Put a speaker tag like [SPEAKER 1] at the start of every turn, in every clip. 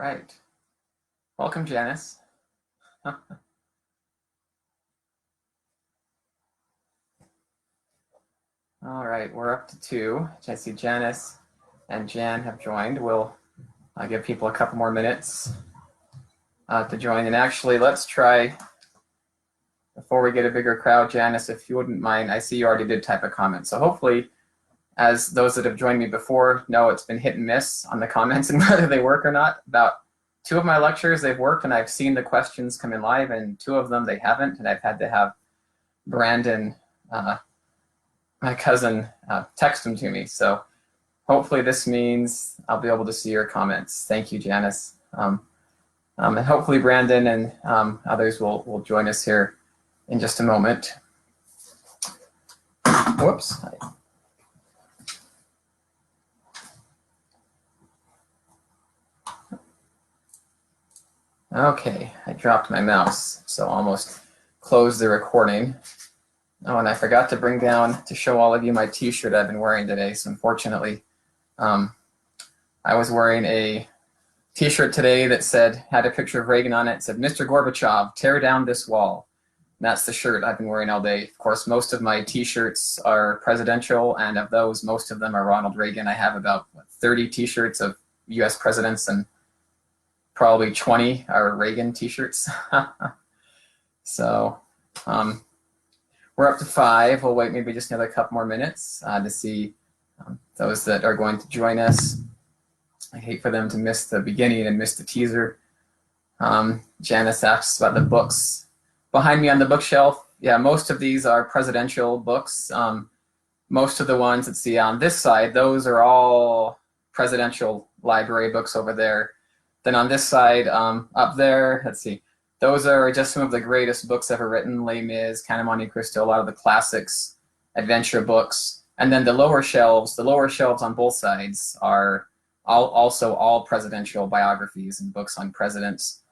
[SPEAKER 1] right. Welcome, Janice. All right, we're up to 2. I see Janice and Jan have joined. We'll give people a couple more minutes to join. And actually, let's try, before we get a bigger crowd, Janice, if you wouldn't mind, I see you already did type a comment. So hopefully, as those that have joined me before know, it's been hit and miss on the comments and whether they work or not. About 2 of my lectures, they've worked, and I've seen the questions come in live, and 2 of them they haven't, and I've had to have Brandon, my cousin, text them to me. So hopefully this means I'll be able to see your comments. Thank you, Janice. And hopefully Brandon and others will join us here in just a moment. Whoops. Okay, I dropped my mouse, so almost closed the recording. Oh, and I forgot to bring down to show all of you my t-shirt I've been wearing today. So unfortunately, I was wearing a t-shirt today that had a picture of Reagan on it. It said, "Mr. Gorbachev, tear down this wall." And that's the shirt I've been wearing all day. Of course, most of my t-shirts are presidential, and of those, most of them are Ronald Reagan. I have about 30 t-shirts of US presidents, and probably 20 are Reagan t-shirts. So we're up to 5. We'll wait maybe just another couple more minutes to see those that are going to join us. I hate for them to miss the beginning and miss the teaser. Janice asks about the books behind me on the bookshelf. Yeah, most of these are presidential books. Most of the ones that see on this side, those are all presidential library books over there. Then on this side, up there, let's see, those are just some of the greatest books ever written. Les Mis, Count of Monte Cristo, a lot of the classics, adventure books. And then the lower shelves on both sides are also all presidential biographies and books on presidents.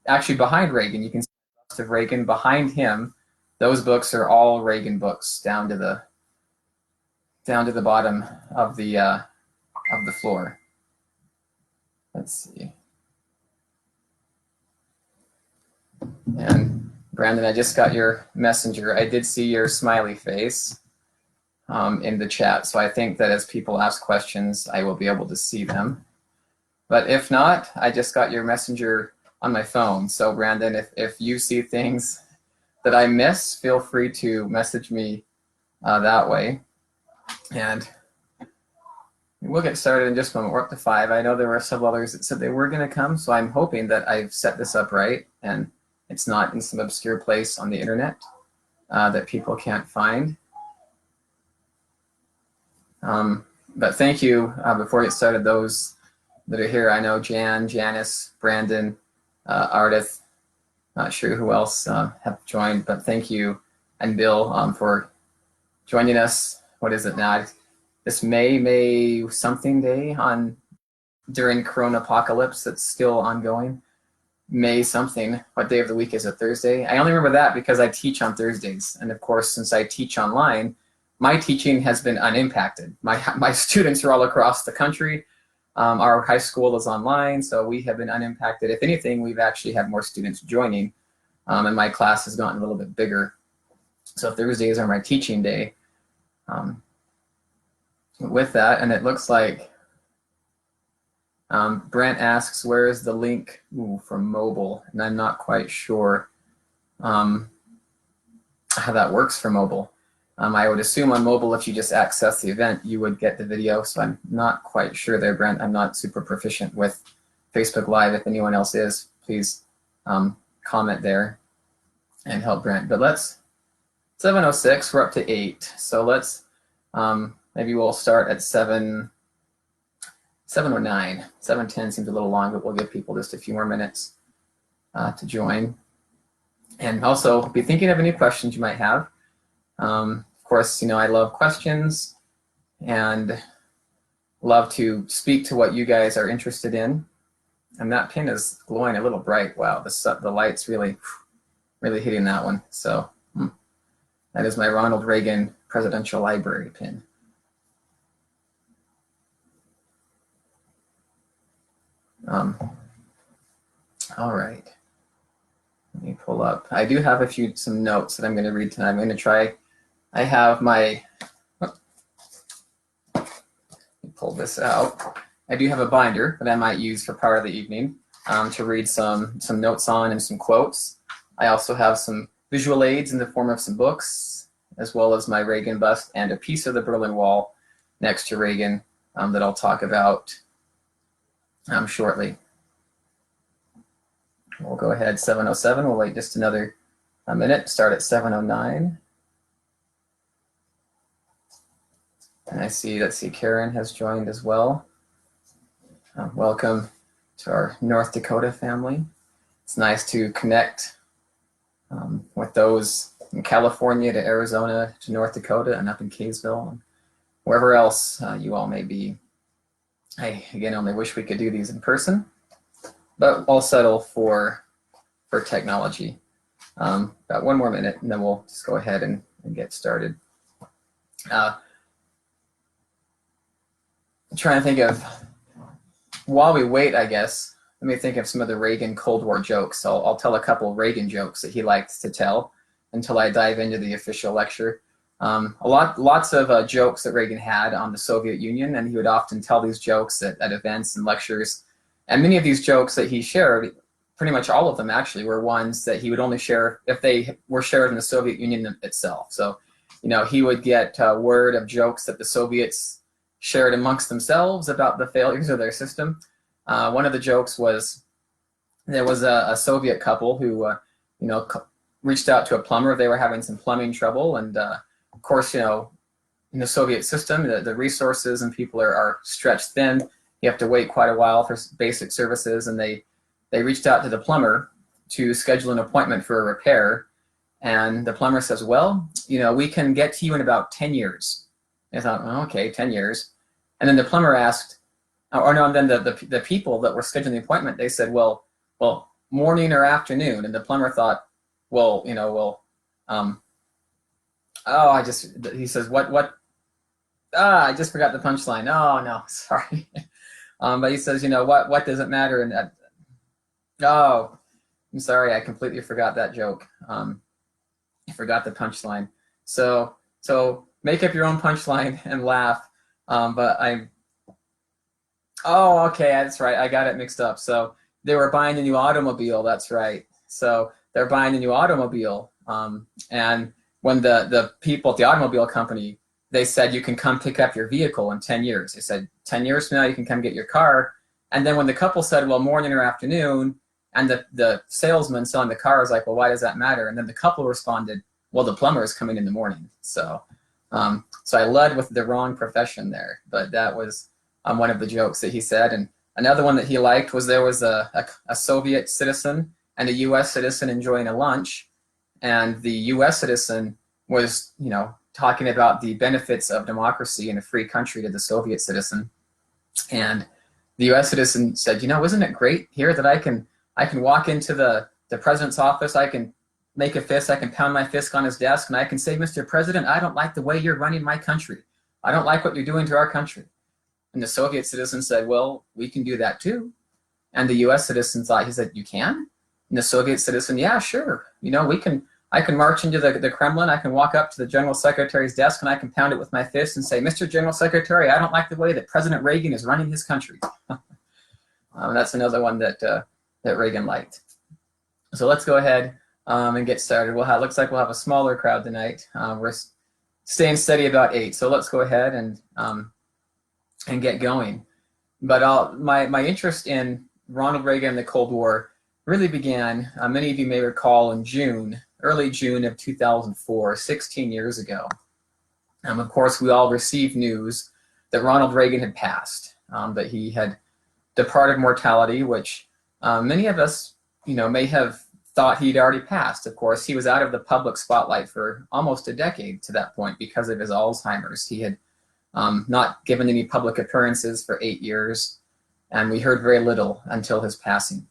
[SPEAKER 1] Actually behind Reagan, you can see the bust of Reagan. Behind him, those books are all Reagan books down to the bottom of the floor. Let's see. And Brandon, I just got your messenger. I did see your smiley face in the chat, so I think that as people ask questions, I will be able to see them. But if not, I just got your messenger on my phone. So Brandon, if you see things that I miss, feel free to message me that way. And we'll get started in just a moment. We're up to 5. I know there were several others that said they were going to come, so I'm hoping that I've set this up right and it's not in some obscure place on the internet that people can't find. But thank you. Before we get started, those that are here, I know Jan, Janice, Brandon, Ardith, not sure who else have joined, but thank you, and Bill for joining us. What is it now? This May something day during Corona Apocalypse that's still ongoing. May something. What day of the week is it? Thursday? I only remember that because I teach on Thursdays. And of course, since I teach online, my teaching has been unimpacted. My students are all across the country. Our high school is online, so we have been unimpacted. If anything, we've actually had more students joining, and my class has gotten a little bit bigger. So Thursdays are my teaching day. With that, and it looks like Brent asks, where is the link from mobile? And I'm not quite sure how that works for mobile. I would assume on mobile, if you just access the event, you would get the video. So I'm not quite sure there, Brent. I'm not super proficient with Facebook Live. If anyone else is, please comment there and help Brent. But let's, 7:06, we're up to 8. So let's, maybe we'll start at 7:09. 7:10 seems a little long, but we'll give people just a few more minutes to join. And also be thinking of any questions you might have. Of course, I love questions and love to speak to what you guys are interested in. And that pin is glowing a little bright. Wow, the light's really hitting that one. So that is my Ronald Reagan Presidential Library pin. All right. Let me pull up. I do have some notes that I'm going to read tonight. I'm going to try. I have my. Let me pull this out. I do have a binder that I might use for part of the evening to read some notes on and some quotes. I also have some visual aids in the form of some books, as well as my Reagan bust and a piece of the Berlin Wall next to Reagan that I'll talk about shortly. We'll go ahead 7:07. We'll wait just another minute. Start at 7:09. And I see Karen has joined as well. Welcome to our North Dakota family. It's nice to connect with those in California to Arizona to North Dakota and up in Kaysville and wherever else you all may be. I again only wish we could do these in person, but I'll settle for technology. About one more minute, and then we'll just go ahead and get started. I'm trying to think of, while we wait, I guess, let me think of some of the Reagan Cold War jokes. I'll tell a couple Reagan jokes that he liked to tell until I dive into the official lecture. Lots of jokes that Reagan had on the Soviet Union, and he would often tell these jokes at events and lectures. And many of these jokes that he shared, pretty much all of them actually, were ones that he would only share if they were shared in the Soviet Union itself. So, he would get word of jokes that the Soviets shared amongst themselves about the failures of their system. One of the jokes was, there was a Soviet couple who, reached out to a plumber. They were having some plumbing trouble, and of course, in the Soviet system, the resources and people are stretched thin. You have to wait quite a while for basic services, and they reached out to the plumber to schedule an appointment for a repair. And the plumber says, well, we can get to you in about 10 years. And I thought, oh, okay, 10 years. And then the plumber asked, and then the people that were scheduling the appointment, they said, well, morning or afternoon. And the plumber thought, he says, what? I just forgot the punchline. Oh, no, sorry. But he says, what does it matter? And I'm sorry, I completely forgot that joke. I forgot the punchline. So make up your own punchline and laugh. Okay, that's right. I got it mixed up. So they were buying a new automobile. That's right. So they're buying a new automobile. And when the people at the automobile company, they said, you can come pick up your vehicle in 10 years. They said, 10 years from now, you can come get your car. And then when the couple said, well, morning or afternoon, and the salesman selling the car was like, well, why does that matter? And then the couple responded, well, the plumber is coming in the morning. So I led with the wrong profession there, but that was one of the jokes that he said. And another one that he liked was, there was a Soviet citizen and a U.S. citizen enjoying a lunch, and the U.S. citizen was, talking about the benefits of democracy in a free country to the Soviet citizen. And the U.S. citizen said, isn't it great here that I can walk into the president's office, I can make a fist, I can pound my fist on his desk, and I can say, Mr. President, I don't like the way you're running my country. I don't like what you're doing to our country. And the Soviet citizen said, well, we can do that too. And the U.S. citizen thought, he said, you can? And the Soviet citizen, yeah, sure. I can march into the Kremlin, I can walk up to the General Secretary's desk, and I can pound it with my fist and say, Mr. General Secretary, I don't like the way that President Reagan is running his country. That's another one that Reagan liked. So let's go ahead and get started. Looks like we'll have a smaller crowd tonight. We're staying steady about 8, so let's go ahead and get going. But my interest in Ronald Reagan and the Cold War really began, many of you may recall, in early June of 2004, 16 years ago. Of course, we all received news that Ronald Reagan had passed, that he had departed mortality, which many of us, may have thought he'd already passed. Of course, he was out of the public spotlight for almost a decade to that point because of his Alzheimer's. He had not given any public appearances for 8 years, and we heard very little until his passing.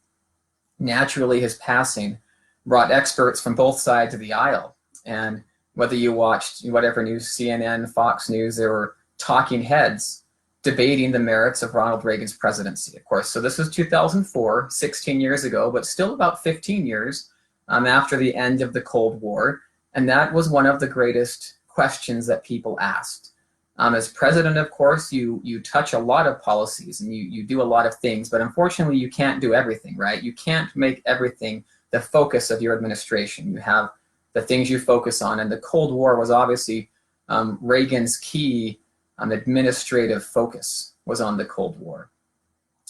[SPEAKER 1] Naturally, his passing brought experts from both sides of the aisle, and whether you watched whatever news, CNN, Fox News, there were talking heads debating the merits of Ronald Reagan's presidency, of course. So this was 2004, 16 years ago, but still about 15 years after the end of the Cold War. And that was one of the greatest questions that people asked. As president, of course, you touch a lot of policies and you do a lot of things, but unfortunately you can't do everything, right? You can't make everything the focus of your administration. You have the things you focus on, and the Cold War was obviously Reagan's key administrative focus was on the Cold War.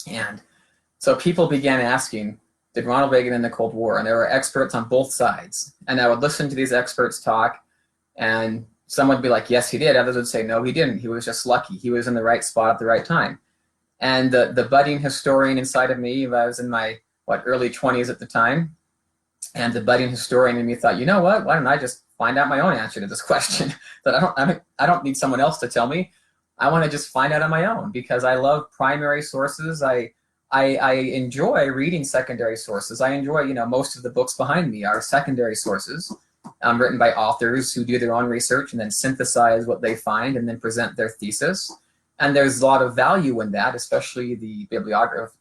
[SPEAKER 1] And so people began asking, did Ronald Reagan end the Cold War? And there were experts on both sides. And I would listen to these experts talk, and some would be like, yes, he did. Others would say, no, he didn't. He was just lucky. He was in the right spot at the right time. And the budding historian inside of me, I was in my, early 20s at the time, and the budding historian in me thought, you know what, why don't I just find out my own answer to this question? That I don't need someone else to tell me. I want to just find out on my own, because I love primary sources. I enjoy reading secondary sources. I enjoy, most of the books behind me are secondary sources written by authors who do their own research and then synthesize what they find and then present their thesis. And there's a lot of value in that, especially the bibliography,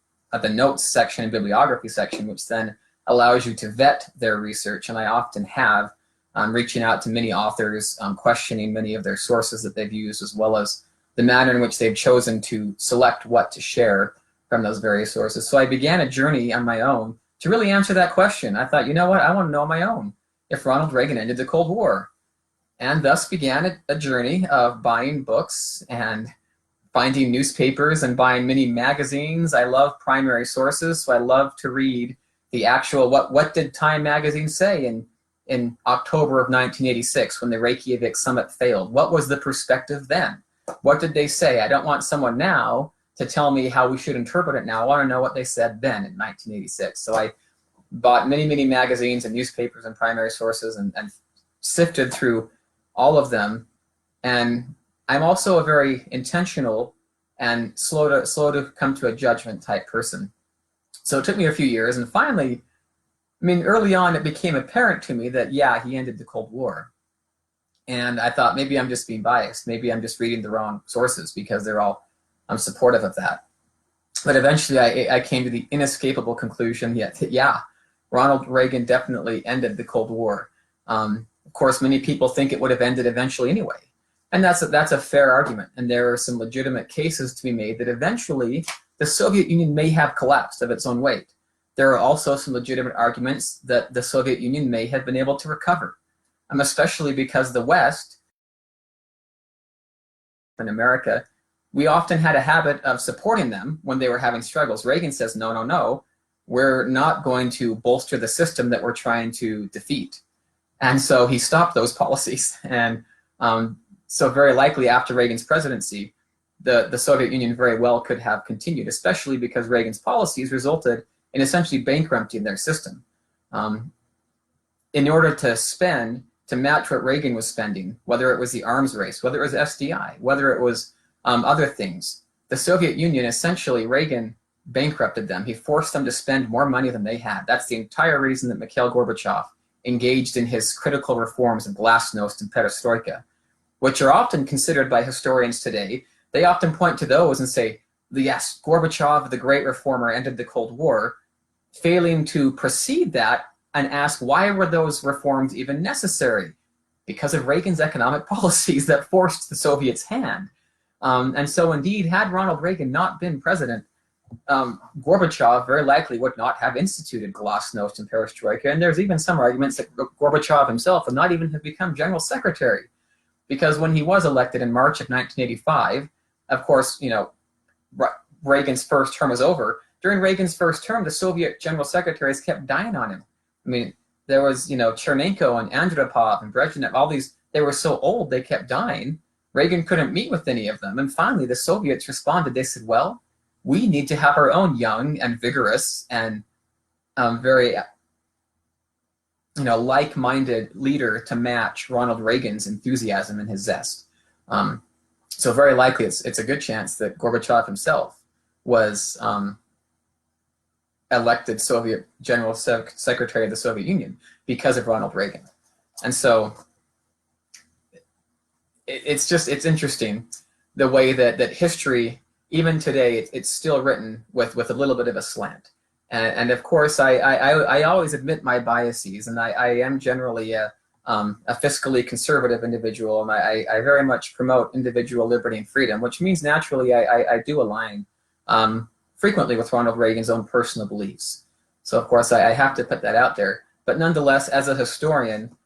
[SPEAKER 1] the notes section and bibliography section, which then allows you to vet their research. And I often have, reaching out to many authors, questioning many of their sources that they've used, as well as the manner in which they've chosen to select what to share from those various sources. So I began a journey on my own to really answer that question. I thought, you know what, I want to know on my own if Ronald Reagan ended the Cold War. And thus began a journey of buying books and finding newspapers and buying many magazines. I love primary sources, so I love to read the actual, what did Time magazine say in October of 1986 when the Reykjavik summit failed? What was the perspective then? What did they say? I don't want someone now to tell me how we should interpret it now. I want to know what they said then in 1986. So I bought many, many magazines and newspapers and primary sources and sifted through all of them. And I'm also a very intentional and slow to come to a judgment type person. So it took me a few years, and finally, early on it became apparent to me that, yeah, he ended the Cold War. And I thought, maybe I'm just being biased. Maybe I'm just reading the wrong sources, because I'm supportive of that. But eventually I came to the inescapable conclusion that, yeah, Ronald Reagan definitely ended the Cold War. Of course, many people think it would have ended eventually anyway. And that's a fair argument. And there are some legitimate cases to be made that eventually the Soviet Union may have collapsed of its own weight. There are also some legitimate arguments that the Soviet Union may have been able to recover, especially because the West, in America, we often had a habit of supporting them when they were having struggles. Reagan says, no, no, no, we're not going to bolster the system that we're trying to defeat. And so he stopped those policies. And so very likely after Reagan's presidency, the Soviet Union very well could have continued, especially because Reagan's policies resulted in essentially bankrupting their system. In order to spend, to match what Reagan was spending, whether it was the arms race, whether it was SDI, whether it was other things, the Soviet Union, essentially, Reagan bankrupted them. He forced them to spend more money than they had. That's the entire reason that Mikhail Gorbachev engaged in his critical reforms of glasnost and perestroika, which are often considered by historians today. They often point to those and say, yes, Gorbachev, the great reformer, ended the Cold War, failing to precede that and ask, why were those reforms even necessary? Because of Reagan's economic policies that forced the Soviets' hand. And so indeed, had Ronald Reagan not been president, Gorbachev very likely would not have instituted glasnost and perestroika. And there's even some arguments that Gorbachev himself would not even have become general secretary, because when he was elected in March of 1985, of course, Reagan's first term was over. During Reagan's first term, the Soviet general secretaries kept dying on him. There was, Chernenko and Andropov and Brezhnev, all these, they were so old, they kept dying. Reagan couldn't meet with any of them. And finally, the Soviets responded. They said, well, we need to have our own young and vigorous and very, like-minded leader to match Ronald Reagan's enthusiasm and his zest. So very likely, it's a good chance that Gorbachev himself was elected Soviet General Secretary of the Soviet Union because of Ronald Reagan. And so it's interesting the way that history, even today, it's still written with a little bit of a slant. And of course, I always admit my biases, and I am generally a fiscally conservative individual, and I very much promote individual liberty and freedom, which means naturally I do align frequently with Ronald Reagan's own personal beliefs. So of course I have to put that out there. But nonetheless, as a historian,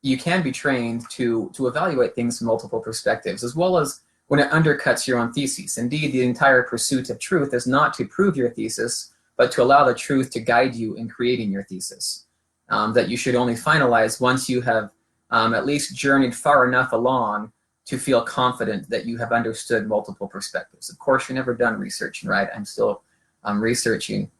[SPEAKER 1] you can be trained to evaluate things from multiple perspectives, as well as when it undercuts your own thesis. Indeed, the entire pursuit of truth is not to prove your thesis, but to allow the truth to guide you in creating your thesis. That you should only finalize once you have at least journeyed far enough along to feel confident that you have understood multiple perspectives. Of course, you're never done researching, right? I'm still researching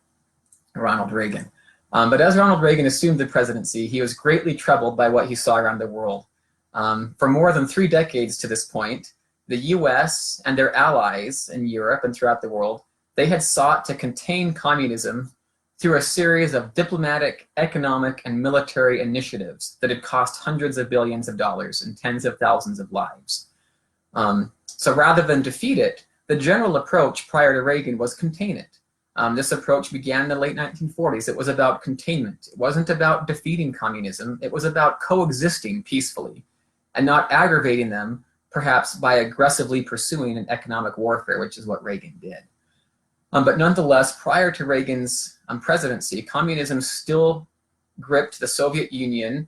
[SPEAKER 1] Ronald Reagan. But as Ronald Reagan assumed the presidency, he was greatly troubled by what he saw around the world. For more than 3 decades to this point, the US and their allies in Europe and throughout the world, they had sought to contain communism through a series of diplomatic, economic, and military initiatives that had cost hundreds of billions of dollars and tens of thousands of lives. So rather than defeat it, the general approach prior to Reagan was contain it. This approach began in the late 1940s. It was about containment. It wasn't about defeating communism. It was about coexisting peacefully and not aggravating them, perhaps by aggressively pursuing an economic warfare, which is what Reagan did. But nonetheless, prior to Reagan's presidency, communism still gripped the Soviet Union,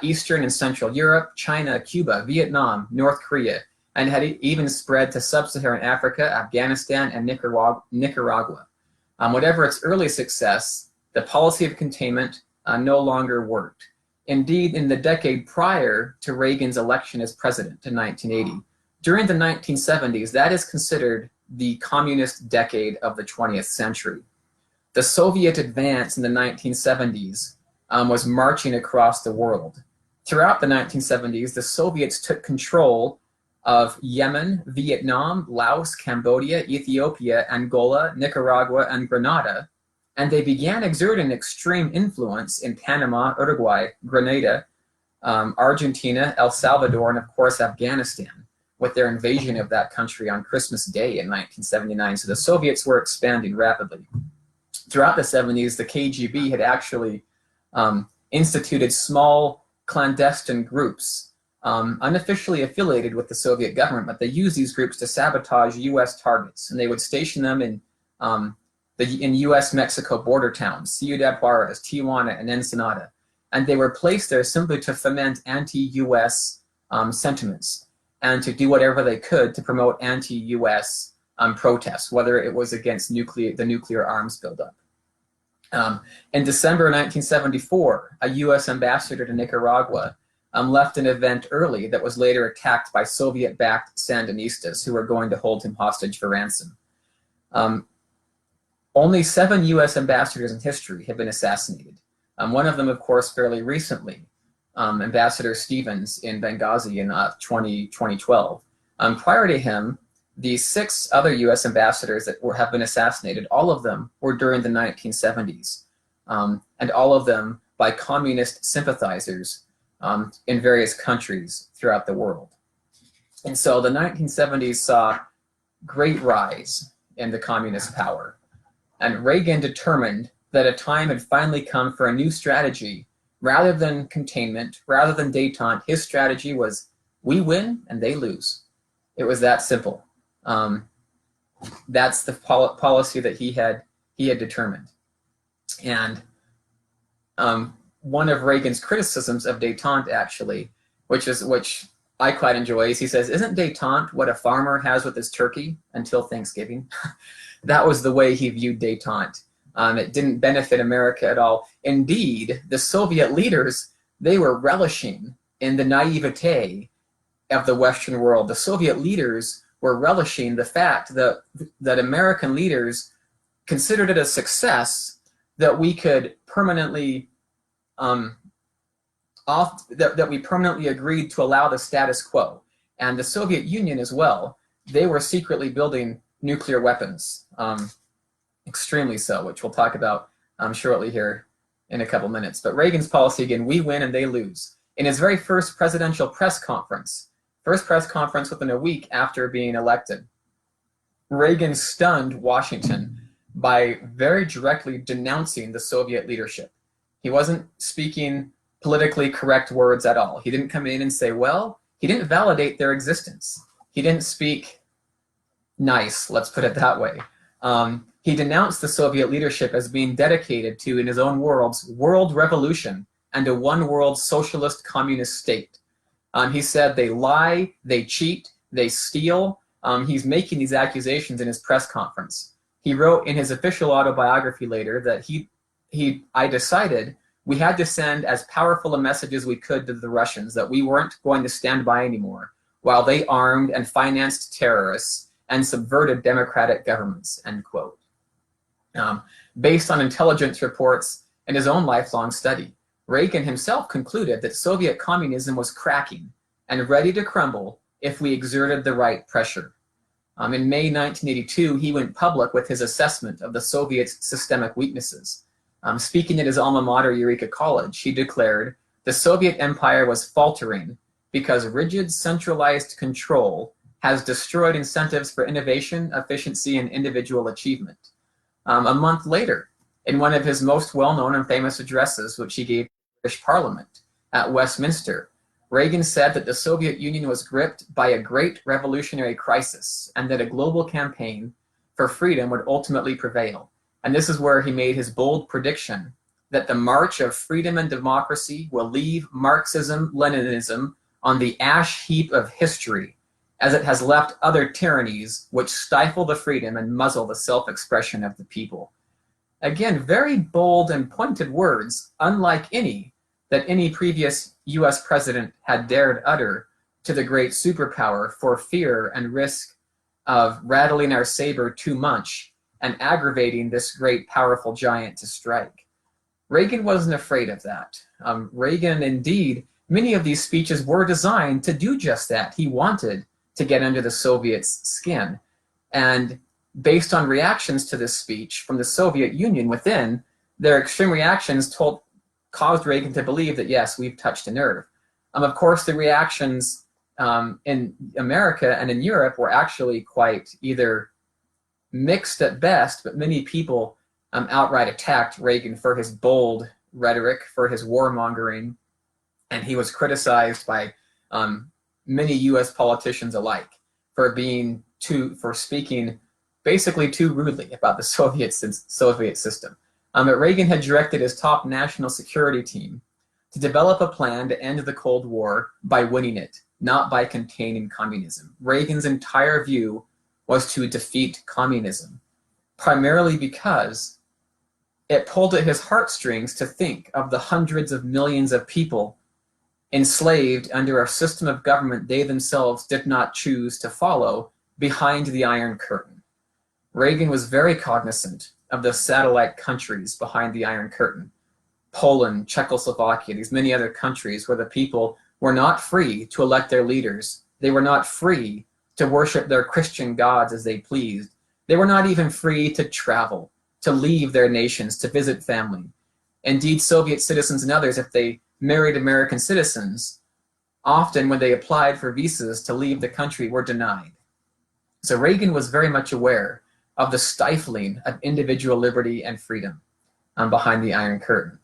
[SPEAKER 1] Eastern and Central Europe, China, Cuba, Vietnam, North Korea, and had even spread to sub-Saharan Africa, Afghanistan, and Nicaragua. Whatever its early success, the policy of containment no longer worked. Indeed, in the decade prior to Reagan's election as president in 1980, during the 1970s, that is considered the communist decade of the 20th century. The Soviet advance in the 1970s was marching across the world. Throughout the 1970s, the Soviets took control of Yemen, Vietnam, Laos, Cambodia, Ethiopia, Angola, Nicaragua, and Grenada, and they began exerting extreme influence in Panama, Uruguay, Grenada, Argentina, El Salvador, and of course Afghanistan, with their invasion of that country on Christmas Day in 1979. So the Soviets were expanding rapidly. Throughout the 70s, the KGB had actually instituted small clandestine groups unofficially affiliated with the Soviet government, but they used these groups to sabotage US targets, and they would station them in US-Mexico border towns, Ciudad Juarez, Tijuana, and Ensenada. And they were placed there simply to foment anti-US sentiments and to do whatever they could to promote anti-US protests, whether it was against the nuclear arms buildup. In December 1974, a US ambassador to Nicaragua left an event early that was later attacked by Soviet-backed Sandinistas who were going to hold him hostage for ransom. Only 7 US ambassadors in history have been assassinated. One of them, of course, fairly recently, Ambassador Stevens in Benghazi in 2012. Prior to him, the 6 other US ambassadors that have been assassinated, all of them were during the 1970s, and all of them by communist sympathizers in various countries throughout the world. And so the 1970s saw great rise in the communist power. And Reagan determined that a time had finally come for a new strategy. Rather than containment, rather than détente, his strategy was we win and they lose. It was that simple. That's the policy that he had determined. And one of Reagan's criticisms of détente, actually, which I quite enjoy, is he says, "Isn't détente what a farmer has with his turkey until Thanksgiving?" That was the way he viewed détente. It didn't benefit America at all. Indeed, the Soviet leaders, they were relishing in the naivete of the Western world. The Soviet leaders were relishing the fact that American leaders considered it a success that we could permanently that we permanently agreed to allow the status quo. And the Soviet Union as well, they were secretly building nuclear weapons, extremely so, which we'll talk about shortly here in a couple minutes. But Reagan's policy, again, we win and they lose. In his very first presidential press conference, First press conference within a week after being elected. Reagan stunned Washington by very directly denouncing the Soviet leadership. He wasn't speaking politically correct words at all. He didn't come in and say, well, he didn't validate their existence. He didn't speak nice, let's put it that way. He denounced the Soviet leadership as being dedicated to, in his own words, world revolution and a one world socialist communist state. He said they lie, they cheat, they steal. He's making these accusations in his press conference. He wrote in his official autobiography later that I decided we had to send as powerful a message as we could to the Russians that we weren't going to stand by anymore while they armed and financed terrorists and subverted democratic governments, end quote. Based on intelligence reports and his own lifelong study, Reagan himself concluded that Soviet communism was cracking and ready to crumble if we exerted the right pressure. In May 1982, he went public with his assessment of the Soviets' systemic weaknesses. Speaking at his alma mater, Eureka College, he declared, the Soviet Empire was faltering because rigid centralized control has destroyed incentives for innovation, efficiency, and individual achievement. A month later, in one of his most well-known and famous addresses, which he gave to the British Parliament at Westminster, Reagan said that the Soviet Union was gripped by a great revolutionary crisis and that a global campaign for freedom would ultimately prevail. And this is where he made his bold prediction that the march of freedom and democracy will leave Marxism-Leninism on the ash heap of history, as it has left other tyrannies which stifle the freedom and muzzle the self-expression of the people. Again, very bold and pointed words, unlike any that any previous US president had dared utter to the great superpower for fear and risk of rattling our saber too much and aggravating this great powerful giant to strike. Reagan wasn't afraid of that. Reagan, indeed, many of these speeches were designed to do just that. He wanted to get under the Soviets' skin. And based on reactions to this speech from the Soviet Union within, their extreme reactions caused Reagan to believe that, yes, we've touched a nerve. Of course, the reactions in America and in Europe were actually quite either mixed at best, but many people outright attacked Reagan for his bold rhetoric, for his warmongering, and he was criticized by many U.S. politicians alike for speaking basically too rudely about the Soviet system. But Reagan had directed his top national security team to develop a plan to end the Cold War by winning it, not by containing communism. Reagan's entire view was to defeat communism, primarily because it pulled at his heartstrings to think of the hundreds of millions of people enslaved under a system of government they themselves did not choose to follow behind the Iron Curtain. Reagan was very cognizant of the satellite countries behind the Iron Curtain, Poland, Czechoslovakia, these many other countries where the people were not free to elect their leaders. They were not free to worship their Christian gods as they pleased. They were not even free to travel, to leave their nations, to visit family. Indeed, Soviet citizens and others, if they married American citizens, often when they applied for visas to leave the country, were denied. So Reagan was very much aware of the stifling of individual liberty and freedom behind the Iron Curtain.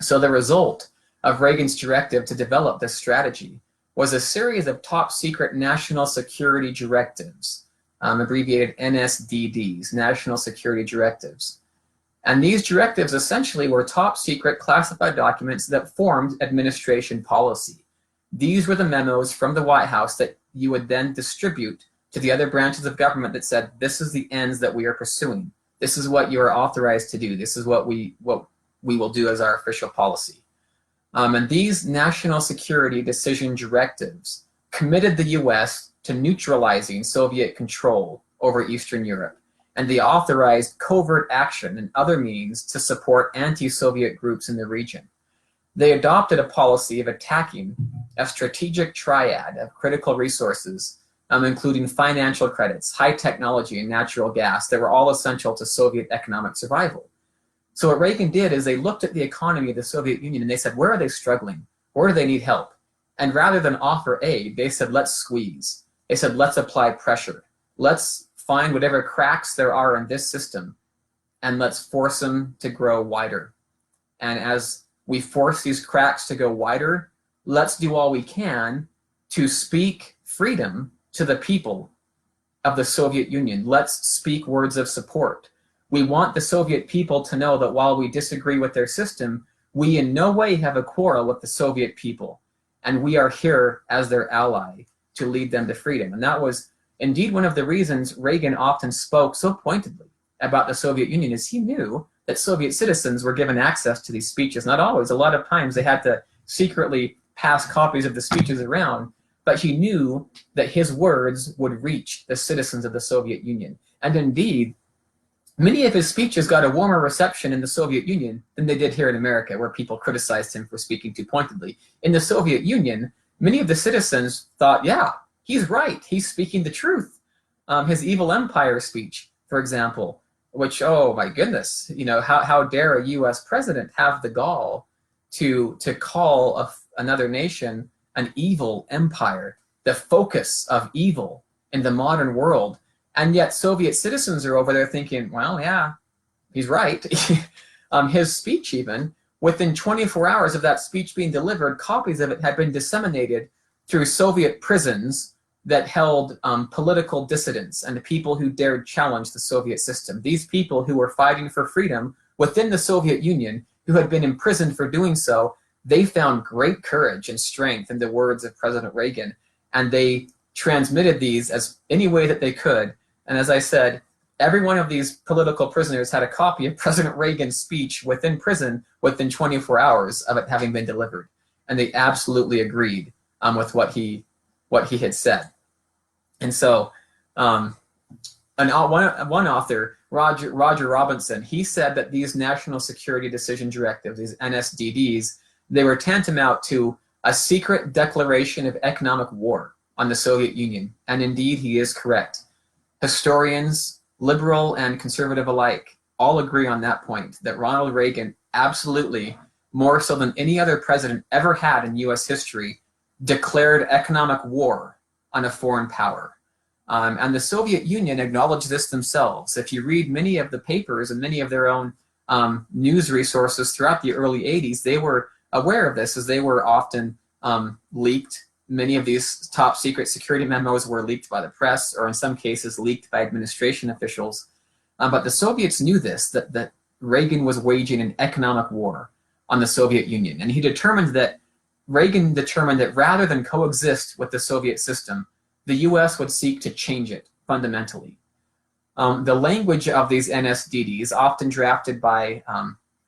[SPEAKER 1] So the result of Reagan's directive to develop this strategy was a series of top secret national security directives, abbreviated NSDDs, National Security Directives. And these directives essentially were top secret classified documents that formed administration policy. These were the memos from the White House that you would then distribute to the other branches of government that said, this is the ends that we are pursuing. This is what you are authorized to do. This is what we will do as our official policy. And these national security decision directives committed the US to neutralizing Soviet control over Eastern Europe, and they authorized covert action and other means to support anti-Soviet groups in the region. They adopted a policy of attacking a strategic triad of critical resources, including financial credits, high technology, and natural gas that were all essential to Soviet economic survival. So what Reagan did is they looked at the economy of the Soviet Union and they said, where are they struggling? Where do they need help? And rather than offer aid, they said, let's squeeze. They said, let's apply pressure. Let's find whatever cracks there are in this system and let's force them to grow wider. And as we force these cracks to go wider, let's do all we can to speak freedom to the people of the Soviet Union. Let's speak words of support. We want the Soviet people to know that while we disagree with their system, we in no way have a quarrel with the Soviet people. And we are here as their ally to lead them to freedom. And that was indeed one of the reasons Reagan often spoke so pointedly about the Soviet Union, is he knew that Soviet citizens were given access to these speeches. Not always, a lot of times they had to secretly pass copies of the speeches around, but he knew that his words would reach the citizens of the Soviet Union. And indeed, many of his speeches got a warmer reception in the Soviet Union than they did here in America, where people criticized him for speaking too pointedly. In the Soviet Union, many of the citizens thought, yeah, he's right, he's speaking the truth. His Evil Empire speech, for example, which, oh my goodness, you know, how dare a US president have the gall to call another nation an evil empire, the focus of evil in the modern world. And yet Soviet citizens are over there thinking, well, yeah, he's right. His speech even, within 24 hours of that speech being delivered, copies of it had been disseminated through Soviet prisons that held political dissidents and people who dared challenge the Soviet system. These people who were fighting for freedom within the Soviet Union, who had been imprisoned for doing so, they found great courage and strength in the words of President Reagan, and they transmitted these as any way that they could. And as I said, every one of these political prisoners had a copy of President Reagan's speech within prison within 24 hours of it having been delivered. And they absolutely agreed with what he had said. And so one author, Roger Robinson, he said that these National Security Decision Directives, these NSDDs, they were tantamount to a secret declaration of economic war on the Soviet Union. And indeed, he is correct. Historians, liberal and conservative alike, all agree on that point, that Ronald Reagan absolutely, more so than any other president ever had in US history, declared economic war on a foreign power. And the Soviet Union acknowledged this themselves. If you read many of the papers and many of their own news resources throughout the early 80s, they were aware of this, as they were often leaked. Many of these top secret security memos were leaked by the press, or in some cases leaked by administration officials. But the Soviets knew this, that Reagan was waging an economic war on the Soviet Union. And Reagan determined that rather than coexist with the Soviet system, the US would seek to change it fundamentally. The language of these NSDDs, often drafted by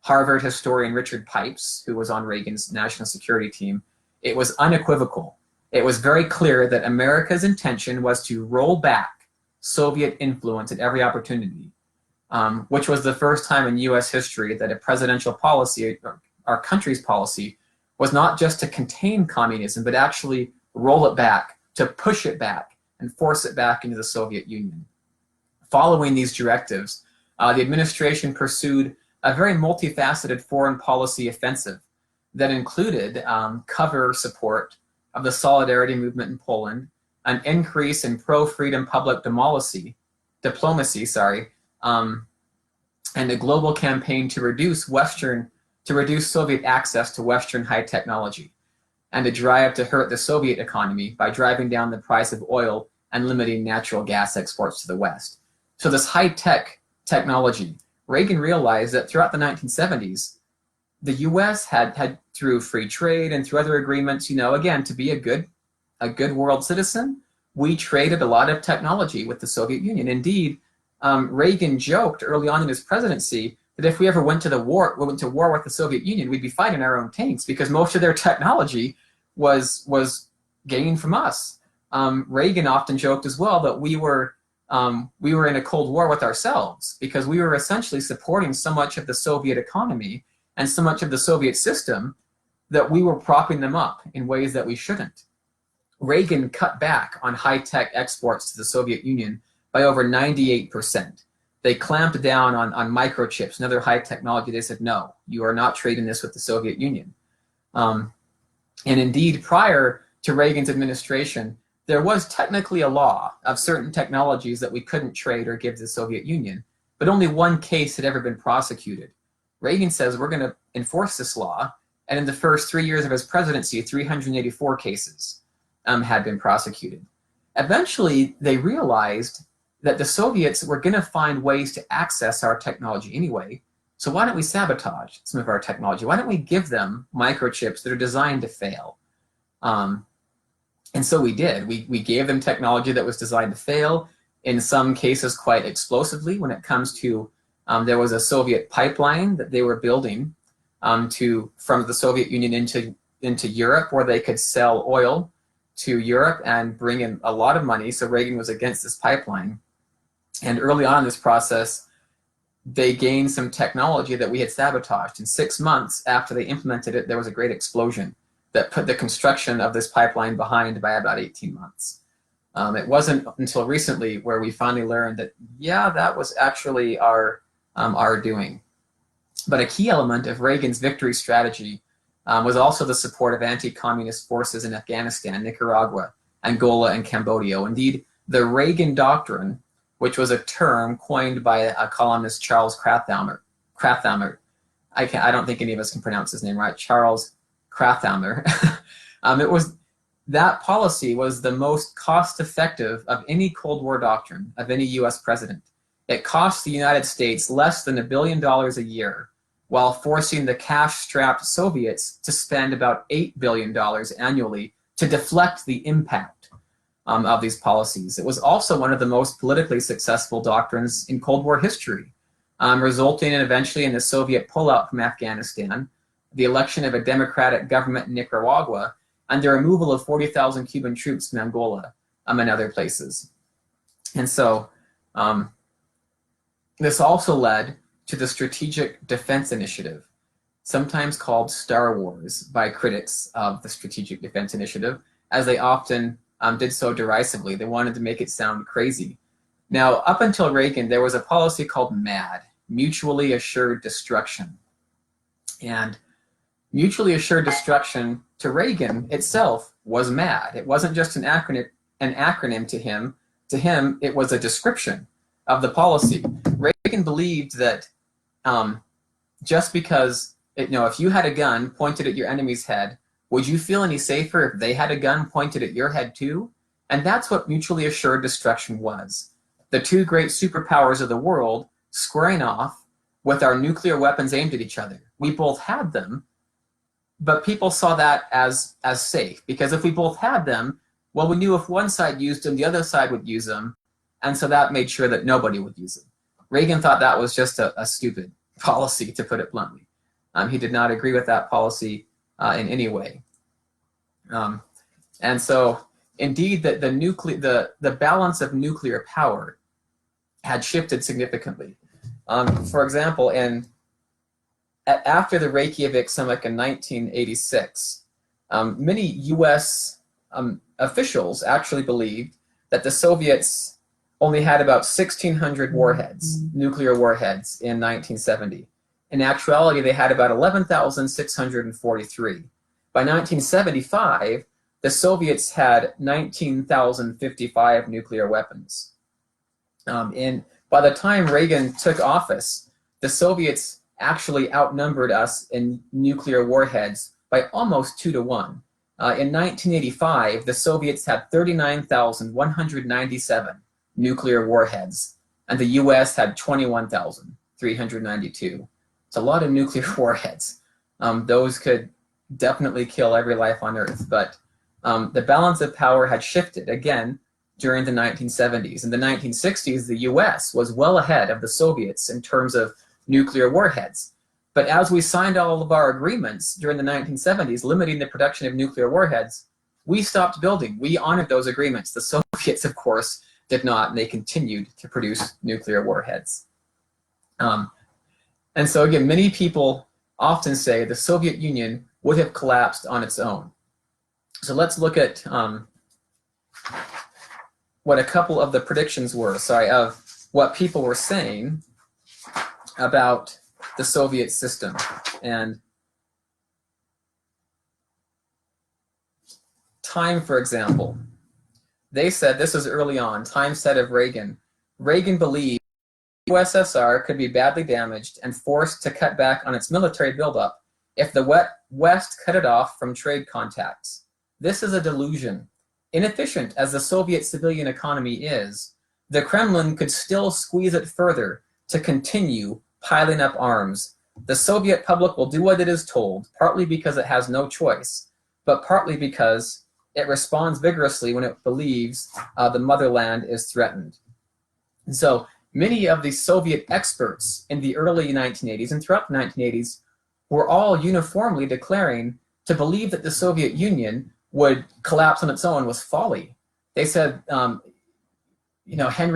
[SPEAKER 1] Harvard historian Richard Pipes, who was on Reagan's national security team, it was unequivocal. It was very clear that America's intention was to roll back Soviet influence at every opportunity, which was the first time in US history that a presidential policy, or our country's policy, was not just to contain communism, but actually roll it back, to push it back and force it back into the Soviet Union. Following these directives, the administration pursued a very multifaceted foreign policy offensive that included cover support of the Solidarity movement in Poland, an increase in pro-freedom public diplomacy, and a global campaign to reduce Soviet access to Western high technology, and a drive to hurt the Soviet economy by driving down the price of oil and limiting natural gas exports to the West. So this high-tech technology, Reagan realized that throughout the 1970s, the US had through free trade and through other agreements, again, to be a good world citizen, we traded a lot of technology with the Soviet Union. Indeed, Reagan joked early on in his presidency that if we ever went to war with the Soviet Union, we'd be fighting our own tanks because most of their technology was gained from us. Reagan often joked as well that we were in a Cold War with ourselves because we were essentially supporting so much of the Soviet economy and so much of the Soviet system that we were propping them up in ways that we shouldn't. Reagan cut back on high-tech exports to the Soviet Union by over 98%. They clamped down on microchips and other high technology. They said, no, you are not trading this with the Soviet Union. And indeed, prior to Reagan's administration, there was technically a law of certain technologies that we couldn't trade or give to the Soviet Union, but only one case had ever been prosecuted. Reagan says we're going to enforce this law, and in the first 3 years of his presidency, 384 cases had been prosecuted. Eventually, they realized that the Soviets were going to find ways to access our technology anyway, so why don't we sabotage some of our technology? Why don't we give them microchips that are designed to fail? And so we did. We gave them technology that was designed to fail, in some cases quite explosively. When it comes to, there was a Soviet pipeline that they were building from the Soviet Union into Europe, where they could sell oil to Europe and bring in a lot of money. So Reagan was against this pipeline. And early on in this process, they gained some technology that we had sabotaged. And 6 months after they implemented it, there was a great explosion that put the construction of this pipeline behind by about 18 months. It wasn't until recently where we finally learned that, yeah, that was actually our doing. But a key element of Reagan's victory strategy was also the support of anti-communist forces in Afghanistan, Nicaragua, Angola, and Cambodia. Indeed, the Reagan Doctrine, which was a term coined by a columnist, Charles Krafthammer. I don't think any of us can pronounce his name right. Charles Krafthammer. That policy was the most cost-effective of any Cold War doctrine of any U.S. president. It cost the United States less than $1 billion a year, while forcing the cash-strapped Soviets to spend about $8 billion annually to deflect the impact of these policies. It was also one of the most politically successful doctrines in Cold War history, resulting eventually in the Soviet pullout from Afghanistan, the election of a democratic government in Nicaragua, and the removal of 40,000 Cuban troops from Angola and other places. And so this also led to the Strategic Defense Initiative, sometimes called Star Wars by critics of the Strategic Defense Initiative, as they often did so derisively. They wanted to make it sound crazy. Now, up until Reagan, there was a policy called MAD, Mutually Assured Destruction. And mutually assured destruction to Reagan itself was MAD. It wasn't just an acronym to him. To him, it was a description of the policy. Reagan believed that just because, if you had a gun pointed at your enemy's head, would you feel any safer if they had a gun pointed at your head too? And that's what mutually assured destruction was. The two great superpowers of the world squaring off with our nuclear weapons aimed at each other. We both had them, but people saw that as safe, because if we both had them, well, we knew if one side used them, the other side would use them, and so that made sure that nobody would use them. Reagan thought that was just a stupid policy, to put it bluntly. He did not agree with that policy in any way. And so, indeed, the balance of nuclear power had shifted significantly. For example, after the Reykjavik summit in 1986, many U.S. Officials actually believed that the Soviets only had about 1,600 warheads, nuclear warheads, in 1970. In actuality, they had about 11,643. By 1975, the Soviets had 19,055 nuclear weapons. By the time Reagan took office, the Soviets actually outnumbered us in nuclear warheads by almost 2 to 1. In 1985, the Soviets had 39,197 nuclear warheads, and the US had 21,392. It's a lot of nuclear warheads. Those could definitely kill every life on Earth, but the balance of power had shifted again during the 1970s. In the 1960s, the US was well ahead of the Soviets in terms of nuclear warheads. But as we signed all of our agreements during the 1970s limiting the production of nuclear warheads, we stopped building. We honored those agreements. The Soviets, of course, did not, and they continued to produce nuclear warheads. And so again, many people often say the Soviet Union would have collapsed on its own. So let's look at what a couple of the predictions were, of what people were saying about the Soviet system. And Time, for example, they said, this is early on, Time said of Reagan, Reagan believed the USSR could be badly damaged and forced to cut back on its military buildup if the West cut it off from trade contacts. This is a delusion. Inefficient as the Soviet civilian economy is, the Kremlin could still squeeze it further to continue piling up arms. The Soviet public will do what it is told, partly because it has no choice, but partly because it responds vigorously when it believes the motherland is threatened. And so many of the Soviet experts in the early 1980s and throughout the 1980s were all uniformly declaring to believe that the Soviet Union would collapse on its own was folly. They said, Henry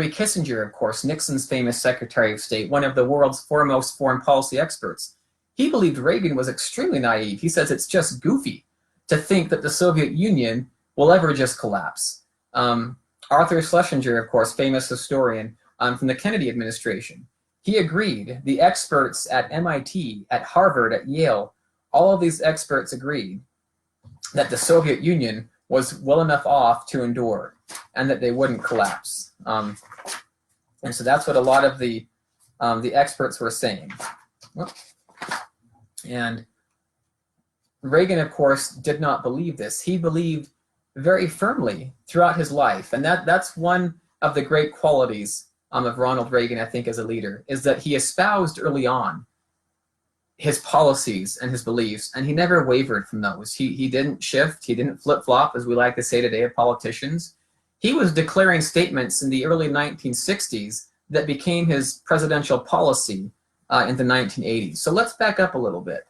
[SPEAKER 1] Kissinger, of course, Nixon's famous Secretary of State, one of the world's foremost foreign policy experts, he believed Reagan was extremely naive. He says it's just goofy to think that the Soviet Union will ever just collapse. Arthur Schlesinger, of course, famous historian from the Kennedy administration, he agreed. The experts at MIT, at Harvard, at Yale, all of these experts agreed that the Soviet Union was well enough off to endure and that they wouldn't collapse. And so that's what a lot of the experts were saying. And Reagan, of course, did not believe this. He believed very firmly throughout his life, and that's one of the great qualities of Ronald Reagan, I think, as a leader, is that he espoused early on his policies and his beliefs, and he never wavered from those. He didn't shift, he didn't flip-flop, as we like to say today of politicians. He was declaring statements in the early 1960s that became his presidential policy in the 1980s. So let's back up a little bit.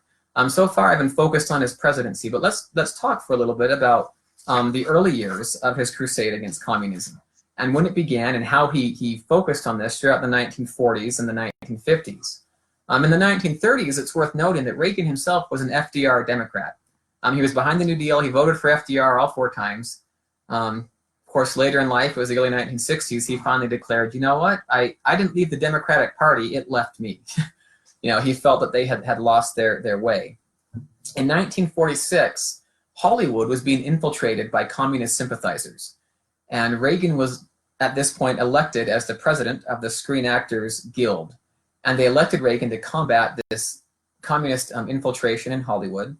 [SPEAKER 1] So far I've been focused on his presidency, but let's talk for a little bit about the early years of his crusade against communism and when it began and how he focused on this throughout the 1940s and the 1950s. In the 1930s, it's worth noting that Reagan himself was an FDR Democrat. He was behind the New Deal. He voted for FDR all 4 times. Of course, later in life, it was the early 1960s, he finally declared, you know what, I didn't leave the Democratic Party, it left me. He felt that they had lost their way. In 1946, Hollywood was being infiltrated by communist sympathizers. And Reagan was, at this point, elected as the president of the Screen Actors Guild. And they elected Reagan to combat this communist infiltration in Hollywood.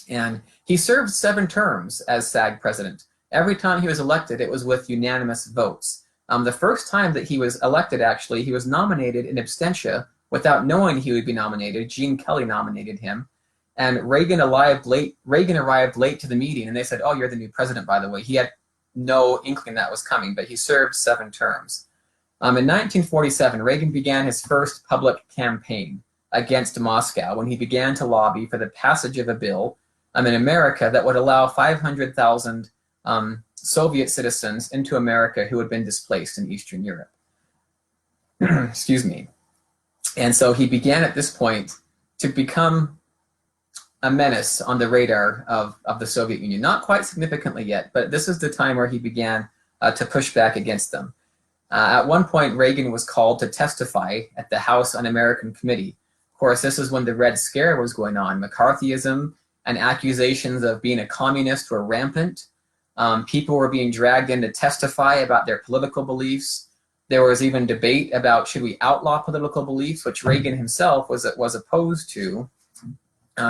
[SPEAKER 1] And he served 7 terms as SAG president. Every time he was elected, it was with unanimous votes. The first time that he was elected, actually, he was nominated in absentia without knowing he would be nominated. Gene Kelly nominated him. And Reagan arrived late to the meeting, and they said, oh, you're the new president, by the way. He had no inkling that was coming, but he served 7 terms. In 1947, Reagan began his first public campaign against Moscow when he began to lobby for the passage of a bill in America that would allow 500,000 Soviet citizens into America who had been displaced in Eastern Europe. Excuse me. And so he began at this point to become a menace on the radar of the Soviet Union. Not quite significantly yet, but this is the time where he began to push back against them. At one point, Reagan was called to testify at the House Un-American Committee. Of course, this is when the Red Scare was going on. McCarthyism and accusations of being a communist were rampant. People were being dragged in to testify about their political beliefs. There was even debate about should we outlaw political beliefs, which Reagan himself was opposed to.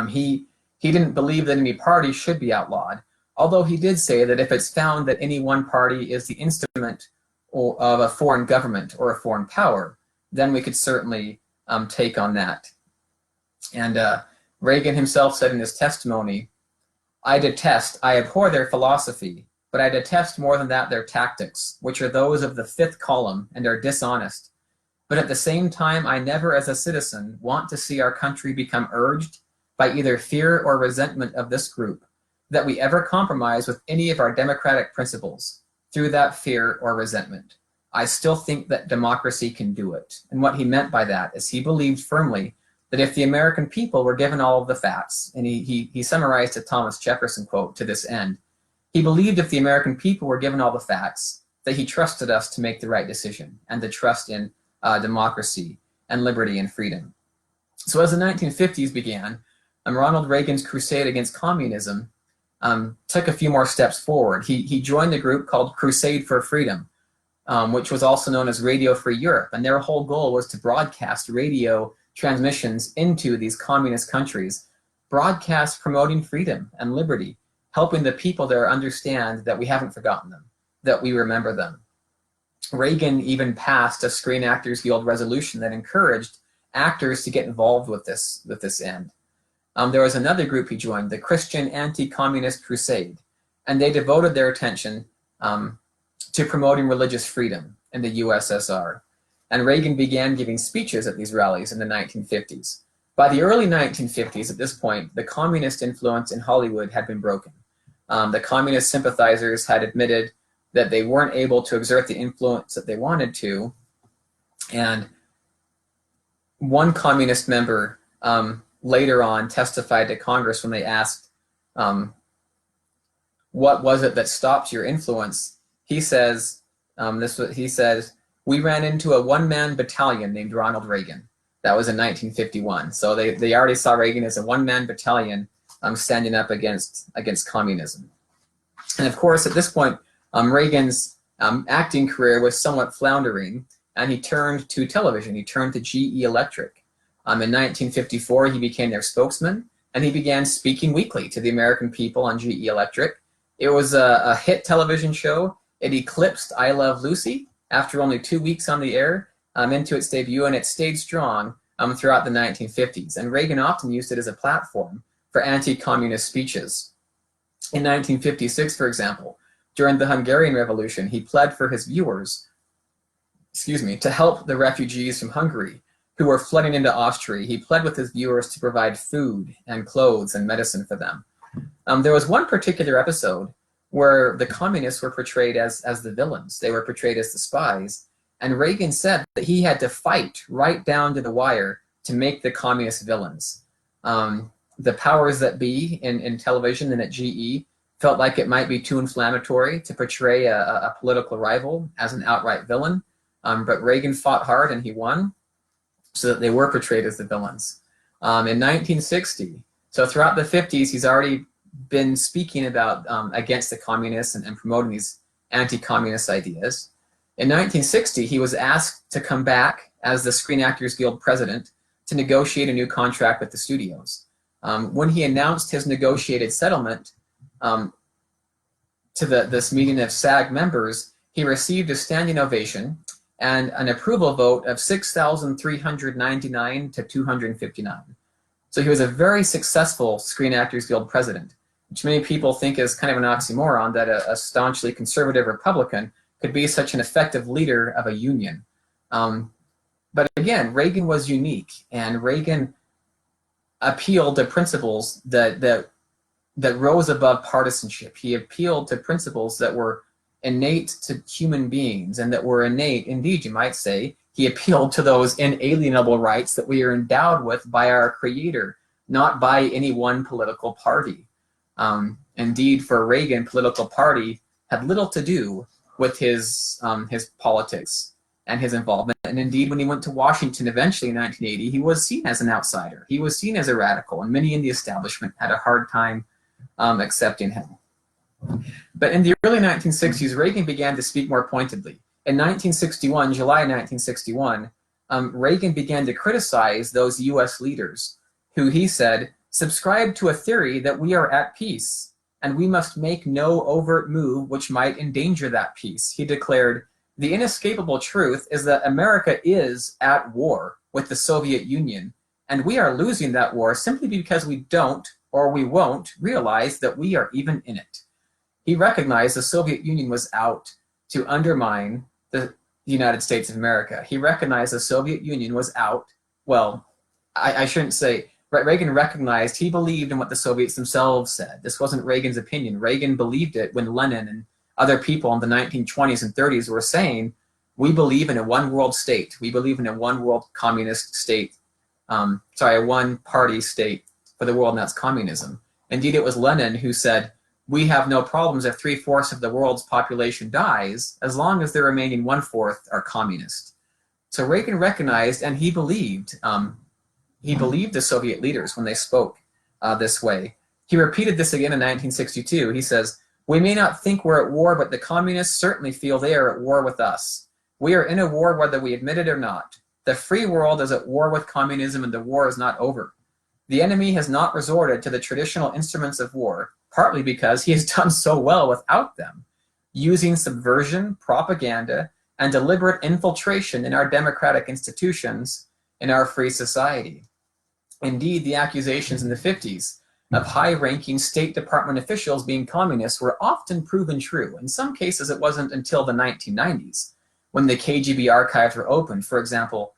[SPEAKER 1] He didn't believe that any party should be outlawed, although he did say that if it's found that any one party is the instrument of a foreign government or a foreign power, then we could certainly take on that. And Reagan himself said in his testimony, I abhor their philosophy, but I detest more than that their tactics, which are those of the 5th column and are dishonest. But at the same time, I never as a citizen want to see our country become urged by either fear or resentment of this group, that we ever compromise with any of our democratic principles through that fear or resentment. I still think that democracy can do it. And what he meant by that is he believed firmly that if the American people were given all of the facts, and he summarized a Thomas Jefferson quote to this end, he believed if the American people were given all the facts, that he trusted us to make the right decision and to trust in democracy and liberty and freedom. So as the 1950s began, Ronald Reagan's crusade against communism took a few more steps forward. He joined the group called Crusade for Freedom, which was also known as Radio Free Europe. And their whole goal was to broadcast radio transmissions into these communist countries, broadcast promoting freedom and liberty, helping the people there understand that we haven't forgotten them, that we remember them. Reagan even passed a Screen Actors Guild resolution that encouraged actors to get involved with this end. There was another group he joined, the Christian Anti-Communist Crusade, and they devoted their attention to promoting religious freedom in the USSR. And Reagan began giving speeches at these rallies in the 1950s. By the early 1950s, at this point, the communist influence in Hollywood had been broken. The communist sympathizers had admitted that they weren't able to exert the influence that they wanted to. And one communist member later on testified to Congress when they asked, what was it that stopped your influence? He says, he says, we ran into a one-man battalion named Ronald Reagan. That was in 1951. So they already saw Reagan as a one-man battalion standing up against communism. And of course, at this point, Reagan's acting career was somewhat floundering, and he turned to television. He turned to GE Electric. In 1954, he became their spokesman, and he began speaking weekly to the American people on GE Electric. It was a hit television show. It eclipsed I Love Lucy after only 2 weeks on the air into its debut, and it stayed strong throughout the 1950s. And Reagan often used it as a platform for anti-communist speeches. In 1956, for example, during the Hungarian Revolution, he pled for his viewers, to help the refugees from Hungary who were flooding into Austria. He pled with his viewers to provide food and clothes and medicine for them. There was one particular episode where the communists were portrayed as the villains. They were portrayed as the spies. And Reagan said that he had to fight right down to the wire to make the communist villains. The powers that be in television and at GE felt like it might be too inflammatory to portray a political rival as an outright villain. But Reagan fought hard and he won, so that they were portrayed as the villains. In 1960, so throughout the 50s, he's already been speaking about against the communists and promoting these anti-communist ideas. In 1960, he was asked to come back as the Screen Actors Guild president to negotiate a new contract with the studios. When he announced his negotiated settlement to this meeting of SAG members, he received a standing ovation and an approval vote of 6,399 to 259. So he was a very successful Screen Actors Guild president, which many people think is kind of an oxymoron, that a staunchly conservative Republican could be such an effective leader of a union. But again, Reagan was unique, and Reagan appealed to principles that rose above partisanship. He appealed to principles that were innate to human beings, and that were innate, indeed, you might say. He appealed to those inalienable rights that we are endowed with by our Creator, not by any one political party. Indeed, for Reagan, political party had little to do with his politics and his involvement. And indeed, when he went to Washington eventually in 1980, he was seen as an outsider. He was seen as a radical, and many in the establishment had a hard time accepting him. But in the early 1960s, Reagan began to speak more pointedly. In 1961, July 1961, Reagan began to criticize those US leaders who, he said, subscribe to a theory that we are at peace and we must make no overt move which might endanger that peace. He declared, the inescapable truth is that America is at war with the Soviet Union, and we are losing that war simply because we don't, or we won't, realize that we are even in it. He recognized the Soviet Union was out to undermine the United States of America. He recognized the Soviet Union was out, well, I shouldn't say, Reagan recognized, he believed in what the Soviets themselves said. This wasn't Reagan's opinion. Reagan believed it when Lenin and other people in the 1920s and 30s were saying, we believe in a one world state. We believe in a one world communist state, a one party state for the world, and that's communism. Indeed, it was Lenin who said, we have no problems if 3/4 of the world's population dies, as long as the remaining 1/4 are communist. So Reagan recognized, and he believed the Soviet leaders when they spoke this way. He repeated this again in 1962. He says, "We may not think we're at war, but the communists certainly feel they are at war with us. We are in a war whether we admit it or not. The free world is at war with communism, and the war is not over. The enemy has not resorted to the traditional instruments of war, partly because he has done so well without them, using subversion, propaganda, and deliberate infiltration in our democratic institutions in our free society." Indeed, the accusations in the 50s of high-ranking State Department officials being communists were often proven true. In some cases, it wasn't until the 1990s when the KGB archives were opened. For example,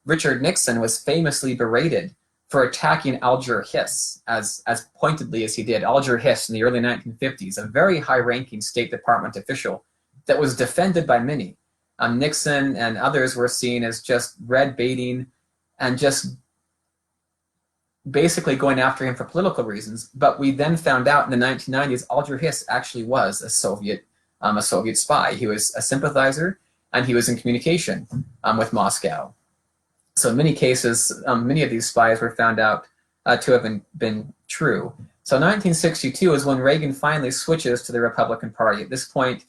[SPEAKER 1] Richard Nixon was famously berated for attacking Alger Hiss as pointedly as he did. Alger Hiss in the early 1950s, a very high-ranking State Department official that was defended by many. Nixon and others were seen as just red baiting and just basically going after him for political reasons. But we then found out in the 1990s, Alger Hiss actually was a Soviet spy. He was a sympathizer, and he was in communication with Moscow. So in many cases, many of these spies were found out to have been true. So 1962 is when Reagan finally switches to the Republican Party. At this point,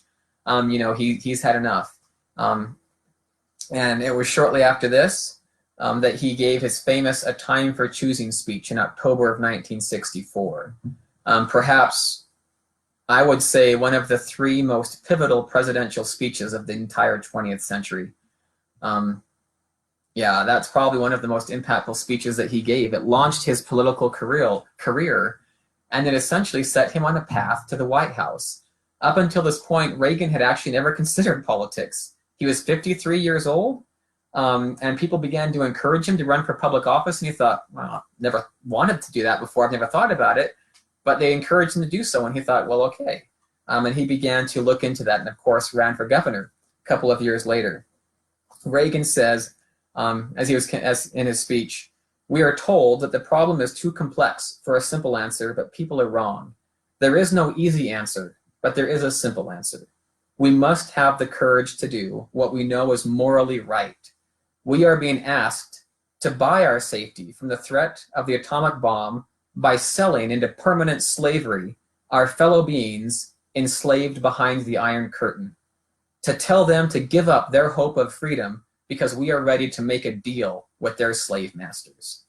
[SPEAKER 1] he's had enough. And it was shortly after this that he gave his famous "A Time for Choosing" speech in October of 1964. Perhaps, I would say, one of the three most pivotal presidential speeches of the entire 20th century. Yeah, that's probably one of the most impactful speeches that he gave. It launched his political career, and it essentially set him on a path to the White House. Up until this point, Reagan had actually never considered politics. He was 53 years old, and people began to encourage him to run for public office, and he thought, well, never wanted to do that before, I've never thought about it, but they encouraged him to do so, and he thought, well, okay. And he began to look into that, and of course ran for governor a couple of years later. Reagan says, as in his speech, "We are told that the problem is too complex for a simple answer, but people are wrong. There is no easy answer, but there is a simple answer. We must have the courage to do what we know is morally right. We are being asked to buy our safety from the threat of the atomic bomb by selling into permanent slavery our fellow beings enslaved behind the Iron Curtain. To tell them to give up their hope of freedom because we are ready to make a deal with their slave masters."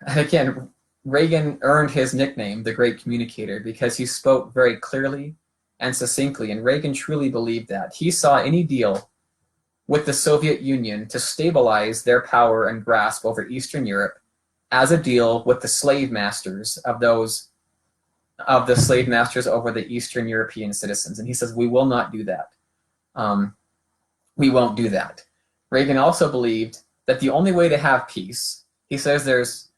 [SPEAKER 1] And again, Reagan earned his nickname, the Great Communicator, because he spoke very clearly and succinctly, and Reagan truly believed that. He saw any deal with the Soviet Union to stabilize their power and grasp over Eastern Europe as a deal with the slave masters of the slave masters over the Eastern European citizens. And he says, we will not do that. We won't do that. Reagan also believed that the only way to have peace, he says there's,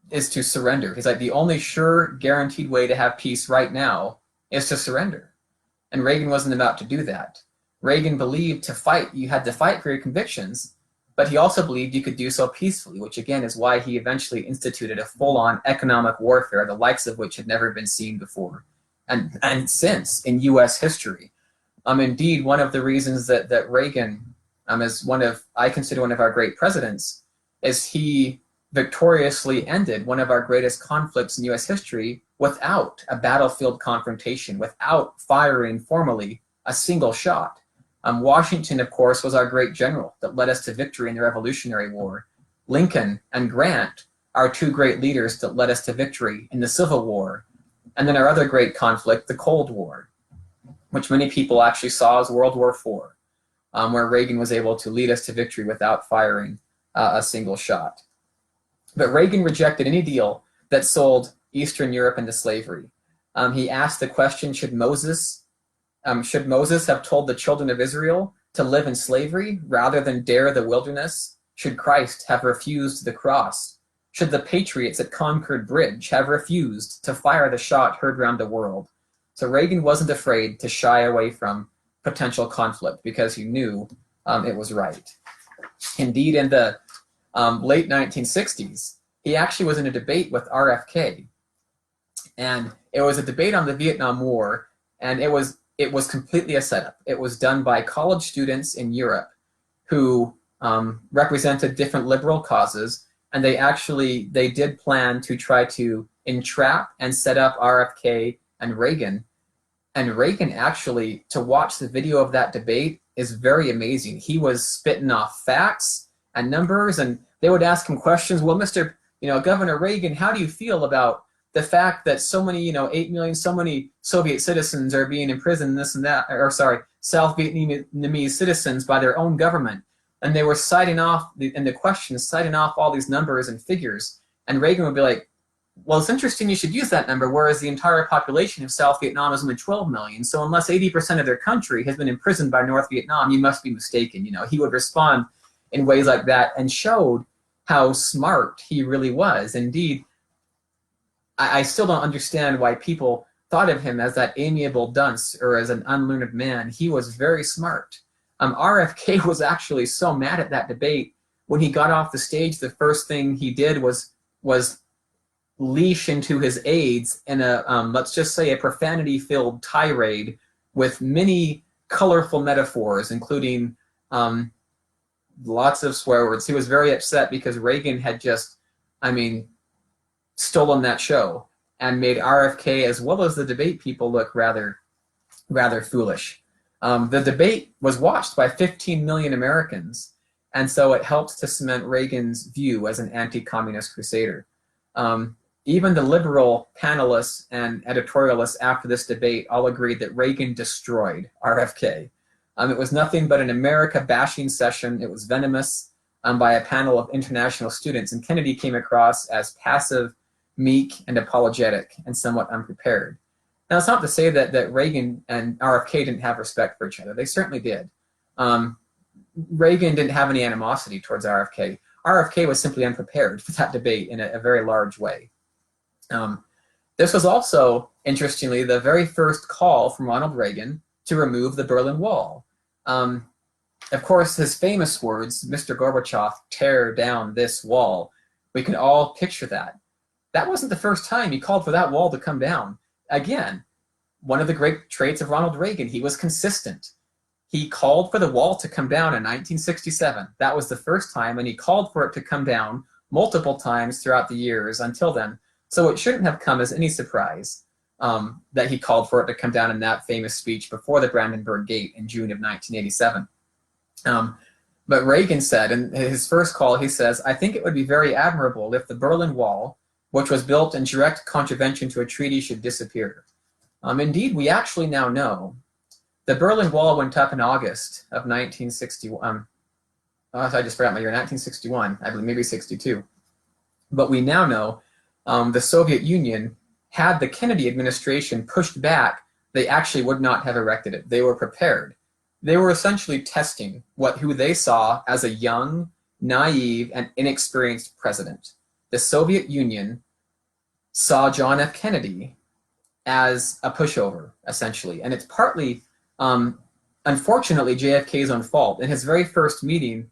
[SPEAKER 1] is to surrender. He's like, the only sure, guaranteed way to have peace right now is to surrender. And Reagan wasn't about to do that. Reagan believed to fight, you had to fight for your convictions, but he also believed you could do so peacefully, which again is why he eventually instituted a full-on economic warfare, the likes of which had never been seen before and since in U.S. history. Indeed, one of the reasons that Reagan is I consider one of our great presidents, is he victoriously ended one of our greatest conflicts in U.S. history without a battlefield confrontation, without firing formally a single shot. Washington, of course, was our great general that led us to victory in the Revolutionary War. Lincoln and Grant, our two great leaders that led us to victory in the Civil War. And then our other great conflict, the Cold War, which many people actually saw as World War IV, where Reagan was able to lead us to victory without firing a single shot. But Reagan rejected any deal that sold Eastern Europe into slavery. He asked the question, should Moses have told the children of Israel to live in slavery rather than dare the wilderness? Should Christ have refused the cross? Should the patriots at Concord Bridge have refused to fire the shot heard round the world? So Reagan wasn't afraid to shy away from potential conflict because he knew it was right. Indeed, in the late 1960s, he actually was in a debate with RFK. And it was a debate on the Vietnam War, and it was completely a setup. It was done by college students in Europe who represented different liberal causes, and they did plan to try to entrap and set up RFK and Reagan. And Reagan actually, to watch the video of that debate is very amazing. He was spitting off facts and numbers, and they would ask him questions. Well, Mr. Governor Reagan, how do you feel about the fact that so many, 8 million, so many Soviet citizens are being imprisoned, this and that, or sorry, South Vietnamese citizens by their own government? And they were citing off, in the questions, citing off all these numbers and figures. And Reagan would be like, well, it's interesting you should use that number, whereas the entire population of South Vietnam is only 12 million. So unless 80% of their country has been imprisoned by North Vietnam, you must be mistaken. He would respond in ways like that and showed how smart he really was. Indeed, I still don't understand why people thought of him as that amiable dunce or as an unlearned man. He was very smart. RFK was actually so mad at that debate. When he got off the stage, the first thing he did was leash into his aides in a, let's just say, a profanity-filled tirade with many colorful metaphors, including lots of swear words. He was very upset because Reagan had just, stolen that show and made RFK as well as the debate people look rather foolish. The debate was watched by 15 million Americans, and so it helps to cement Reagan's view as an anti-communist crusader. Even the liberal panelists and editorialists after this debate all agreed that Reagan destroyed RFK. It was nothing but an America bashing session. It was venomous by a panel of international students, and Kennedy came across as passive, meek, and apologetic, and somewhat unprepared. Now, it's not to say that Reagan and RFK didn't have respect for each other. They certainly did. Reagan didn't have any animosity towards RFK. RFK was simply unprepared for that debate in a very large way. This was also, interestingly, the very first call from Ronald Reagan to remove the Berlin Wall. Of course, his famous words, Mr. Gorbachev, tear down this wall. We can all picture that. That wasn't the first time he called for that wall to come down. Again, one of the great traits of Ronald Reagan, he was consistent. He called for the wall to come down in 1967. That was the first time, and he called for it to come down multiple times throughout the years until then. So it shouldn't have come as any surprise that he called for it to come down in that famous speech before the Brandenburg Gate in June of 1987. But Reagan said, in his first call, he says, "I think it would be very admirable if the Berlin Wall, which was built in direct contravention to a treaty, should disappear." Indeed, we actually now know the Berlin Wall went up in August of 1961. I just forgot my year, 1961, I believe, maybe 62. But we now know the Soviet Union, had the Kennedy administration pushed back, they actually would not have erected it. They were prepared. They were essentially testing who they saw as a young, naive, and inexperienced president. The Soviet Union saw John F. Kennedy as a pushover, essentially. And it's partly, unfortunately, JFK's own fault. In his very first meeting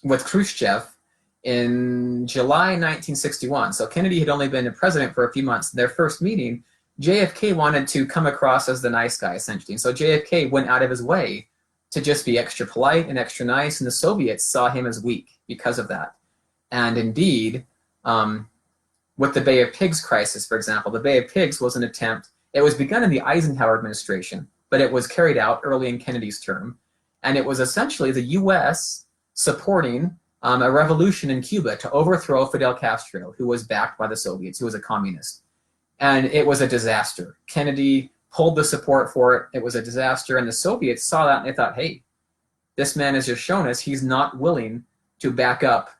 [SPEAKER 1] with Khrushchev in July 1961, so Kennedy had only been a president for a few months, their first meeting, JFK wanted to come across as the nice guy, essentially. And so JFK went out of his way to just be extra polite and extra nice, and the Soviets saw him as weak because of that. And indeed, with the Bay of Pigs crisis, for example, the Bay of Pigs was an attempt, it was begun in the Eisenhower administration, but it was carried out early in Kennedy's term. And it was essentially the US supporting a revolution in Cuba to overthrow Fidel Castro, who was backed by the Soviets, who was a communist. And it was a disaster. Kennedy pulled the support for it. It was a disaster. And the Soviets saw that and they thought, hey, this man has just shown us he's not willing to back up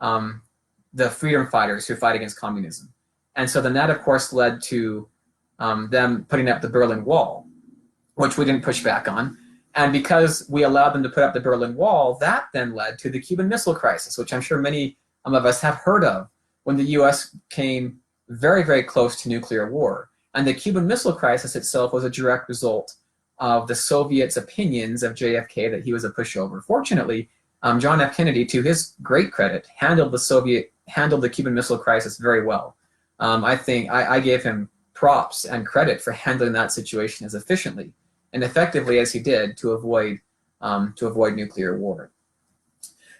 [SPEAKER 1] the freedom fighters who fight against communism. And so then that, of course, led to them putting up the Berlin Wall, which we didn't push back on. And because we allowed them to put up the Berlin Wall, that then led to the Cuban Missile Crisis, which I'm sure many of us have heard of, when the US came very, very close to nuclear war. And the Cuban Missile Crisis itself was a direct result of the Soviets' opinions of JFK that he was a pushover. Fortunately, John F. Kennedy, to his great credit, handled the Cuban Missile Crisis very well. I think I gave him props and credit for handling that situation as efficiently and effectively as he did to avoid nuclear war.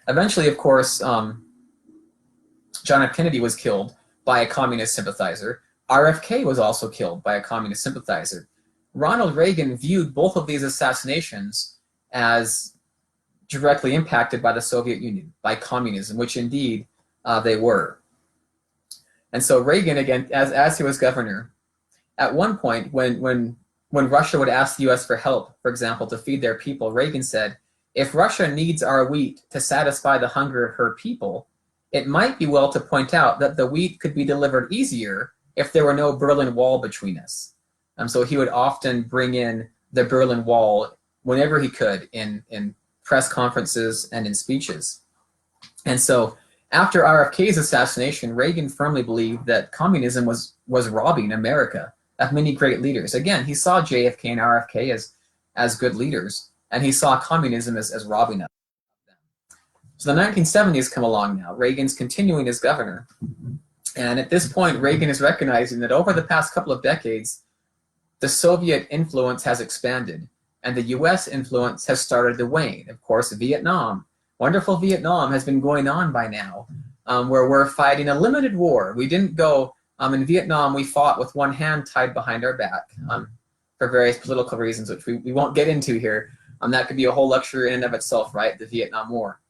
[SPEAKER 1] Eventually, of course, John F. Kennedy was killed by a communist sympathizer. RFK was also killed by a communist sympathizer. Ronald Reagan viewed both of these assassinations as directly impacted by the Soviet Union, by communism, which indeed they were. And so Reagan, again, as he was governor, at one point when Russia would ask the US for help, for example, to feed their people, Reagan said, if Russia needs our wheat to satisfy the hunger of her people, it might be well to point out that the wheat could be delivered easier if there were no Berlin Wall between us. So he would often bring in the Berlin Wall whenever he could in press conferences and in speeches. And so after RFK's assassination, Reagan firmly believed that communism was robbing America of many great leaders. Again, he saw JFK and RFK as good leaders, and he saw communism as robbing us. So the 1970s come along now. Reagan's continuing as governor. And at this point, Reagan is recognizing that over the past couple of decades, the Soviet influence has expanded, and the US influence has started to wane. Of course, Vietnam, wonderful Vietnam, has been going on by now, where we're fighting a limited war. We didn't go, in Vietnam, we fought with one hand tied behind our back for various political reasons, which we won't get into here. That could be a whole lecture in and of itself, right? The Vietnam War.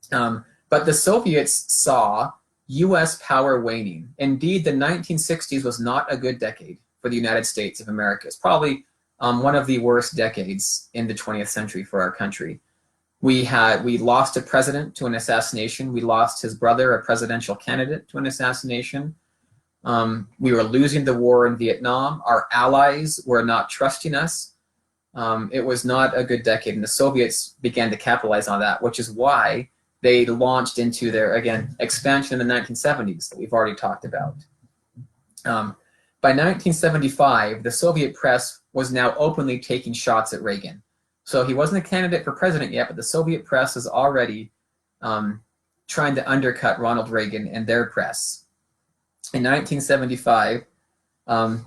[SPEAKER 1] But the Soviets saw US power waning. Indeed, the 1960s was not a good decade for the United States of America. It's probably one of the worst decades in the 20th century for our country. We lost a president to an assassination. We lost his brother, a presidential candidate, to an assassination. We were losing the war in Vietnam. Our allies were not trusting us. It was not a good decade, and the Soviets began to capitalize on that, which is why they launched into their, again, expansion in the 1970s that we've already talked about. By 1975, the Soviet press was now openly taking shots at Reagan. So he wasn't a candidate for president yet, but the Soviet press is already trying to undercut Ronald Reagan and their press. In 1975,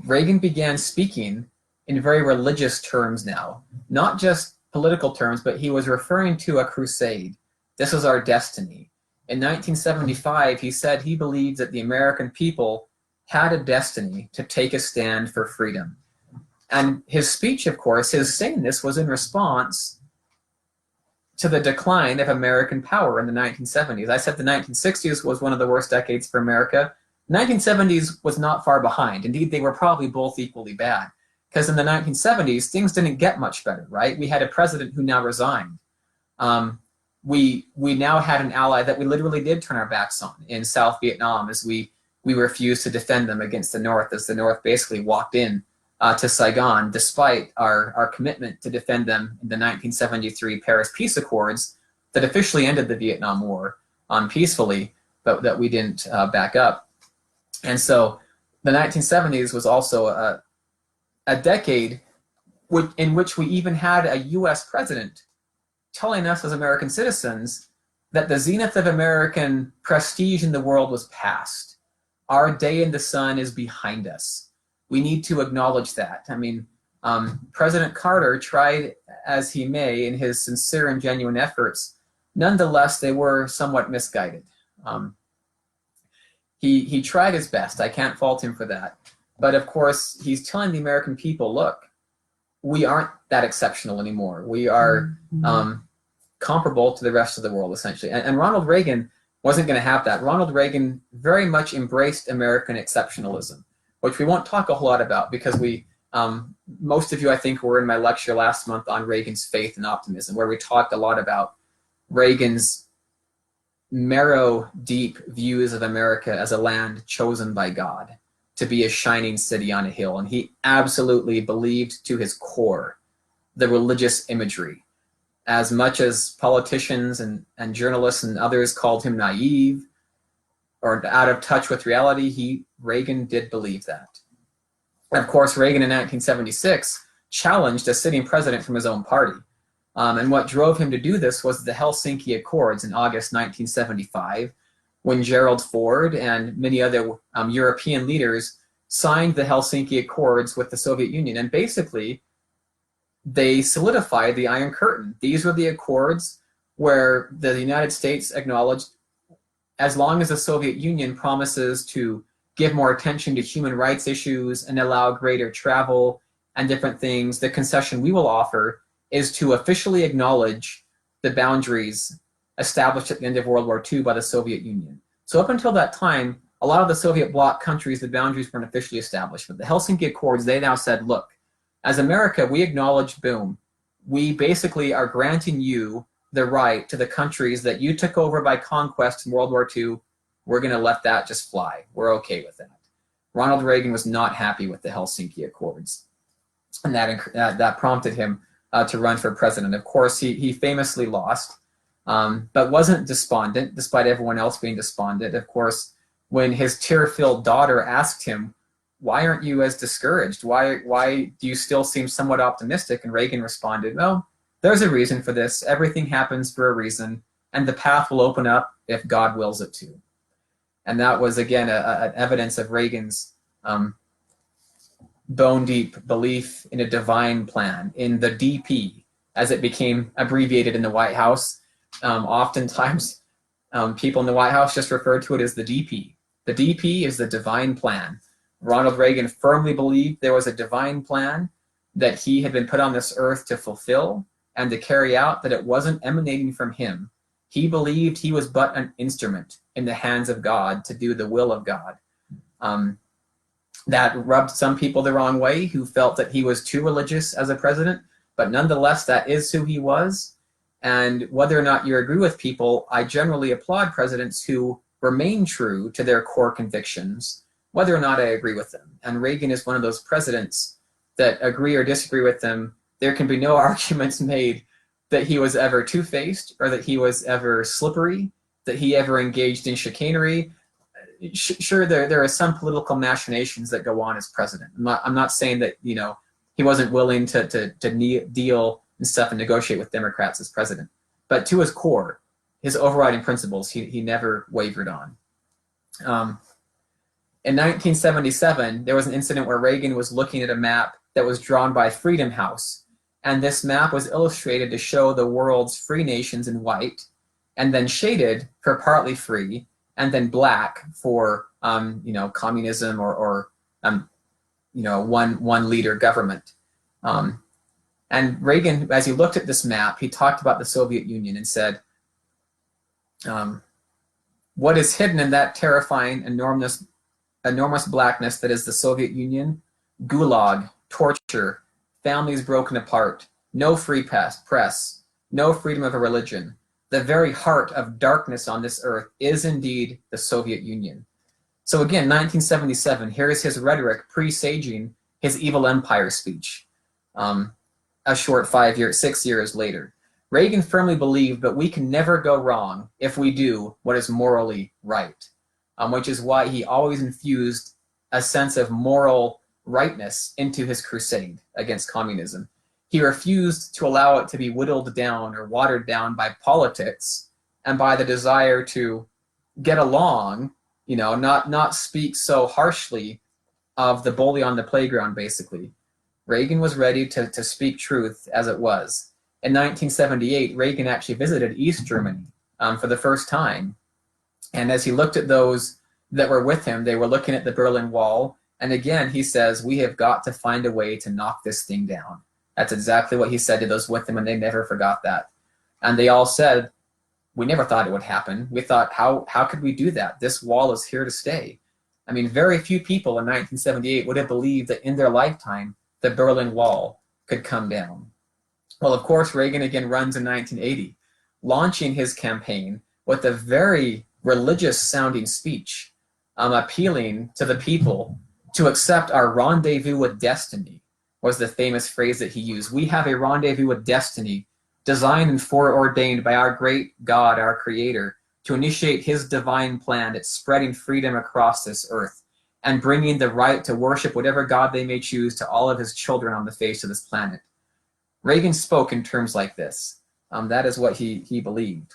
[SPEAKER 1] Reagan began speaking in very religious terms now, not just political terms, but he was referring to a crusade. This is our destiny. In 1975, he said he believed that the American people had a destiny to take a stand for freedom. And his speech, of course, his saying this was in response to the decline of American power in the 1970s. I said the 1960s was one of the worst decades for America. The 1970s was not far behind. Indeed, they were probably both equally bad. Because in the 1970s, things didn't get much better, right? We had a president who now resigned. We now had an ally that we literally did turn our backs on in South Vietnam as we refused to defend them against the North, as the North basically walked in to Saigon, despite our commitment to defend them in the 1973 Paris Peace Accords that officially ended the Vietnam War peacefully, but that we didn't back up. And so the 1970s was also a decade in which we even had a US president telling us as American citizens that the zenith of American prestige in the world was past. Our day in the sun is behind us. We need to acknowledge that. I mean, President Carter tried as he may in his sincere and genuine efforts. Nonetheless, they were somewhat misguided. He tried his best. I can't fault him for that. But of course, he's telling the American people, look, we aren't that exceptional anymore. We are comparable to the rest of the world, essentially. And Ronald Reagan wasn't going to have that. Ronald Reagan very much embraced American exceptionalism, which we won't talk a whole lot about because most of you, I think, were in my lecture last month on Reagan's faith and optimism, where we talked a lot about Reagan's marrow deep views of America as a land chosen by God to be a shining city on a hill. And he absolutely believed to his core the religious imagery. As much as politicians and journalists and others called him naive or out of touch with reality, Reagan did believe that. And of course, Reagan in 1976 challenged a sitting president from his own party. And what drove him to do this was the Helsinki Accords in August 1975, when Gerald Ford and many other European leaders signed the Helsinki Accords with the Soviet Union. And basically, they solidified the Iron Curtain. These were the accords where the United States acknowledged as long as the Soviet Union promises to give more attention to human rights issues and allow greater travel and different things, the concession we will offer is to officially acknowledge the boundaries established at the end of World War II by the Soviet Union. So up until that time, a lot of the Soviet bloc countries, the boundaries weren't officially established. But the Helsinki Accords, they now said, look, as America, we acknowledge, boom, we basically are granting you the right to the countries that you took over by conquest in World War II. We're going to let that just fly. We're okay with that. Ronald Reagan was not happy with the Helsinki Accords, and that prompted him to run for president. Of course, he famously lost, but wasn't despondent, despite everyone else being despondent. Of course, when his tear-filled daughter asked him, why aren't you as discouraged? Why do you still seem somewhat optimistic? And Reagan responded, well, there's a reason for this. Everything happens for a reason, and the path will open up if God wills it to. And that was, again, an evidence of Reagan's bone-deep belief in a divine plan, in the DP, as it became abbreviated in the White House. Oftentimes, people in the White House just refer to it as the DP. The DP is the divine plan. Ronald Reagan firmly believed there was a divine plan that he had been put on this earth to fulfill and to carry out, that it wasn't emanating from him. He believed he was but an instrument in the hands of God to do the will of God. That rubbed some people the wrong way, who felt that he was too religious as a president, but nonetheless, that is who he was. And whether or not you agree with people, I generally applaud presidents who remain true to their core convictions, whether or not I agree with them. And Reagan is one of those presidents that, agree or disagree with them, there can be no arguments made that he was ever two-faced or that he was ever slippery, that he ever engaged in chicanery. Sure, there are some political machinations that go on as president. I'm not saying that, you know, he wasn't willing to deal and stuff and negotiate with Democrats as president. But to his core, his overriding principles, he never wavered on. In 1977, there was an incident where Reagan was looking at a map that was drawn by Freedom House. And this map was illustrated to show the world's free nations in white, and then shaded for partly free, and then black for communism or one leader government. And Reagan, as he looked at this map, he talked about the Soviet Union and said, what is hidden in that terrifying, enormous blackness that is the Soviet Union? Gulag, torture, families broken apart, no free press, no freedom of a religion. The very heart of darkness on this earth is indeed the Soviet Union. So again, 1977, here is his rhetoric presaging his evil empire speech. A short 6 years later. Reagan firmly believed that we can never go wrong if we do what is morally right, which is why he always infused a sense of moral rightness into his crusade against communism. He refused to allow it to be whittled down or watered down by politics and by the desire to get along, not speak so harshly of the bully on the playground, basically. Reagan was ready to speak truth as it was. In 1978, Reagan actually visited East Germany for the first time. And as he looked at those that were with him, they were looking at the Berlin Wall. And again, he says, we have got to find a way to knock this thing down. That's exactly what he said to those with him, and they never forgot that. And they all said, we never thought it would happen. We thought, how could we do that? This wall is here to stay. I mean, very few people in 1978 would have believed that in their lifetime, the Berlin Wall could come down. Well, of course, Reagan again runs in 1980, launching his campaign with a very religious-sounding speech, appealing to the people to accept our rendezvous with destiny, was the famous phrase that he used. We have a rendezvous with destiny, designed and foreordained by our great God, our Creator, to initiate his divine plan that's spreading freedom across this earth and bringing the right to worship whatever God they may choose to all of his children on the face of this planet. Reagan spoke in terms like this. That is what he believed.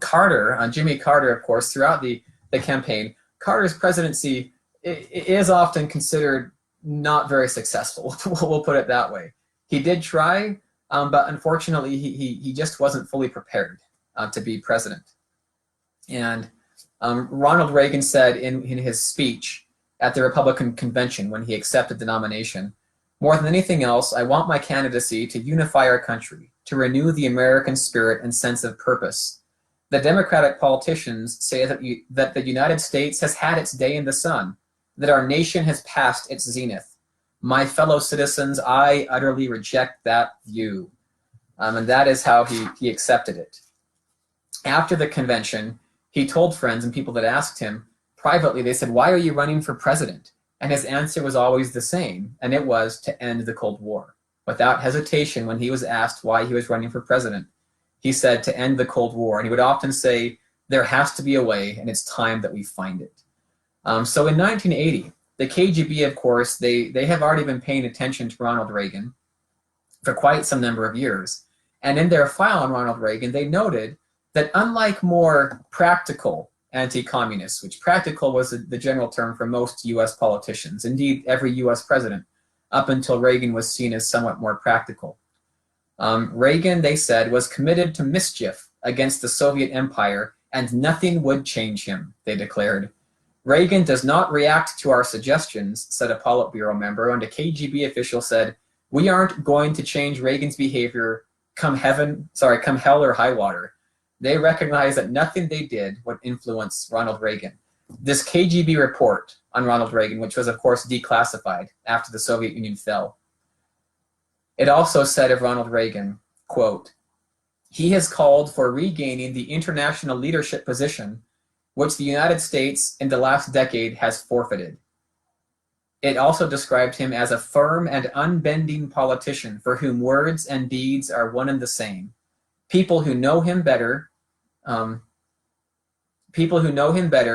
[SPEAKER 1] Carter, Jimmy Carter, of course, throughout the campaign, Carter's presidency is often considered not very successful. We'll put it that way. He did try, but unfortunately, he just wasn't fully prepared to be president. And Ronald Reagan said in his speech at the Republican convention when he accepted the nomination, "More than anything else, I want my candidacy to unify our country, to renew the American spirit and sense of purpose. The Democratic politicians say that the United States has had its day in the sun, that our nation has passed its zenith. My fellow citizens, I utterly reject that view." And that is how he accepted it. After the convention, he told friends and people that asked him privately, they said, "Why are you running for president?" And his answer was always the same, and it was to end the Cold War. Without hesitation, when he was asked why he was running for president, he said to end the Cold War. And he would often say, "There has to be a way, and it's time that we find it." So in 1980, the KGB, of course, they have already been paying attention to Ronald Reagan for quite some number of years. And in their file on Ronald Reagan, they noted that unlike more practical anti-communists, which practical was the general term for most US politicians, indeed every US president up until Reagan was seen as somewhat more practical. Reagan, they said, was committed to mischief against the Soviet Empire and nothing would change him, they declared. "Reagan does not react to our suggestions," said a Politburo member, and a KGB official said, "We aren't going to change Reagan's behavior come hell or high water." They recognized that nothing they did would influence Ronald Reagan. This KGB report on Ronald Reagan, which was of course declassified after the Soviet Union fell, it also said of Ronald Reagan, quote, "He has called for regaining the international leadership position which the United States in the last decade has forfeited." It also described him as a firm and unbending politician for whom words and deeds are one and the same. People who know him better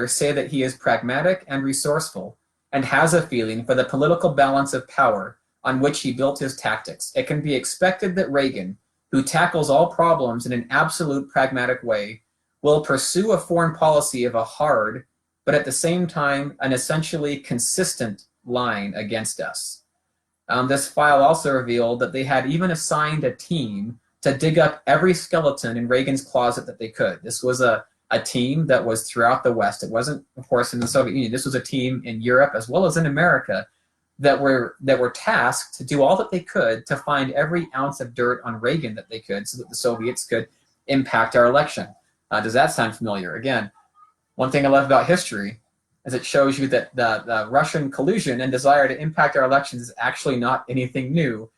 [SPEAKER 1] say that he is pragmatic and resourceful and has a feeling for the political balance of power on which he built his tactics. It can be expected that Reagan, who tackles all problems in an absolute pragmatic way, will pursue a foreign policy of a hard, but at the same time, an essentially consistent line against us. This file also revealed that they had even assigned a team to dig up every skeleton in Reagan's closet that they could. This was a team that was throughout the West. It wasn't, of course, in the Soviet Union. This was a team in Europe as well as in America that were tasked to do all that they could to find every ounce of dirt on Reagan that they could so that the Soviets could impact our election. Does that sound familiar? Again, one thing I love about history is it shows you that the Russian collusion and desire to impact our elections is actually not anything new,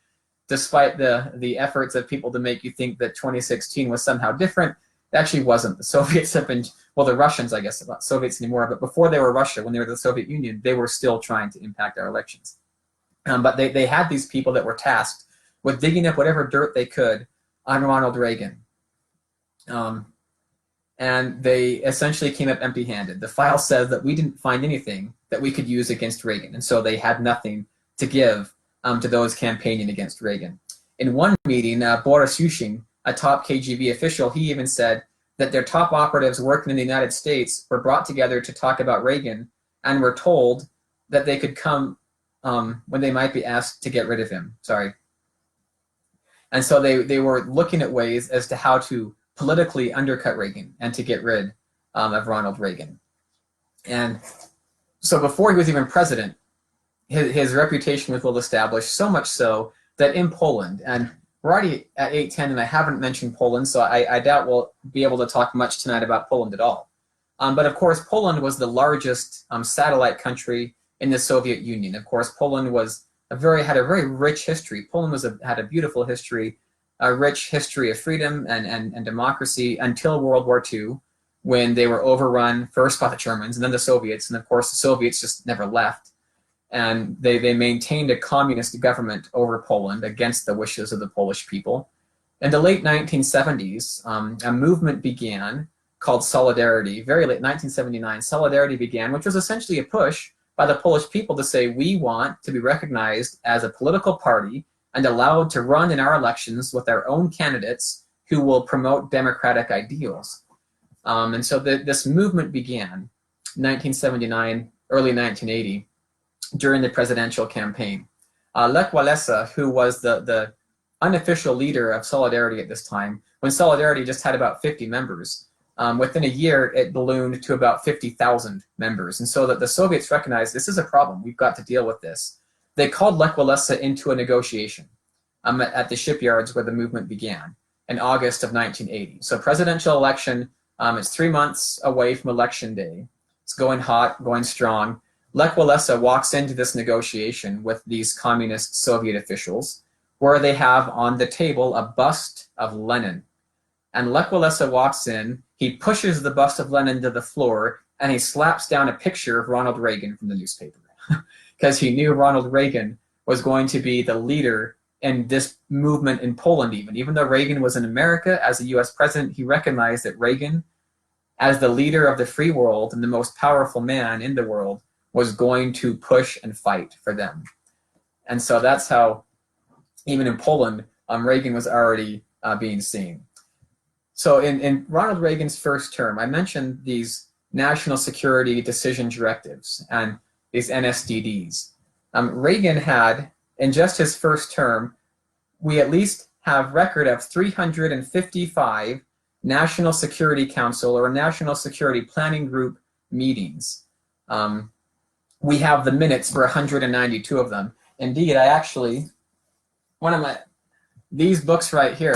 [SPEAKER 1] despite the efforts of people to make you think that 2016 was somehow different. It actually wasn't. The Soviets have been, well, the Russians, I guess, not Soviets anymore, but before they were Russia, when they were the Soviet Union, they were still trying to impact our elections. But they had these people that were tasked with digging up whatever dirt they could on Ronald Reagan. And they essentially came up empty-handed. The file says that we didn't find anything that we could use against Reagan, and so they had nothing to give to those campaigning against Reagan. In one meeting, Boris Yushin, a top KGB official, he even said that their top operatives working in the United States were brought together to talk about Reagan and were told that they could come when they might be asked to get rid of him. And so they were looking at ways as to how to politically undercut Reagan and to get rid of Ronald Reagan. And so before he was even president, his reputation was well established, so much so that in Poland, and we're already at 8:10 and I haven't mentioned Poland, so I doubt we'll be able to talk much tonight about Poland at all. But of course, Poland was the largest satellite country in the Soviet Union. Of course, Poland was had a very rich history. Poland had a beautiful history, a rich history of freedom and democracy until World War II, when they were overrun first by the Germans and then the Soviets, and of course the Soviets just never left. And they maintained a communist government over Poland against the wishes of the Polish people. In the late 1970s, a movement began called Solidarity. Very late 1979, Solidarity began, which was essentially a push by the Polish people to say, we want to be recognized as a political party and allowed to run in our elections with our own candidates who will promote democratic ideals. And so this movement began in 1979, early 1980, during the presidential campaign. Lech Walesa, who was the unofficial leader of Solidarity at this time, when Solidarity just had about 50 members, within a year, it ballooned to about 50,000 members. And so that the Soviets recognized this is a problem. We've got to deal with this. They called Lech Walesa into a negotiation at the shipyards where the movement began in August of 1980. So presidential election, it's 3 months away from election day. It's going hot, going strong. Lech Walesa walks into this negotiation with these communist Soviet officials, where they have on the table a bust of Lenin. And Lech Walesa walks in, he pushes the bust of Lenin to the floor, and he slaps down a picture of Ronald Reagan from the newspaper. Because he knew Ronald Reagan was going to be the leader in this movement in Poland even though Reagan was in America as a US president, he recognized that Reagan, as the leader of the free world and the most powerful man in the world, was going to push and fight for them. And so that's how, even in Poland, Reagan was already being seen. So in Ronald Reagan's first term, I mentioned these national security decision directives and these NSDDs. Reagan had, in just his first term, we at least have record of 355 National Security Council or National Security Planning Group meetings. We have the minutes for 192 of them. Indeed, I actually, these books right here,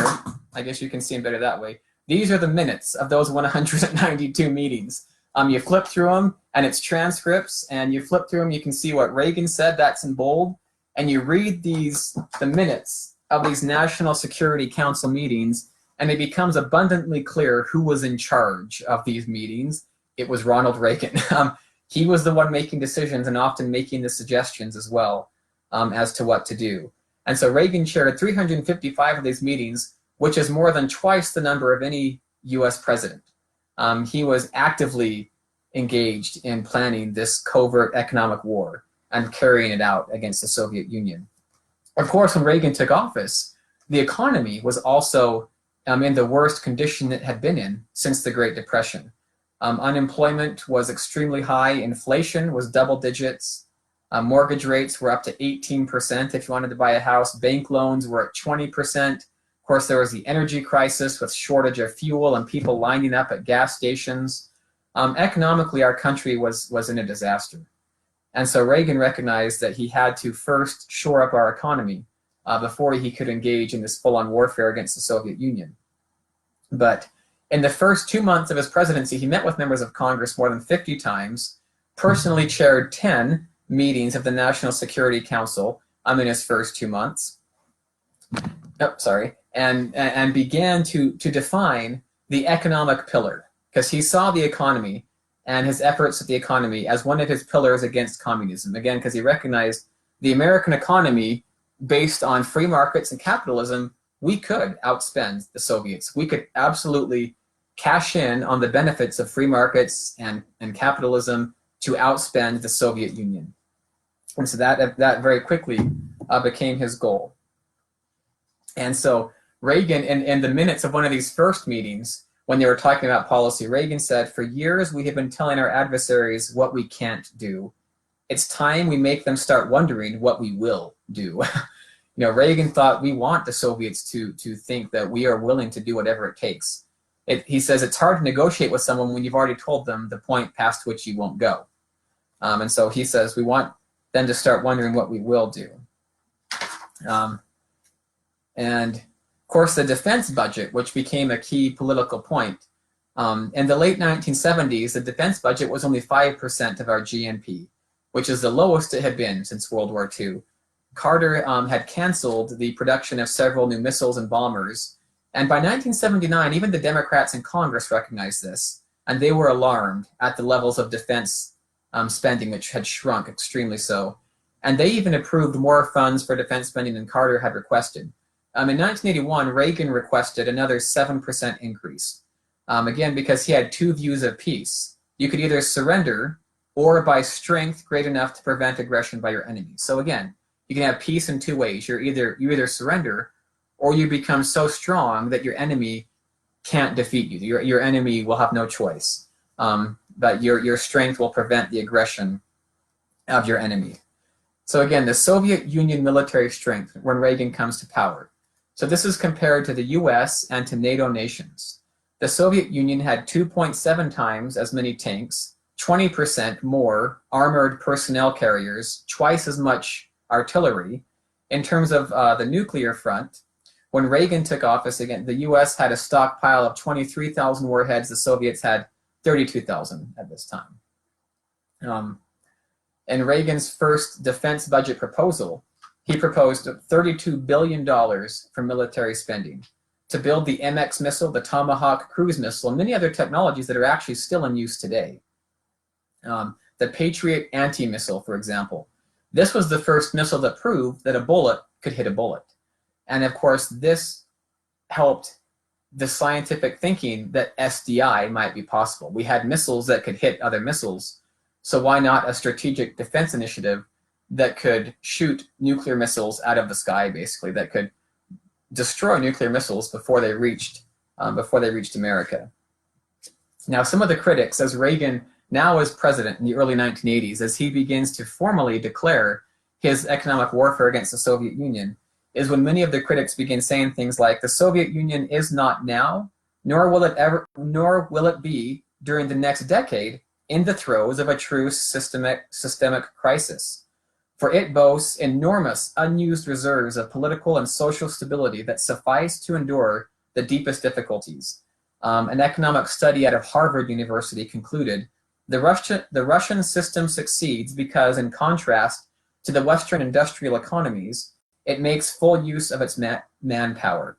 [SPEAKER 1] I guess you can see them better that way. These are the minutes of those 192 meetings. You flip through them, and it's transcripts, and you flip through them, you can see what Reagan said, that's in bold, and you read the minutes of these National Security Council meetings, and it becomes abundantly clear who was in charge of these meetings. It was Ronald Reagan. He was the one making decisions and often making the suggestions as well as to what to do. And so Reagan chaired 355 of these meetings, which is more than twice the number of any US president. He was actively engaged in planning this covert economic war and carrying it out against the Soviet Union. Of course, when Reagan took office, the economy was also in the worst condition it had been in since the Great Depression. Unemployment was extremely high, inflation was double digits, mortgage rates were up to 18% if you wanted to buy a house, bank loans were at 20%. Of course, there was the energy crisis with shortage of fuel and people lining up at gas stations. Economically, our country was in a disaster. And so Reagan recognized that he had to first shore up our economy before he could engage in this full-on warfare against the Soviet Union. But in the first 2 months of his presidency, he met with members of Congress more than 50 times, personally chaired 10 meetings of the National Security Council in his first 2 months. And began to define the economic pillar, because he saw the economy and his efforts at the economy as one of his pillars against communism. Again, because he recognized the American economy, based on free markets and capitalism, we could outspend the Soviets. We could absolutely cash in on the benefits of free markets and capitalism to outspend the Soviet Union. And so that very quickly became his goal. And so Reagan, in the minutes of one of these first meetings, when they were talking about policy, Reagan said, "For years we have been telling our adversaries what we can't do. It's time we make them start wondering what we will do." Reagan thought, we want the Soviets to think that we are willing to do whatever it takes. He says it's hard to negotiate with someone when you've already told them the point past which you won't go. And so he says we want them to start wondering what we will do. And of course, the defense budget, which became a key political point. In the late 1970s, the defense budget was only 5% of our GNP, which is the lowest it had been since World War II. Carter had canceled the production of several new missiles and bombers. And by 1979, even the Democrats in Congress recognized this, and they were alarmed at the levels of defense spending, which had shrunk extremely so. And they even approved more funds for defense spending than Carter had requested. In 1981, Reagan requested another 7% increase. Again, because he had two views of peace. You could either surrender or by strength great enough to prevent aggression by your enemies. So again, you can have peace in two ways. You either surrender or you become so strong that your enemy can't defeat you. Your enemy will have no choice. But your strength will prevent the aggression of your enemy. So again, the Soviet Union military strength when Reagan comes to power. So this is compared to the US and to NATO nations. The Soviet Union had 2.7 times as many tanks, 20% more armored personnel carriers, twice as much artillery. In terms of the nuclear front, when Reagan took office again, the US had a stockpile of 23,000 warheads. The Soviets had 32,000 at this time. In Reagan's first defense budget proposal, he proposed $32 billion for military spending to build the MX missile, the Tomahawk cruise missile, and many other technologies that are actually still in use today. The Patriot anti-missile, for example. This was the first missile that proved that a bullet could hit a bullet. And of course, this helped the scientific thinking that SDI might be possible. We had missiles that could hit other missiles, so why not a strategic defense initiative that could shoot nuclear missiles out of the sky, basically, that could destroy nuclear missiles before they reached America. Now, some of the critics, as Reagan now is president in the early 1980s, as he begins to formally declare his economic warfare against the Soviet Union, is when many of the critics begin saying things like, the Soviet Union is not now, nor will it be during the next decade, in the throes of a true systemic crisis. For it boasts enormous unused reserves of political and social stability that suffice to endure the deepest difficulties. An economic study out of Harvard University concluded, the Russian system succeeds because, in contrast to the Western industrial economies, it makes full use of its manpower.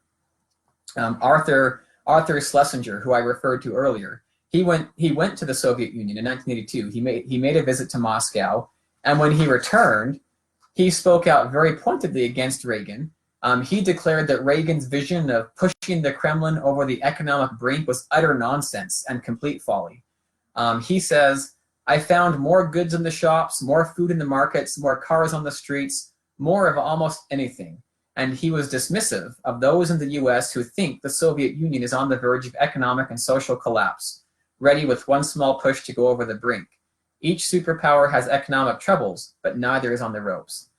[SPEAKER 1] Arthur Schlesinger, who I referred to earlier, he went to the Soviet Union in 1982. He made a visit to Moscow, and when he returned, he spoke out very pointedly against Reagan. He declared that Reagan's vision of pushing the Kremlin over the economic brink was utter nonsense and complete folly. He says, I found more goods in the shops, more food in the markets, more cars on the streets, more of almost anything. And he was dismissive of those in the US who think the Soviet Union is on the verge of economic and social collapse, ready with one small push to go over the brink. Each superpower has economic troubles, but neither is on the ropes.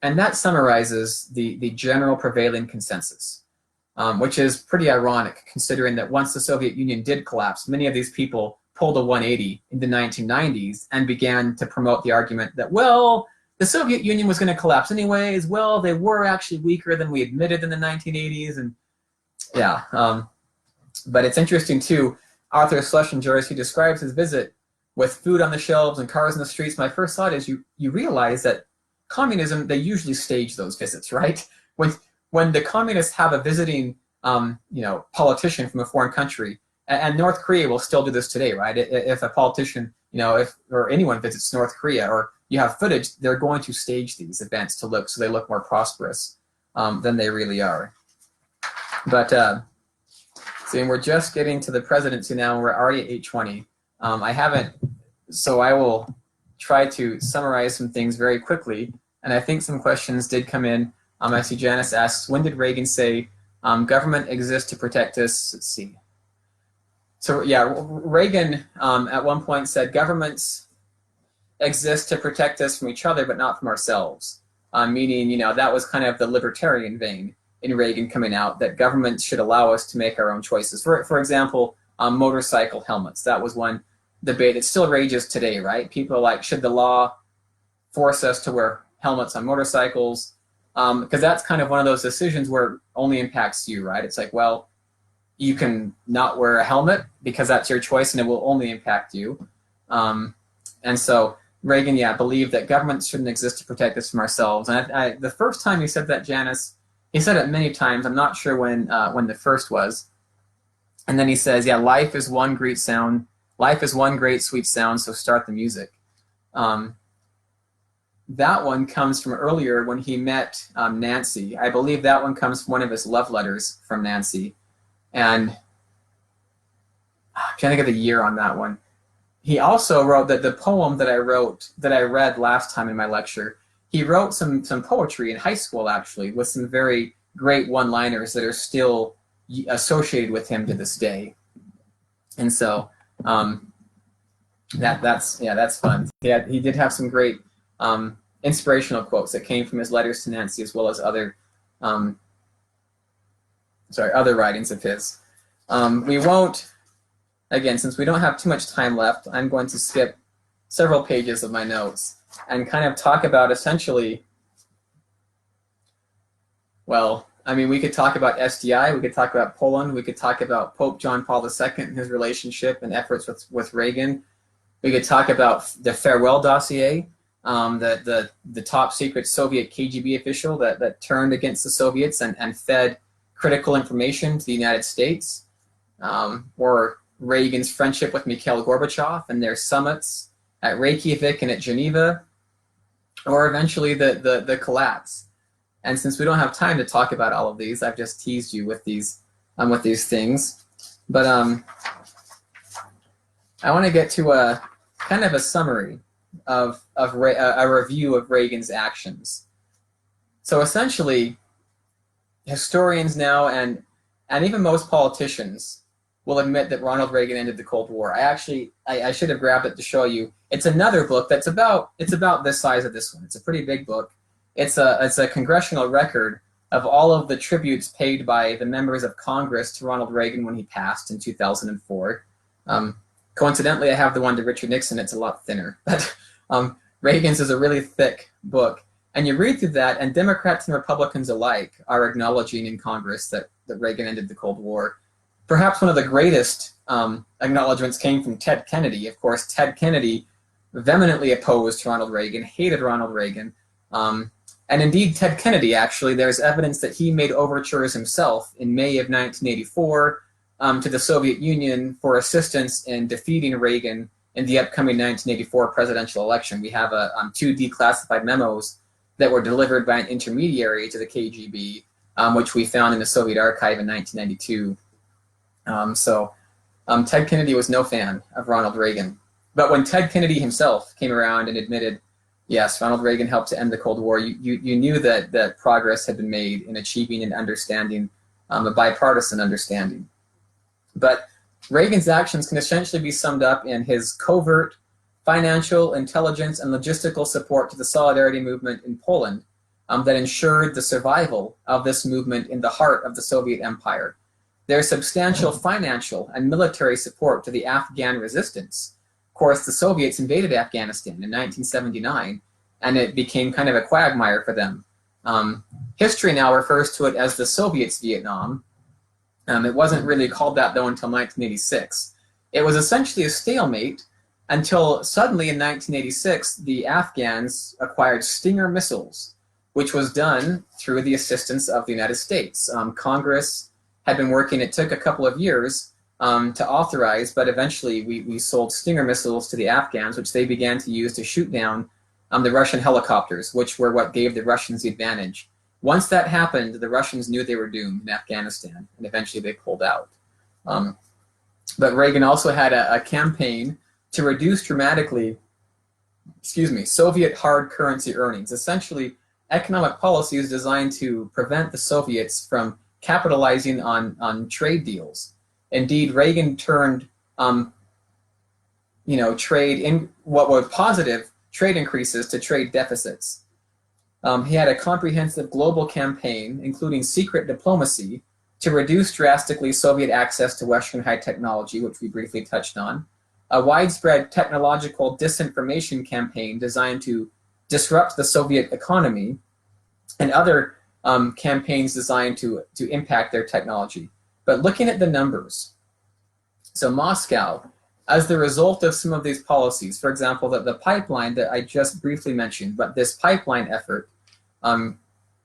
[SPEAKER 1] And that summarizes the general prevailing consensus, which is pretty ironic considering that once the Soviet Union did collapse, many of these people pulled a 180 in the 1990s and began to promote the argument that, well, the Soviet Union was going to collapse anyways. Well, they were actually weaker than we admitted in the 1980s. And yeah, but it's interesting too, Arthur Schlesinger, as he describes his visit with food on the shelves and cars in the streets, my first thought is you realize that communism, they usually stage those visits, right? When the communists have a visiting politician from a foreign country, and North Korea will still do this today, right? If a politician, or anyone visits North Korea, or you have footage, they're going to stage these events so they look more prosperous than they really are. But see, we're just getting to the presidency now, and we're already at 8:20. So I will try to summarize some things very quickly. And I think some questions did come in. I see Janice asks, when did Reagan say government exists to protect us? Let's see. So yeah, Reagan at one point said governments exist to protect us from each other, but not from ourselves. Meaning, that was kind of the libertarian vein in Reagan coming out, that governments should allow us to make our own choices. For example, motorcycle helmets. That was one debate that still rages today, right? People are like, should the law force us to wear helmets on motorcycles? Because that's kind of one of those decisions where it only impacts you, right? It's like, well, you can not wear a helmet because that's your choice and it will only impact you. And so Reagan, believed that governments shouldn't exist to protect us from ourselves. And the first time he said that, Janice, he said it many times. I'm not sure when the first was. And then he says, life is one great sound. Life is one great sweet sound, so start the music. That one comes from earlier when he met Nancy. I believe that one comes from one of his love letters from Nancy. And I'm trying to think of the year on that one. He also wrote that the poem that I read last time in my lecture, he wrote some poetry in high school, actually, with some very great one-liners that are still associated with him to this day. And so that's fun. He did have some great inspirational quotes that came from his letters to Nancy, as well as other writings of his. We won't, again, since we don't have too much time left, I'm going to skip several pages of my notes and kind of talk about essentially, well, I mean, we could talk about SDI, we could talk about Poland, we could talk about Pope John Paul II and his relationship and efforts with Reagan. We could talk about the farewell dossier, the top secret Soviet KGB official that turned against the Soviets and fed critical information to the United States, or Reagan's friendship with Mikhail Gorbachev and their summits at Reykjavik and at Geneva, or eventually the collapse. And since we don't have time to talk about all of these, I've just teased you with these things. But I want to get to a kind of a summary of a review of Reagan's actions. So essentially, historians now and even most politicians will admit that Ronald Reagan ended the Cold War. I should have grabbed it to show you. It's another book that's about this size of this one. It's a pretty big book. It's a congressional record of all of the tributes paid by the members of Congress to Ronald Reagan when he passed in 2004. Coincidentally, I have the one to Richard Nixon. It's a lot thinner, but Reagan's is a really thick book. And you read through that, and Democrats and Republicans alike are acknowledging in Congress that Reagan ended the Cold War. Perhaps one of the greatest acknowledgments came from Ted Kennedy. Of course, Ted Kennedy vehemently opposed Ronald Reagan, hated Ronald Reagan. And indeed, Ted Kennedy, actually, there's evidence that he made overtures himself in May of 1984 to the Soviet Union for assistance in defeating Reagan in the upcoming 1984 presidential election. We have two declassified memos that were delivered by an intermediary to the KGB, which we found in the Soviet archive in 1992. Ted Kennedy was no fan of Ronald Reagan. But when Ted Kennedy himself came around and admitted, yes, Ronald Reagan helped to end the Cold War, you knew that progress had been made in achieving an understanding, a bipartisan understanding. But Reagan's actions can essentially be summed up in his covert financial, intelligence, and logistical support to the Solidarity movement in Poland that ensured the survival of this movement in the heart of the Soviet Empire. Their substantial financial and military support to the Afghan resistance. Of course, the Soviets invaded Afghanistan in 1979, and it became kind of a quagmire for them. History now refers to it as the Soviets' Vietnam. It wasn't really called that, though, until 1986. It was essentially a stalemate until suddenly in 1986, the Afghans acquired Stinger missiles, which was done through the assistance of the United States. Congress had been working, it took a couple of years to authorize, but eventually we sold Stinger missiles to the Afghans, which they began to use to shoot down the Russian helicopters, which were what gave the Russians the advantage. Once that happened, the Russians knew they were doomed in Afghanistan, and eventually they pulled out. But Reagan also had a campaign to reduce dramatically, Soviet hard currency earnings, essentially economic policies designed to prevent the Soviets from capitalizing on trade deals. Indeed, Reagan turned trade in what were positive trade increases to trade deficits. He had a comprehensive global campaign, including secret diplomacy, to reduce drastically Soviet access to Western high technology, which we briefly touched on, a widespread technological disinformation campaign designed to disrupt the Soviet economy, and other campaigns designed to impact their technology. But looking at the numbers, so Moscow, as the result of some of these policies, for example, the pipeline that I just briefly mentioned, but this pipeline effort,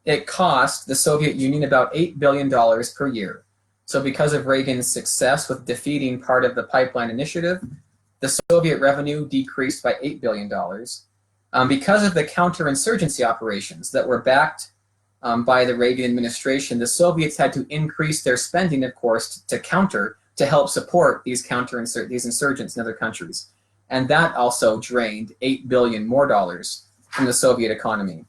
[SPEAKER 1] it cost the Soviet Union about $8 billion per year. So because of Reagan's success with defeating part of the pipeline initiative, the Soviet revenue decreased by $8 billion. Because of the counterinsurgency operations that were backed by the Reagan administration, the Soviets had to increase their spending, of course, to help support these insurgents in other countries. And that also drained $8 billion more from the Soviet economy.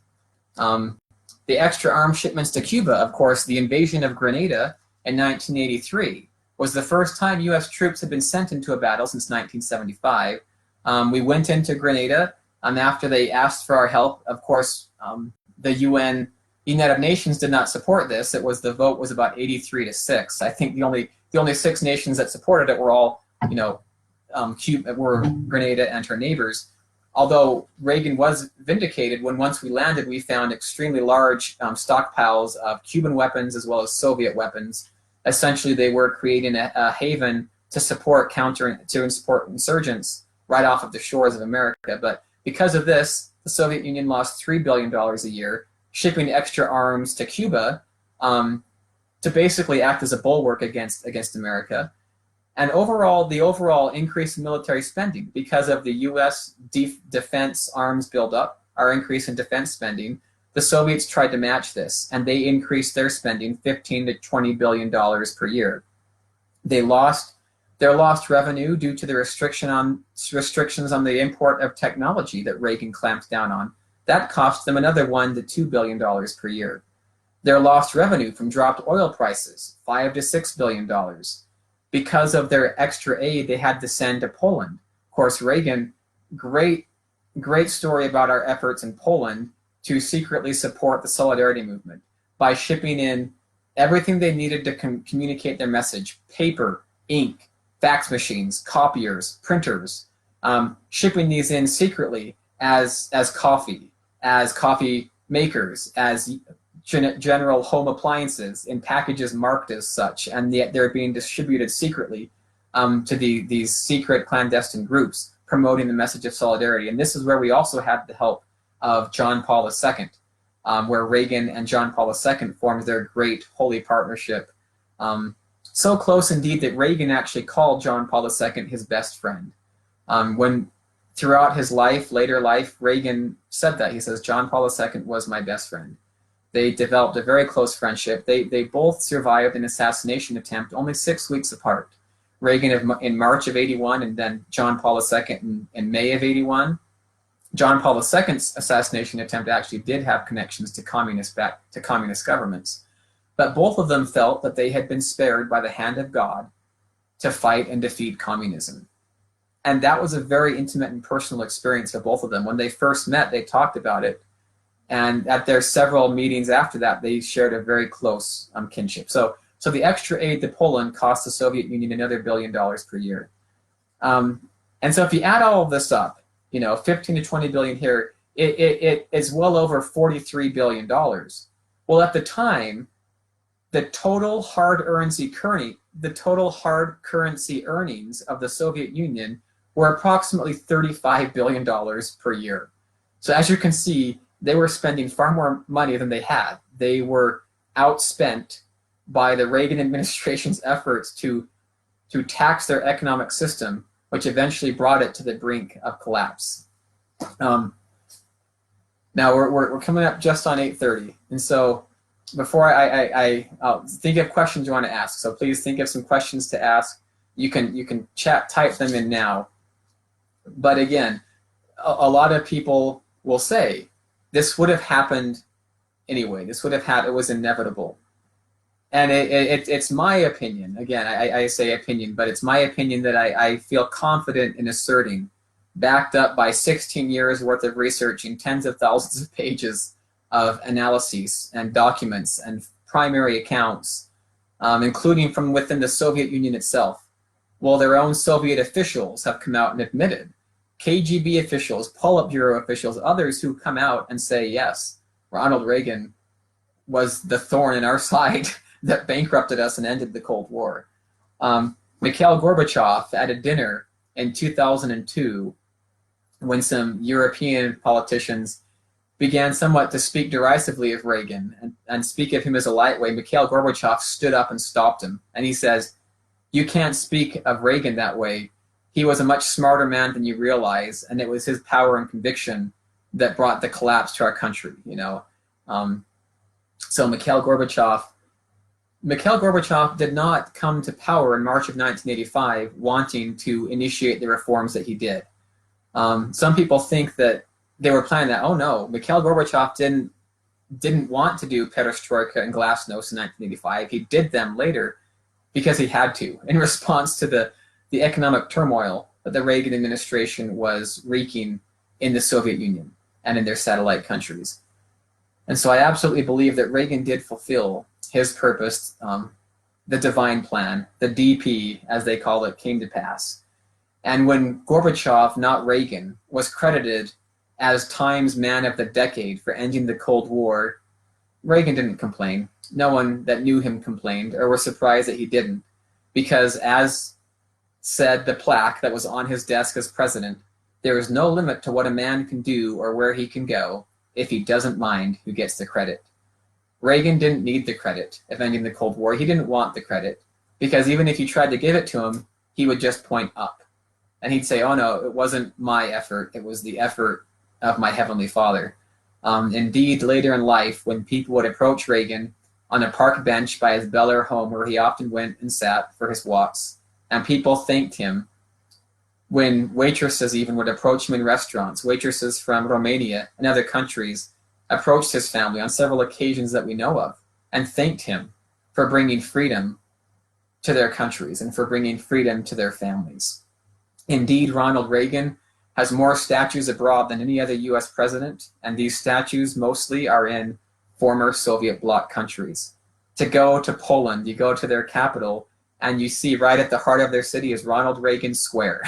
[SPEAKER 1] The extra arms shipments to Cuba, of course, the invasion of Grenada in 1983 was the first time U.S. troops had been sent into a battle since 1975. We went into Grenada after they asked for our help. Of course, the UN The United Nations did not support this. The vote was about 83-6. I think the only 6 nations that supported it were all, Cuba, were Grenada and her neighbors. Although Reagan was vindicated when once we landed, we found extremely large stockpiles of Cuban weapons as well as Soviet weapons. Essentially, they were creating a haven to support insurgents right off of the shores of America. But because of this, the Soviet Union lost $3 billion a year, shipping extra arms to Cuba to basically act as a bulwark against America. And the overall increase in military spending, because of the U.S. defense arms buildup, our increase in defense spending, the Soviets tried to match this, and they increased their spending $15 to $20 billion per year. Their lost revenue due to the restrictions on the import of technology that Reagan clamped down on. That cost them another $1 to $2 billion per year. Their lost revenue from dropped oil prices, $5 to $6 billion. Because of their extra aid they had to send to Poland. Of course, Reagan, great story about our efforts in Poland to secretly support the Solidarity movement by shipping in everything they needed to communicate their message: paper, ink, fax machines, copiers, printers, shipping these in secretly as coffee makers, as general home appliances in packages marked as such, and yet they're being distributed secretly to these secret clandestine groups promoting the message of solidarity. And this is where we also had the help of John Paul II, where Reagan and John Paul II formed their great holy partnership. So close indeed that Reagan actually called John Paul II his best friend. When throughout his later life, Reagan said that. He says, John Paul II was my best friend. They developed a very close friendship. They both survived an assassination attempt only 6 weeks apart. Reagan in March of '81, and then John Paul II in May of '81. John Paul II's assassination attempt actually did have connections to communist governments. But both of them felt that they had been spared by the hand of God to fight and defeat communism. And that was a very intimate and personal experience for both of them. When they first met, they talked about it. And at their several meetings after that, they shared a very close kinship. So the extra aid to Poland cost the Soviet Union another $1 billion per year. And so if you add all of this up, 15 to 20 billion here, it is well over $43 billion. Well, at the time, the total hard currency earnings of the Soviet Union were approximately $35 billion per year. So as you can see, they were spending far more money than they had. They were outspent by the Reagan administration's efforts to tax their economic system, which eventually brought it to the brink of collapse. Now we're coming up just on 8:30, and so before I'll think of questions you want to ask. So please think of some questions to ask. You can type them in now. But again, a lot of people will say this would have happened anyway. It was inevitable. And it's my opinion, again, I say opinion, but it's my opinion that I feel confident in asserting, backed up by 16 years worth of research and tens of thousands of pages of analyses and documents and primary accounts, including from within the Soviet Union itself. Well, their own Soviet officials have come out and admitted, KGB officials, Politburo officials, others who come out and say, yes, Ronald Reagan was the thorn in our side that bankrupted us and ended the Cold War. Mikhail Gorbachev at a dinner in 2002, when some European politicians began somewhat to speak derisively of Reagan and speak of him as a lightweight, Mikhail Gorbachev stood up and stopped him. And he says, you can't speak of Reagan that way. He was a much smarter man than you realize, and it was his power and conviction that brought the collapse to our country, So Mikhail Gorbachev did not come to power in March of 1985 wanting to initiate the reforms that he did. Some people think that they were planning that. Oh no, Mikhail Gorbachev didn't want to do perestroika and glasnost in 1985. He did them later because he had to, in response to the economic turmoil that the Reagan administration was wreaking in the Soviet Union and in their satellite countries. And so I absolutely believe that Reagan did fulfill his purpose. The divine plan, the DP, as they call it, came to pass. And when Gorbachev, not Reagan, was credited as Time's Man of the Decade for ending the Cold War, Reagan didn't complain. No one that knew him complained or were surprised that he didn't, because as said the plaque that was on his desk as president, there is no limit to what a man can do or where he can go if he doesn't mind who gets the credit. Reagan didn't need the credit of ending the Cold War. He didn't want the credit, because even if you tried to give it to him, he would just point up. And he'd say, oh no, it wasn't my effort, it was the effort of my Heavenly Father. Indeed, later in life, when people would approach Reagan on a park bench by his Bel Air home where he often went and sat for his walks, and people thanked him, when waitresses even would approach him in restaurants, waitresses from Romania and other countries approached his family on several occasions that we know of and thanked him for bringing freedom to their countries and for bringing freedom to their families. Indeed, Ronald Reagan has more statues abroad than any other US president, and these statues mostly are in former Soviet bloc countries. To go to Poland, you go to their capital, and you see right at the heart of their city is Ronald Reagan Square.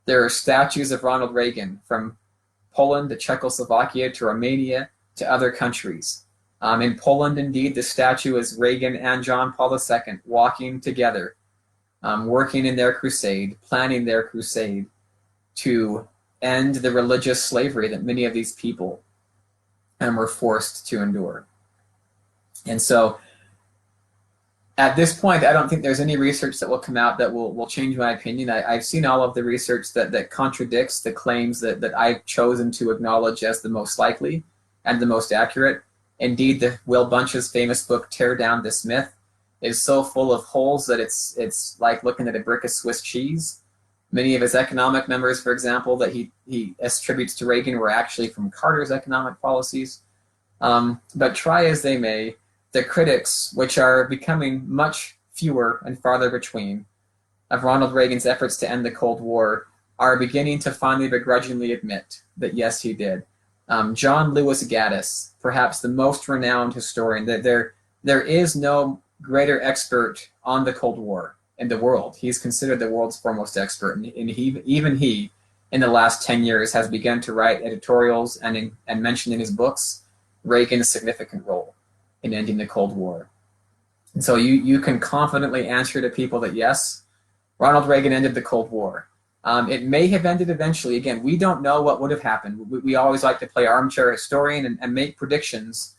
[SPEAKER 1] There are statues of Ronald Reagan from Poland to Czechoslovakia to Romania to other countries. In Poland, indeed, the statue is Reagan and John Paul II walking together, working in their crusade, planning their crusade to end the religious slavery that many of these people were forced to endure. And so at this point, I don't think there's any research that will come out that will change my opinion. I've seen all of the research that contradicts the claims that I've chosen to acknowledge as the most likely and the most accurate. Indeed, the Will Bunch's famous book, Tear Down This Myth, is so full of holes that it's like looking at a brick of Swiss cheese. Many of his economic numbers, for example, that he attributes to Reagan were actually from Carter's economic policies. But try as they may, the critics, which are becoming much fewer and farther between, of Ronald Reagan's efforts to end the Cold War are beginning to finally begrudgingly admit that yes, he did. John Lewis Gaddis, perhaps the most renowned historian, that there is no greater expert on the Cold War in the world. He's considered the world's foremost expert, and even he, in the last 10 years, has begun to write editorials and mention in his books Reagan's significant role in ending the Cold War. And so you can confidently answer to people that yes, Ronald Reagan ended the Cold War. It may have ended eventually. Again, we don't know what would have happened. We always like to play armchair historian and make predictions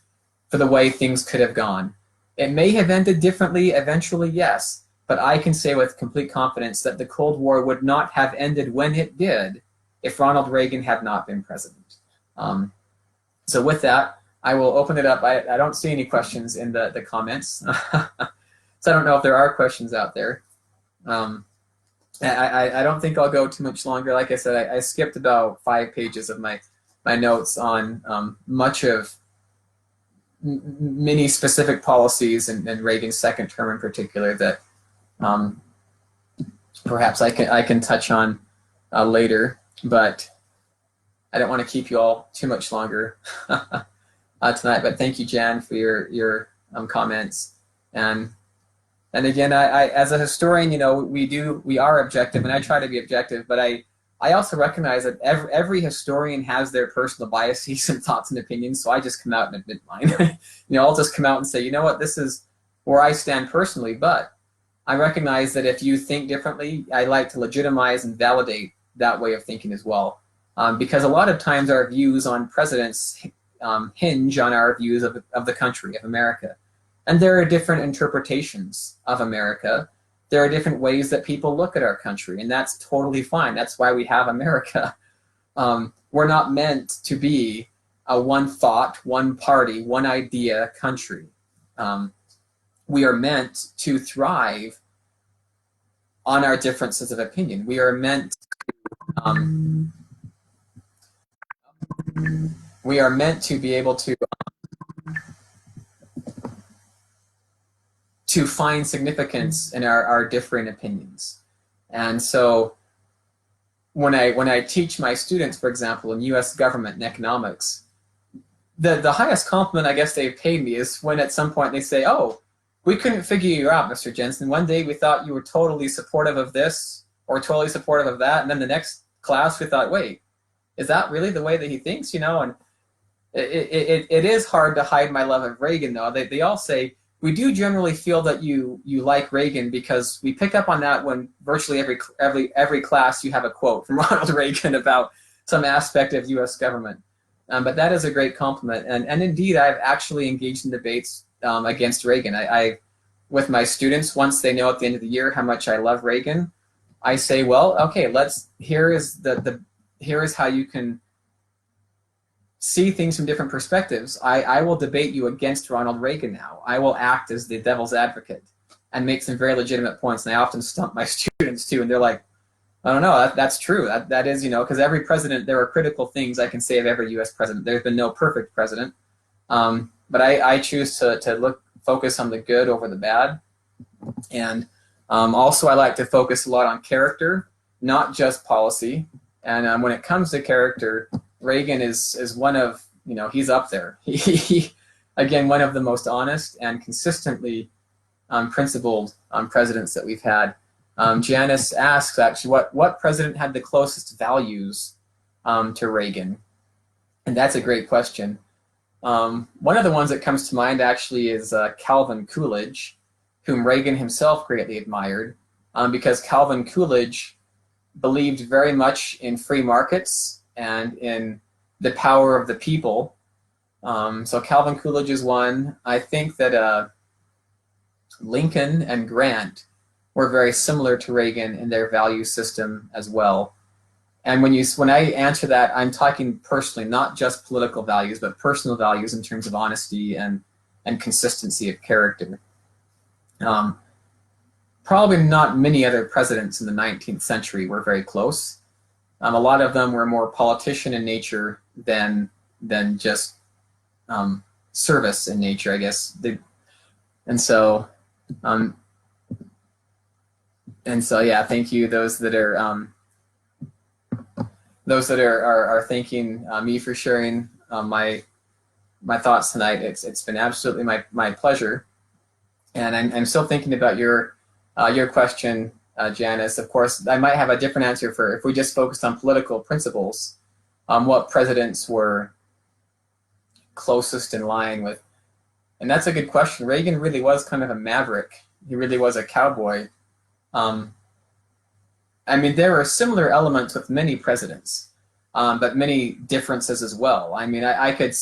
[SPEAKER 1] for the way things could have gone. It may have ended differently eventually, yes, but I can say with complete confidence that the Cold War would not have ended when it did if Ronald Reagan had not been president. So with that, I will open it up. I don't see any questions in the comments. So I don't know if there are questions out there. I don't think I'll go too much longer. Like I said, I skipped about 5 pages of my notes on much of many specific policies and Reagan's second term in particular that perhaps I can touch on later, but I don't want to keep you all too much longer tonight. But thank you, Jan, for your comments. And again, I as a historian, you know, we are objective, and I try to be objective, but I also recognize that every historian has their personal biases and thoughts and opinions, so I just come out and admit mine. You know, I'll just come out and say, you know what, this is where I stand personally, but I recognize that if you think differently, I like to legitimize and validate that way of thinking as well. Because a lot of times our views on presidents hinge on our views of the country, of America. And there are different interpretations of America. There are different ways that people look at our country, and that's totally fine. That's why we have America. We're not meant to be a one thought, one party, one idea country. We are meant to thrive on our differences of opinion. We are meant to be able to find significance in our differing opinions. And so when I teach my students, for example, in US government and economics, the highest compliment I guess they've paid me is when at some point they say, "Oh, we couldn't figure you out, Mr. Jensen. One day we thought you were totally supportive of this or totally supportive of that, and then the next class we thought, wait, is that really the way that he thinks?" You know, and it is hard to hide my love of Reagan, though. They all say, we do generally feel that you like Reagan because we pick up on that when virtually every class you have a quote from Ronald Reagan about some aspect of U.S. government. But that is a great compliment, and indeed I've actually engaged in debates against Reagan. I with my students, once they know at the end of the year how much I love Reagan, I say, well, okay, here is how you can see things from different perspectives. I will debate you against Ronald Reagan now. I will act as the devil's advocate and make some very legitimate points. And I often stump my students too, and they're like, I don't know, that's true. That is, you know, because every president, there are critical things I can say of every U.S. president. There's been no perfect president. But I choose to focus on the good over the bad. And also I like to focus a lot on character, not just policy. And when it comes to character, Reagan is one of, you know, he's up there. He again, one of the most honest and consistently principled presidents that we've had. Janice asks, actually, what president had the closest values to Reagan? And that's a great question. One of the ones that comes to mind actually is Calvin Coolidge, whom Reagan himself greatly admired, because Calvin Coolidge believed very much in free markets and in the power of the people. So Calvin Coolidge is one. I think that Lincoln and Grant were very similar to Reagan in their value system as well. And when I answer that, I'm talking personally, not just political values, but personal values in terms of honesty and consistency of character. Probably not many other presidents in the 19th century were very close. A lot of them were more politician in nature than just service in nature, I guess. And so yeah, thank you those that are thanking me for sharing my thoughts tonight. It's been absolutely my pleasure, and I'm still thinking about your question, Janice. Of course, I might have a different answer for if we just focused on political principles. What presidents were closest in line with, and that's a good question. Reagan really was kind of a maverick. He really was a cowboy. I mean, there are similar elements with many presidents, but many differences as well. I mean, I could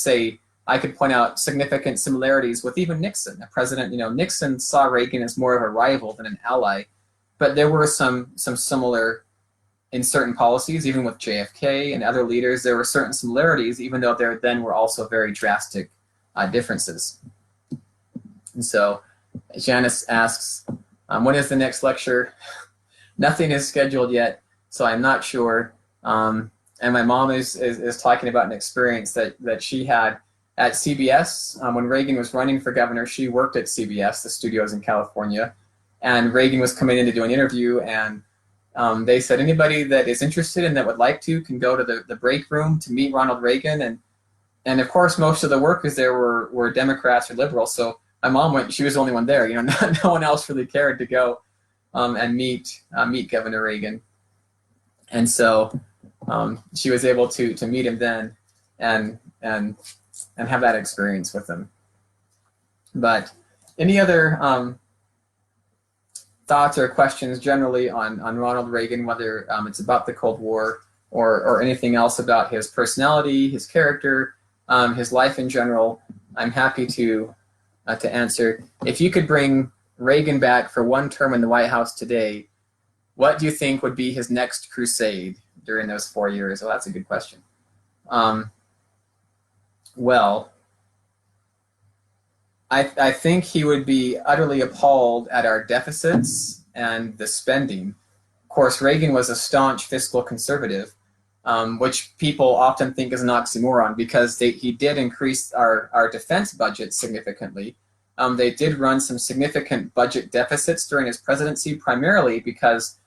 [SPEAKER 1] point out significant similarities with even Nixon, a president. You know, Nixon saw Reagan as more of a rival than an ally, but there were some similar in certain policies, even with JFK and other leaders. There were certain similarities, even though there then were also very drastic differences. And so, Janice asks, when is the next lecture? Nothing is scheduled yet, so I'm not sure. And my mom is talking about an experience that she had at CBS. When Reagan was running for governor, she worked at CBS, the studios in California, and Reagan was coming in to do an interview, and they said anybody that is interested and that would like to can go to the break room to meet Ronald Reagan. And of course, most of the workers there were Democrats or liberals, so my mom went. She was the only one there. You know, no one else really cared to go and meet Governor Reagan. And so she was able to meet him then and have that experience with him. But any other thoughts or questions generally on Ronald Reagan, whether it's about the Cold War or anything else about his personality, his character, his life in general? I'm happy to answer. If you could bring Reagan back for one term in the White House today, what do you think would be his next crusade during those 4 years? Well, that's a good question. Well, I think he would be utterly appalled at our deficits and the spending. Of course, Reagan was a staunch fiscal conservative, which people often think is an oxymoron because he did increase our defense budget significantly. They did run some significant budget deficits during his presidency, primarily because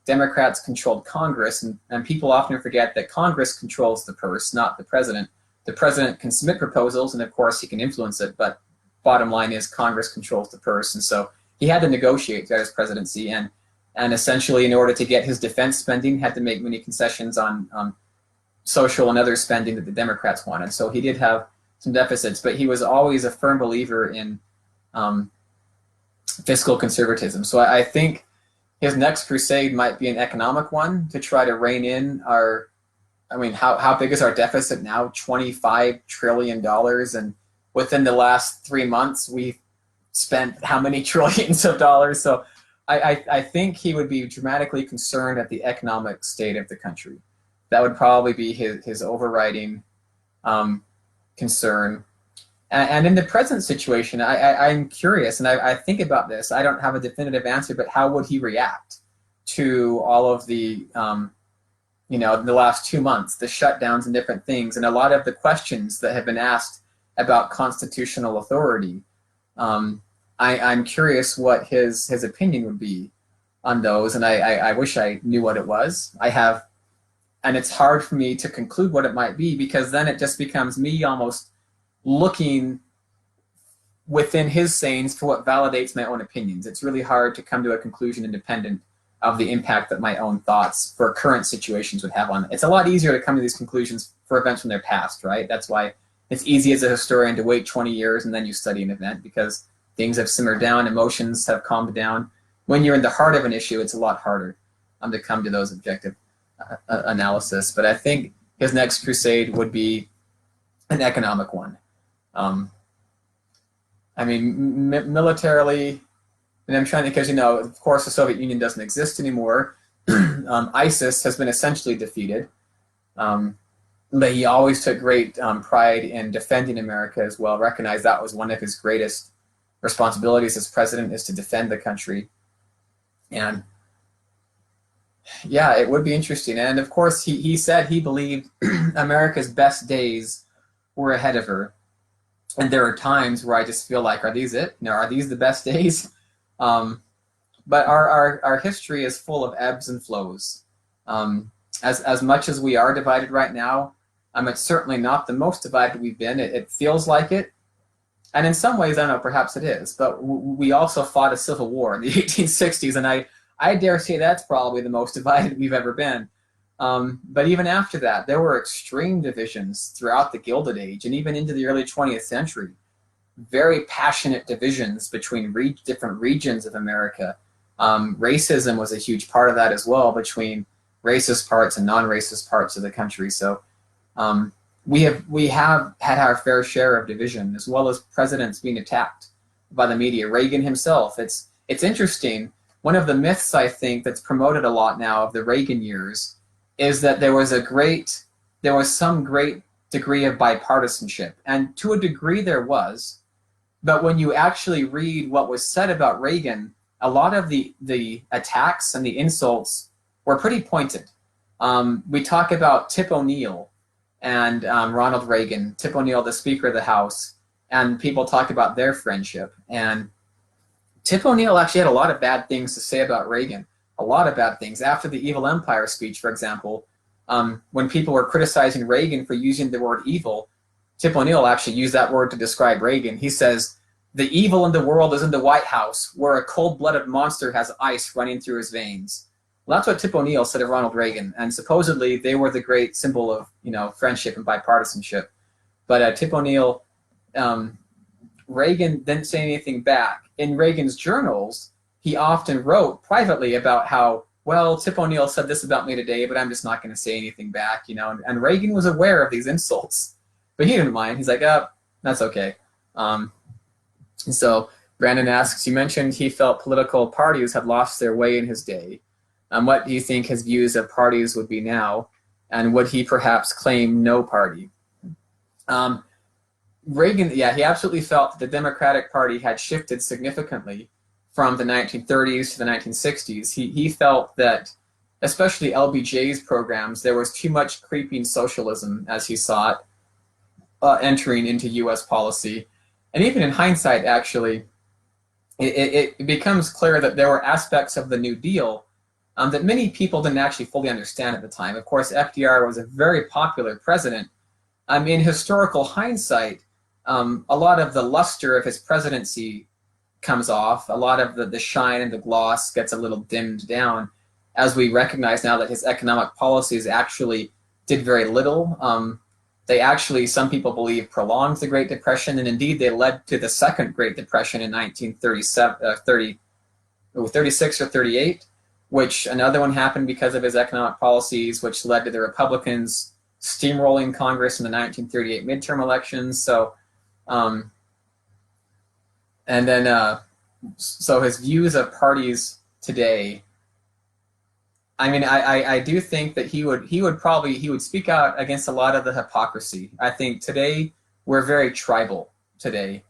[SPEAKER 1] Democrats controlled Congress, and people often forget that Congress controls the purse, not the president. the president can submit proposals, and of course he can influence it, but bottom line is Congress controls the purse. And so he had to negotiate throughout his presidency, and essentially in order to get his defense spending, had to make many concessions on social and other spending that the Democrats wanted. So he did have some deficits, but he was always a firm believer in fiscal conservatism. So I think his next crusade might be an economic one to try to rein in our, I mean, how big is our deficit now? $25 trillion. And within the last 3 months, we've spent how many trillions of dollars? So I think he would be dramatically concerned at the economic state of the country. That would probably be his overriding concern. And in the present situation, I'm curious, and I think about this. I don't have a definitive answer, but how would he react to all of the, you know, the last 2 months, the shutdowns and different things, and a lot of the questions that have been asked about constitutional authority? I'm curious what his opinion would be on those, and I wish I knew what it was. I have, and it's hard for me to conclude what it might be, because then it just becomes me almost looking within his sayings for what validates my own opinions. It's really hard to come to a conclusion independent of the impact that my own thoughts for current situations would have on it. It's a lot easier to come to these conclusions for events from their past, right? That's why it's easy as a historian to wait 20 years and then you study an event, because things have simmered down, emotions have calmed down. When you're in the heart of an issue, it's a lot harder to come to those objective analysis. But I think his next crusade would be an economic one. I mean, militarily, and I'm trying to, because, you know, of course the Soviet Union doesn't exist anymore. ISIS has been essentially defeated. But he always took great pride in defending America as well, recognized that was one of his greatest responsibilities as president, is to defend the country. And yeah, it would be interesting. And of course, he said he believed America's best days were ahead of her. And there are times where I just feel like, are these it? No, are these the best days? But our history is full of ebbs and flows. As much as we are divided right now, it's certainly not the most divided we've been. It feels like it. And in some ways, I don't know, perhaps it is. But we also fought a civil war in the 1860s, and I dare say that's probably the most divided we've ever been. But even after that, there were extreme divisions throughout the Gilded Age and even into the early 20th century. Very passionate divisions between different regions of America. Racism was a huge part of that as well, between racist parts and non-racist parts of the country. So we have had our fair share of division, as well as presidents being attacked by the media. Reagan himself. It's interesting. One of the myths, I think, that's promoted a lot now of the Reagan years is that there was some great degree of bipartisanship. And to a degree there was, but when you actually read what was said about Reagan, a lot of the attacks and the insults were pretty pointed. We talk about Tip O'Neill and Ronald Reagan, Tip O'Neill, the Speaker of the House, and people talk about their friendship. And Tip O'Neill actually had a lot of bad things to say about Reagan, a lot of bad things. After the Evil Empire speech, for example, when people were criticizing Reagan for using the word evil, Tip O'Neill actually used that word to describe Reagan. He says, "The evil in the world is in the White House, where a cold-blooded monster has ice running through his veins." Well, that's what Tip O'Neill said of Ronald Reagan, and supposedly they were the great symbol of, you know, friendship and bipartisanship. But Tip O'Neill, Reagan didn't say anything back. In Reagan's journals, he often wrote privately about how, well, Tip O'Neill said this about me today, but I'm just not going to say anything back, you know. And Reagan was aware of these insults, but he didn't mind. He's like, oh, that's okay. And so Brandon asks, you mentioned he felt political parties had lost their way in his day. What do you think his views of parties would be now? And would he perhaps claim no party? Reagan, yeah, he absolutely felt that the Democratic Party had shifted significantly from the 1930s to the 1960s. He felt that, especially LBJ's programs, there was too much creeping socialism, as he saw it, entering into U.S. policy. And even in hindsight, actually, it becomes clear that there were aspects of the New Deal that many people didn't actually fully understand at the time. Of course, FDR was a very popular president, In historical hindsight, a lot of the luster of his presidency comes off. A lot of the shine and the gloss gets a little dimmed down as we recognize now that his economic policies actually did very little. They actually, some people believe, prolonged the Great Depression, and indeed they led to the Second Great Depression in 1936 or 38, which another one happened because of his economic policies, which led to the Republicans steamrolling Congress in the 1938 midterm elections. So, so his views of parties today, I do think that he would speak out against a lot of the hypocrisy. I think today we're very tribal today,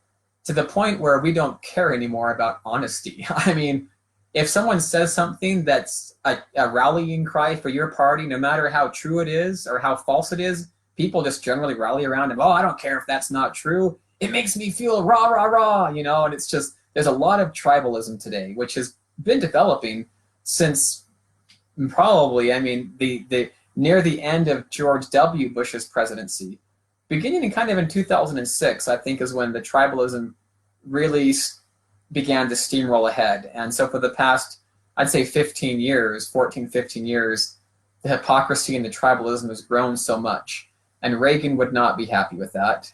[SPEAKER 1] to the point where we don't care anymore about honesty. If someone says something that's a rallying cry for your party, no matter how true it is or how false it is, people just generally rally around him. Oh, I don't care if that's not true. It makes me feel rah, rah, rah, and it's just, there's a lot of tribalism today, which has been developing since probably, the near the end of George W. Bush's presidency. Beginning in kind of in 2006, I think, is when the tribalism really began to steamroll ahead. And so for the past, I'd say 15 years, the hypocrisy and the tribalism has grown so much. And Reagan would not be happy with that.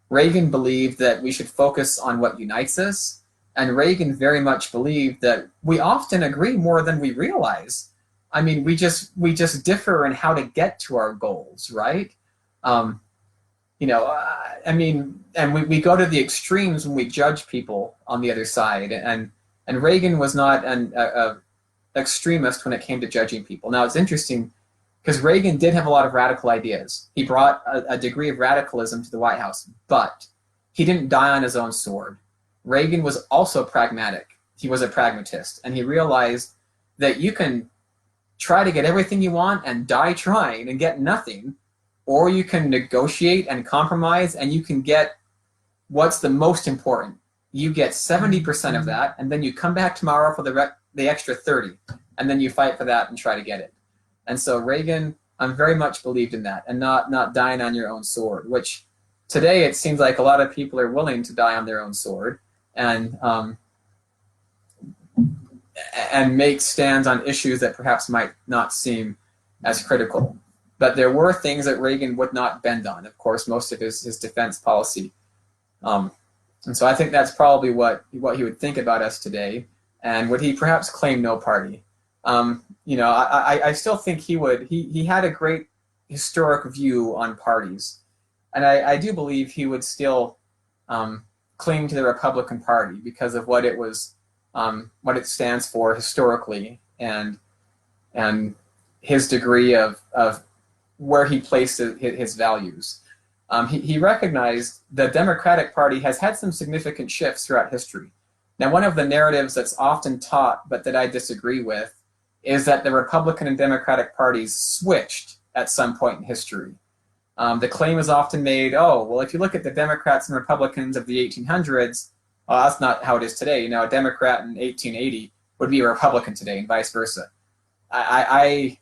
[SPEAKER 1] Reagan believed that we should focus on what unites us. And Reagan very much believed that we often agree more than we realize. We just differ in how to get to our goals, right? And we go to the extremes when we judge people on the other side. And Reagan was not an extremist when it came to judging people. Now, it's interesting because Reagan did have a lot of radical ideas. He brought a degree of radicalism to the White House, but he didn't die on his own sword. Reagan was also pragmatic. He was a pragmatist, and he realized that you can try to get everything you want and die trying and get nothing, or you can negotiate and compromise and you can get what's the most important. You get 70% of that, and then you come back tomorrow for the extra 30, and then you fight for that and try to get it. And so Reagan, very much believed in that, and not dying on your own sword, which today it seems like a lot of people are willing to die on their own sword and make stands on issues that perhaps might not seem as critical. But there were things that Reagan would not bend on, of course, most of his defense policy. And so I think that's probably what he would think about us today. And would he perhaps claim no party? I still think he had a great historic view on parties. And I do believe he would still cling to the Republican Party because of what it was, what it stands for historically, and his degree of where he placed his values. He recognized the Democratic Party has had some significant shifts throughout history. Now, one of the narratives that's often taught, but that I disagree with, is that the Republican and Democratic parties switched at some point in history. The claim is often made, oh, well, if you look at the Democrats and Republicans of the 1800s, well, that's not how it is today. A Democrat in 1880 would be a Republican today, and vice versa. I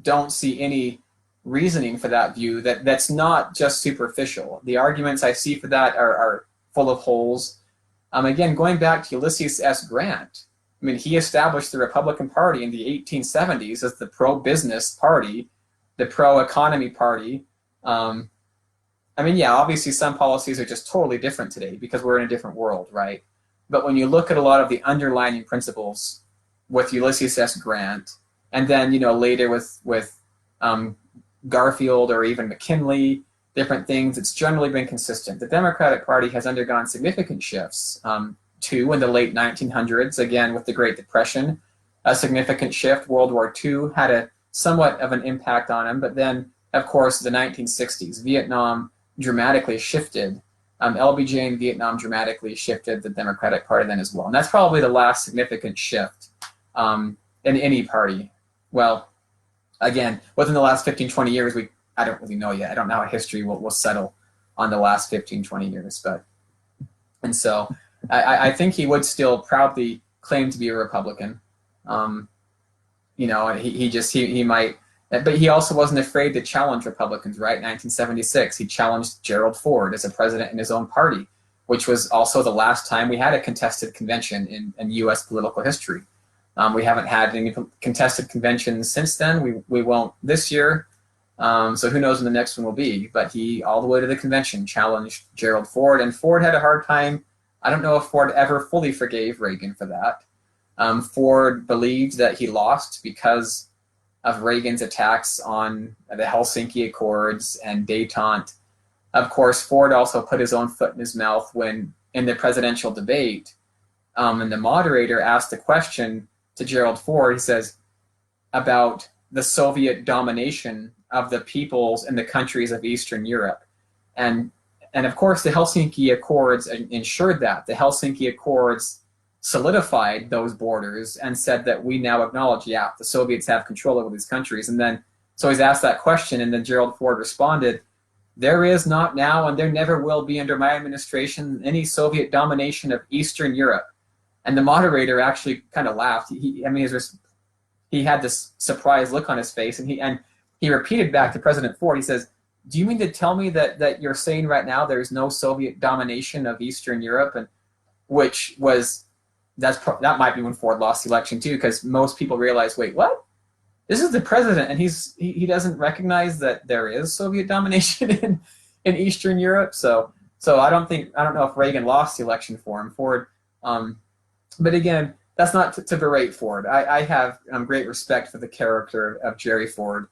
[SPEAKER 1] don't see any reasoning for that view that's not just superficial. The arguments I see for that are full of holes. Again, going back to Ulysses S. Grant, he established the Republican Party in the 1870s as the pro-business party, the pro-economy party. Obviously some policies are just totally different today because we're in a different world, right? But when you look at a lot of the underlying principles with Ulysses S. Grant, and then later with Garfield or even McKinley, different things, it's generally been consistent. The Democratic Party has undergone significant shifts. Too, in the late 1900s, again with the Great Depression, a significant shift. World War II had a somewhat of an impact on him, but then, of course, the 1960s, Vietnam dramatically shifted. LBJ in Vietnam dramatically shifted the Democratic Party then as well. And that's probably the last significant shift in any party. Well, again, within the last 15, 20 years, I don't really know yet. I don't know how history will settle on the last 15, 20 years. And so I think he would still proudly claim to be a Republican. And he might But he also wasn't afraid to challenge Republicans, right? 1976, he challenged Gerald Ford as a president in his own party, which was also the last time we had a contested convention in U.S. political history. We haven't had any contested conventions since then. We won't this year. So who knows when the next one will be. But he, all the way to the convention, challenged Gerald Ford. And Ford had a hard time. I don't know if Ford ever fully forgave Reagan for that. Ford believed that he lost because of Reagan's attacks on the Helsinki Accords and détente. Of course, Ford also put his own foot in his mouth when, in the presidential debate, and the moderator asked a question to Gerald Ford. He says, about the Soviet domination of the peoples and the countries of Eastern Europe. And of course, the Helsinki Accords ensured that. The Helsinki Accords solidified those borders and said that we now acknowledge, yeah, the Soviets have control over these countries. And then, so he's asked that question, and then Gerald Ford responded, there is not now, and there never will be under my administration, any Soviet domination of Eastern Europe. And the moderator actually kind of laughed. He had this surprised look on his face, and he repeated back to President Ford. He says, do you mean to tell me that you're saying right now there's no Soviet domination of Eastern Europe? And which was, that might be when Ford lost the election too, because most people realize, wait, what? This is the president, and he doesn't recognize that there is Soviet domination in Eastern Europe. So I don't know if Reagan lost the election for him. Ford, but again, that's not to berate Ford. I have great respect for the character of Jerry Ford.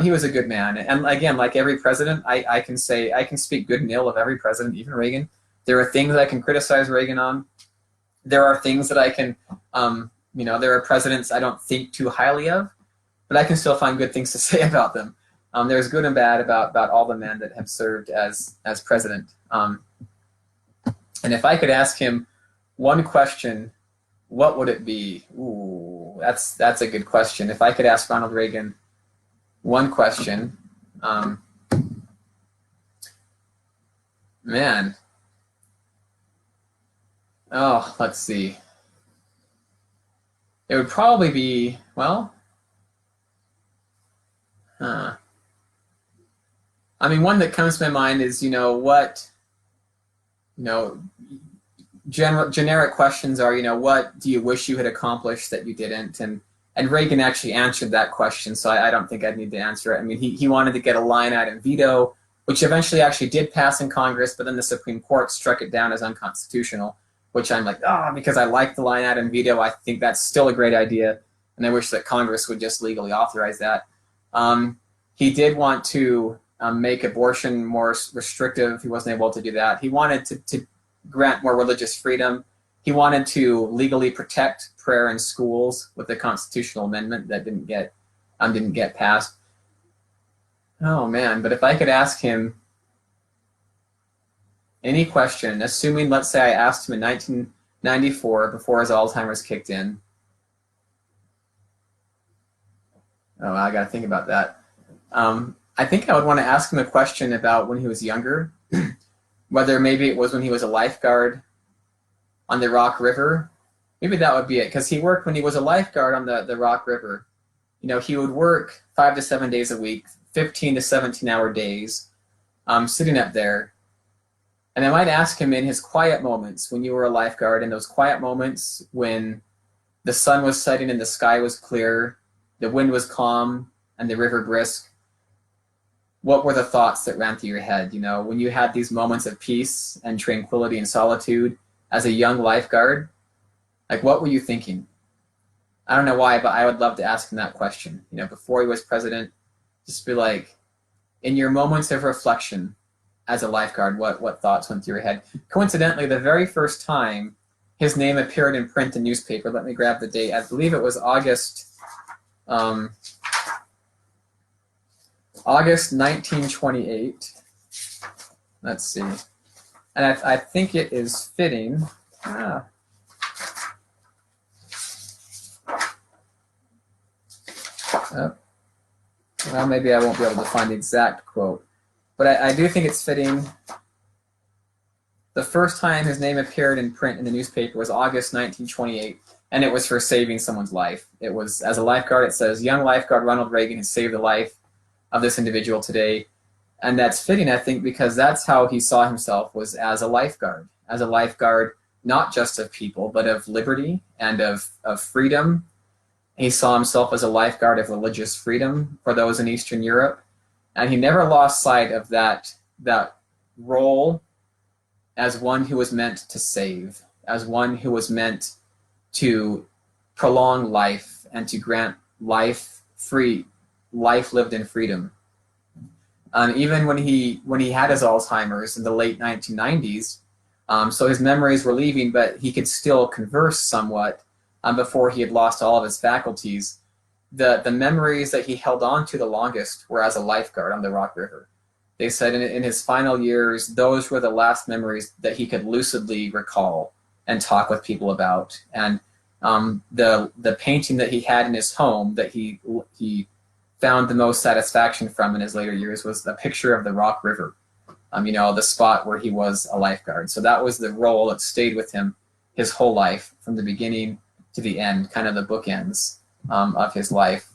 [SPEAKER 1] He was a good man, and again, like every president, I can speak good and ill of every president, even Reagan. There are things I can criticize Reagan on. There are things that I can, there are presidents I don't think too highly of, but I can still find good things to say about them. There's good and bad about all the men that have served as president. And if I could ask him one question, what would it be? Ooh, that's a good question. If I could ask Ronald Reagan one question, man. Oh, let's see. It would probably be, well, I mean, one that comes to my mind is, generic questions are, what do you wish you had accomplished that you didn't? And Reagan actually answered that question, so I don't think I'd need to answer it. I mean, he wanted to get a line item veto, which eventually actually did pass in Congress, but then the Supreme Court struck it down as unconstitutional, which I'm like, because I like the line item veto, I think that's still a great idea, and I wish that Congress would just legally authorize that. He did want to make abortion more restrictive. He wasn't able to do that. He wanted to grant more religious freedom. He wanted to legally protect prayer in schools with the constitutional amendment that didn't get passed. Oh man, but if I could ask him any question, assuming, let's say I asked him in 1994 before his Alzheimer's kicked in. Oh, I got to think about that. I think I would want to ask him a question about when he was younger, whether maybe it was when he was a lifeguard on the Rock River. Maybe that would be it, because he worked when he was a lifeguard on the Rock River. He would work 5 to 7 days a week, 15 to 17-hour days, sitting up there. And I might ask him in his quiet moments when you were a lifeguard, in those quiet moments when the sun was setting and the sky was clear, the wind was calm, and the river brisk, what were the thoughts that ran through your head? When you had these moments of peace and tranquility and solitude as a young lifeguard, like what were you thinking? I don't know why, but I would love to ask him that question. Before he was president, just be like, in your moments of reflection as a lifeguard, what thoughts went through your head? Coincidentally, the very first time his name appeared in print in newspaper, let me grab the date, I believe it was August 1928. Let's see. And I think it is fitting. Well, maybe I won't be able to find the exact quote. But I do think it's fitting. The first time his name appeared in print in the newspaper was August 1928. and it was for saving someone's life. It was, as a lifeguard, it says, young lifeguard Ronald Reagan has saved the life of this individual today. And that's fitting, I think, because that's how he saw himself, was as a lifeguard, not just of people, but of liberty and of freedom. He saw himself as a lifeguard of religious freedom for those in Eastern Europe. And he never lost sight of that role as one who was meant to save, as one who was meant to prolong life and to grant life lived in freedom. Even when he had his Alzheimer's in the late 1990s, so his memories were leaving, but he could still converse somewhat before he had lost all of his faculties. The memories that he held on to the longest were as a lifeguard on the Rock River. They said in his final years, those were the last memories that he could lucidly recall and talk with people about. And the painting that he had in his home that he found the most satisfaction from in his later years was a picture of the Rock River, the spot where he was a lifeguard. So that was the role that stayed with him his whole life, from the beginning to the end, kind of the bookends of his life.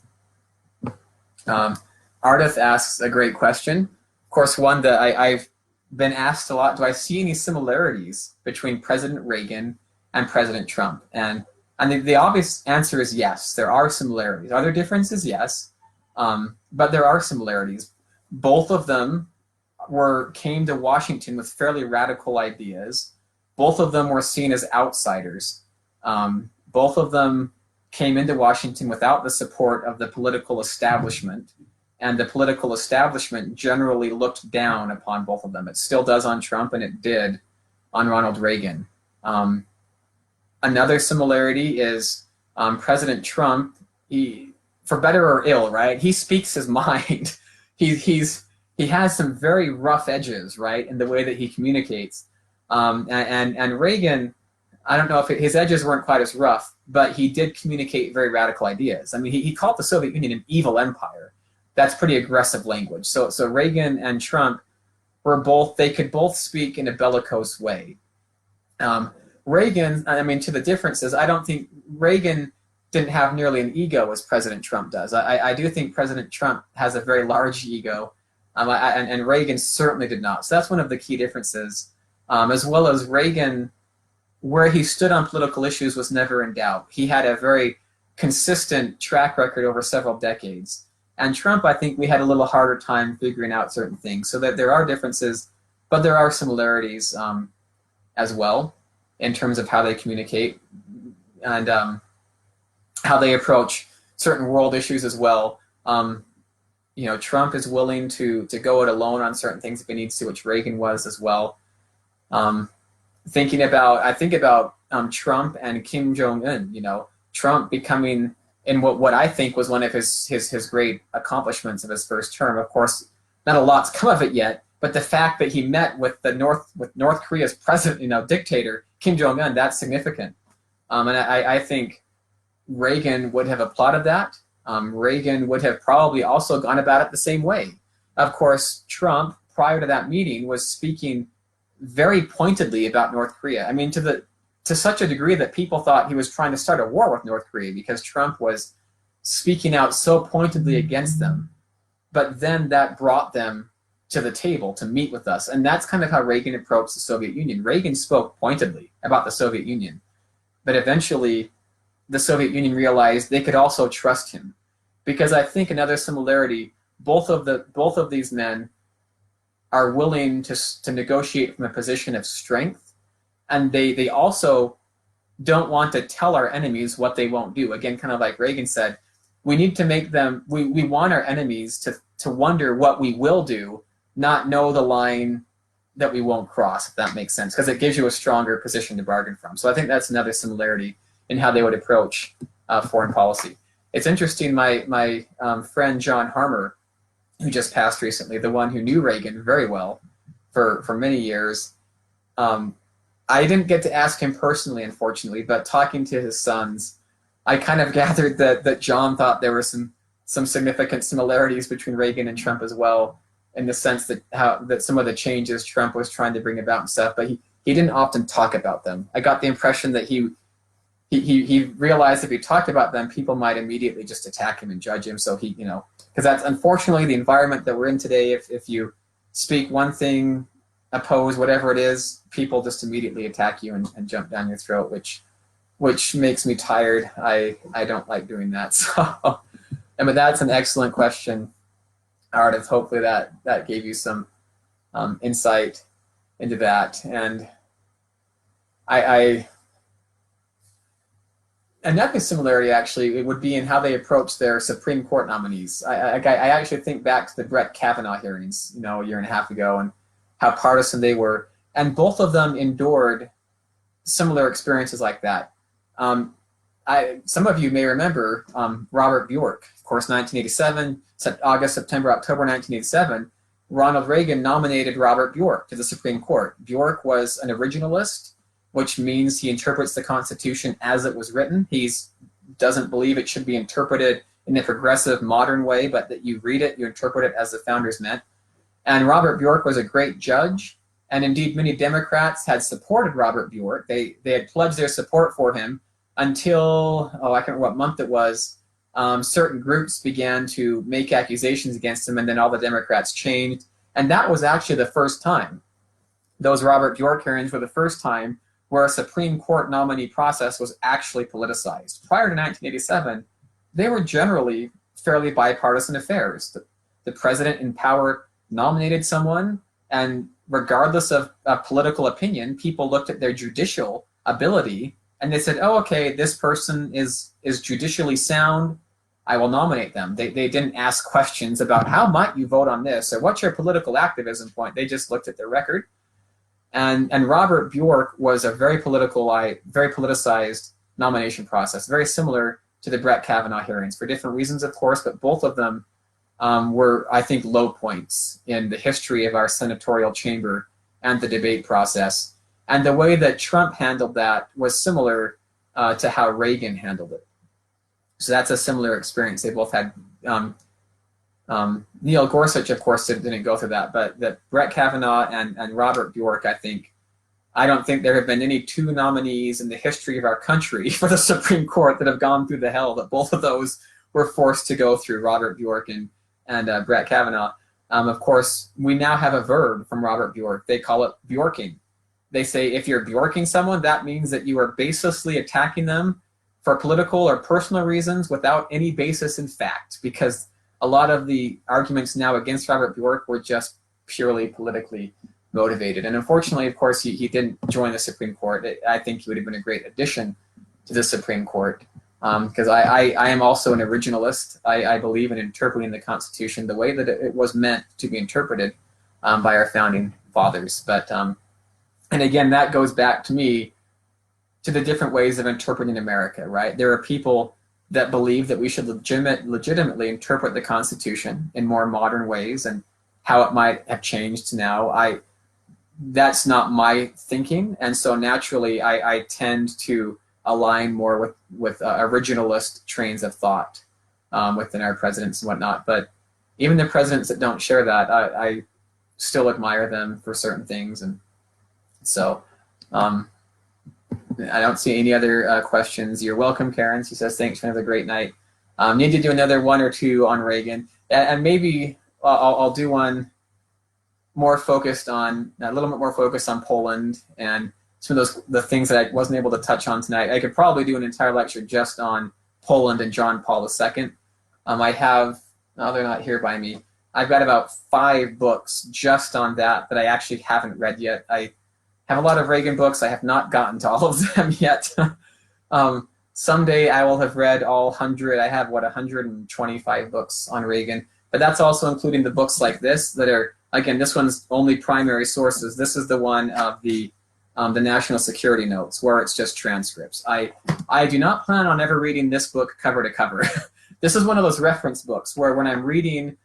[SPEAKER 1] Ardith asks a great question. Of course, one that I've been asked a lot: do I see any similarities between President Reagan and President Trump? And the obvious answer is yes, there are similarities. Are there differences? Yes. But there are similarities. Both of them came to Washington with fairly radical ideas. Both of them were seen as outsiders. Both of them came into Washington without the support of the political establishment, and the political establishment generally looked down upon both of them. It still does on Trump, and it did on Ronald Reagan. Another similarity is President Trump, for better or ill, right? He speaks his mind. He has some very rough edges, right, in the way that he communicates. And Reagan, I don't know if his edges weren't quite as rough, but he did communicate very radical ideas. I mean, he called the Soviet Union an evil empire. That's pretty aggressive language. So Reagan and Trump they could both speak in a bellicose way. Reagan, to the differences, I don't think Reagan didn't have nearly an ego as President Trump does. I do think President Trump has a very large ego, and Reagan certainly did not. So that's one of the key differences, as well as Reagan, where he stood on political issues was never in doubt. He had a very consistent track record over several decades. And Trump, I think we had a little harder time figuring out certain things. So that there are differences, but there are similarities as well in terms of how they communicate and how they approach certain world issues as well. Trump is willing to go it alone on certain things if he needs to, which Reagan was as well. I think about Trump and Kim Jong-un. Trump becoming, in what I think was one of his great accomplishments of his first term. Of course, not a lot's come of it yet, but the fact that he met with North Korea's president, dictator Kim Jong-un, that's significant. And I think Reagan would have applauded that. Reagan would have probably also gone about it the same way. Of course, Trump, prior to that meeting, was speaking very pointedly about North Korea. To such a degree that people thought he was trying to start a war with North Korea, because Trump was speaking out so pointedly against them. But then that brought them to the table to meet with us. And that's kind of how Reagan approached the Soviet Union. Reagan spoke pointedly about the Soviet Union. But eventually, the Soviet Union realized they could also trust him. Because I think another similarity, both of these men are willing to negotiate from a position of strength, and they also don't want to tell our enemies what they won't do. Again, kind of like Reagan said, we need to make them, we want our enemies to wonder what we will do, not know the line that we won't cross, if that makes sense, because it gives you a stronger position to bargain from. So I think that's another similarity in how they would approach foreign policy. It's interesting, my friend John Harmer, who just passed recently, the one who knew Reagan very well for many years, I didn't get to ask him personally, unfortunately, but talking to his sons, I kind of gathered that John thought there were some significant similarities between Reagan and Trump as well, in the sense that some of the changes Trump was trying to bring about and stuff, but he didn't often talk about them. I got the impression that he he realized if he talked about them, people might immediately just attack him and judge him. So he, because that's unfortunately the environment that we're in today. If you speak one thing, oppose whatever it is, people just immediately attack you and jump down your throat, which makes me tired. I don't like doing that. So, but that's an excellent question, Ardith. Hopefully that gave you some insight into that. And another similarity, actually, it would be in how they approach their Supreme Court nominees. I actually think back to the Brett Kavanaugh hearings, a year and a half ago, and how partisan they were. And both of them endured similar experiences like that. Some of you may remember Robert Bjork, of course, 1987, August, September, October 1987. Ronald Reagan nominated Robert Bjork to the Supreme Court. Bjork was an originalist, which means he interprets the Constitution as it was written. He doesn't believe it should be interpreted in a progressive, modern way, but that you read it, you interpret it as the founders meant. And Robert Bjork was a great judge, and indeed many Democrats had supported Robert Bjork. They had pledged their support for him until, I can't remember what month it was, certain groups began to make accusations against him, and then all the Democrats changed. And that was actually the first time. Those Robert Bjork hearings were the first time where a Supreme Court nominee process was actually politicized. Prior to 1987, they were generally fairly bipartisan affairs. The president in power nominated someone, and regardless of political opinion, people looked at their judicial ability and they said, oh, okay, this person is judicially sound, I will nominate them. They didn't ask questions about how might you vote on this or what's your political activism point. They just looked at their record. And Robert Bjork was a very politicized nomination process, very similar to the Brett Kavanaugh hearings for different reasons, of course, but both of them were, I think, low points in the history of our senatorial chamber and the debate process. And the way that Trump handled that was similar to how Reagan handled it. So that's a similar experience. They both had, Neil Gorsuch, of course, didn't go through that, but that Brett Kavanaugh and Robert Bjork, I don't think there have been any two nominees in the history of our country for the Supreme Court that have gone through the hell that both of those were forced to go through, Robert Bjork and Brett Kavanaugh. Of course, we now have a verb from Robert Bjork. They call it Bjorking. They say if you're Bjorking someone, that means that you are baselessly attacking them for political or personal reasons without any basis in fact, because a lot of the arguments now against Robert Bjork were just purely politically motivated. And unfortunately, of course, he didn't join the Supreme Court. I think he would have been a great addition to the Supreme Court, because I am also an originalist. I believe in interpreting the Constitution the way that it was meant to be interpreted by our founding fathers. But and again, that goes back to me to the different ways of interpreting America, right? There are people that believe that we should legitimately interpret the Constitution in more modern ways and how it might have changed now. That's not my thinking, and so naturally I tend to align more with originalist trains of thought within our presidents and whatnot. But even the presidents that don't share that, I still admire them for certain things. And so I don't see any other questions. You're welcome, Karen. She says, thanks for another great night. Need to do another one or two on Reagan. And maybe I'll do one more focused on, a little bit more focused on Poland and some of the things that I wasn't able to touch on tonight. I could probably do an entire lecture just on Poland and John Paul II. I have, no, they're not here by me. I've got about 5 books just on that I actually haven't read yet. I have a lot of Reagan books. I have not gotten to all of them yet. Someday I will have read all 100. I have, 125 books on Reagan. But that's also including the books like this that are, again, this one's only primary sources. This is the one of the National Security Notes, where it's just transcripts. I do not plan on ever reading this book cover to cover. This is one of those reference books where when I'm reading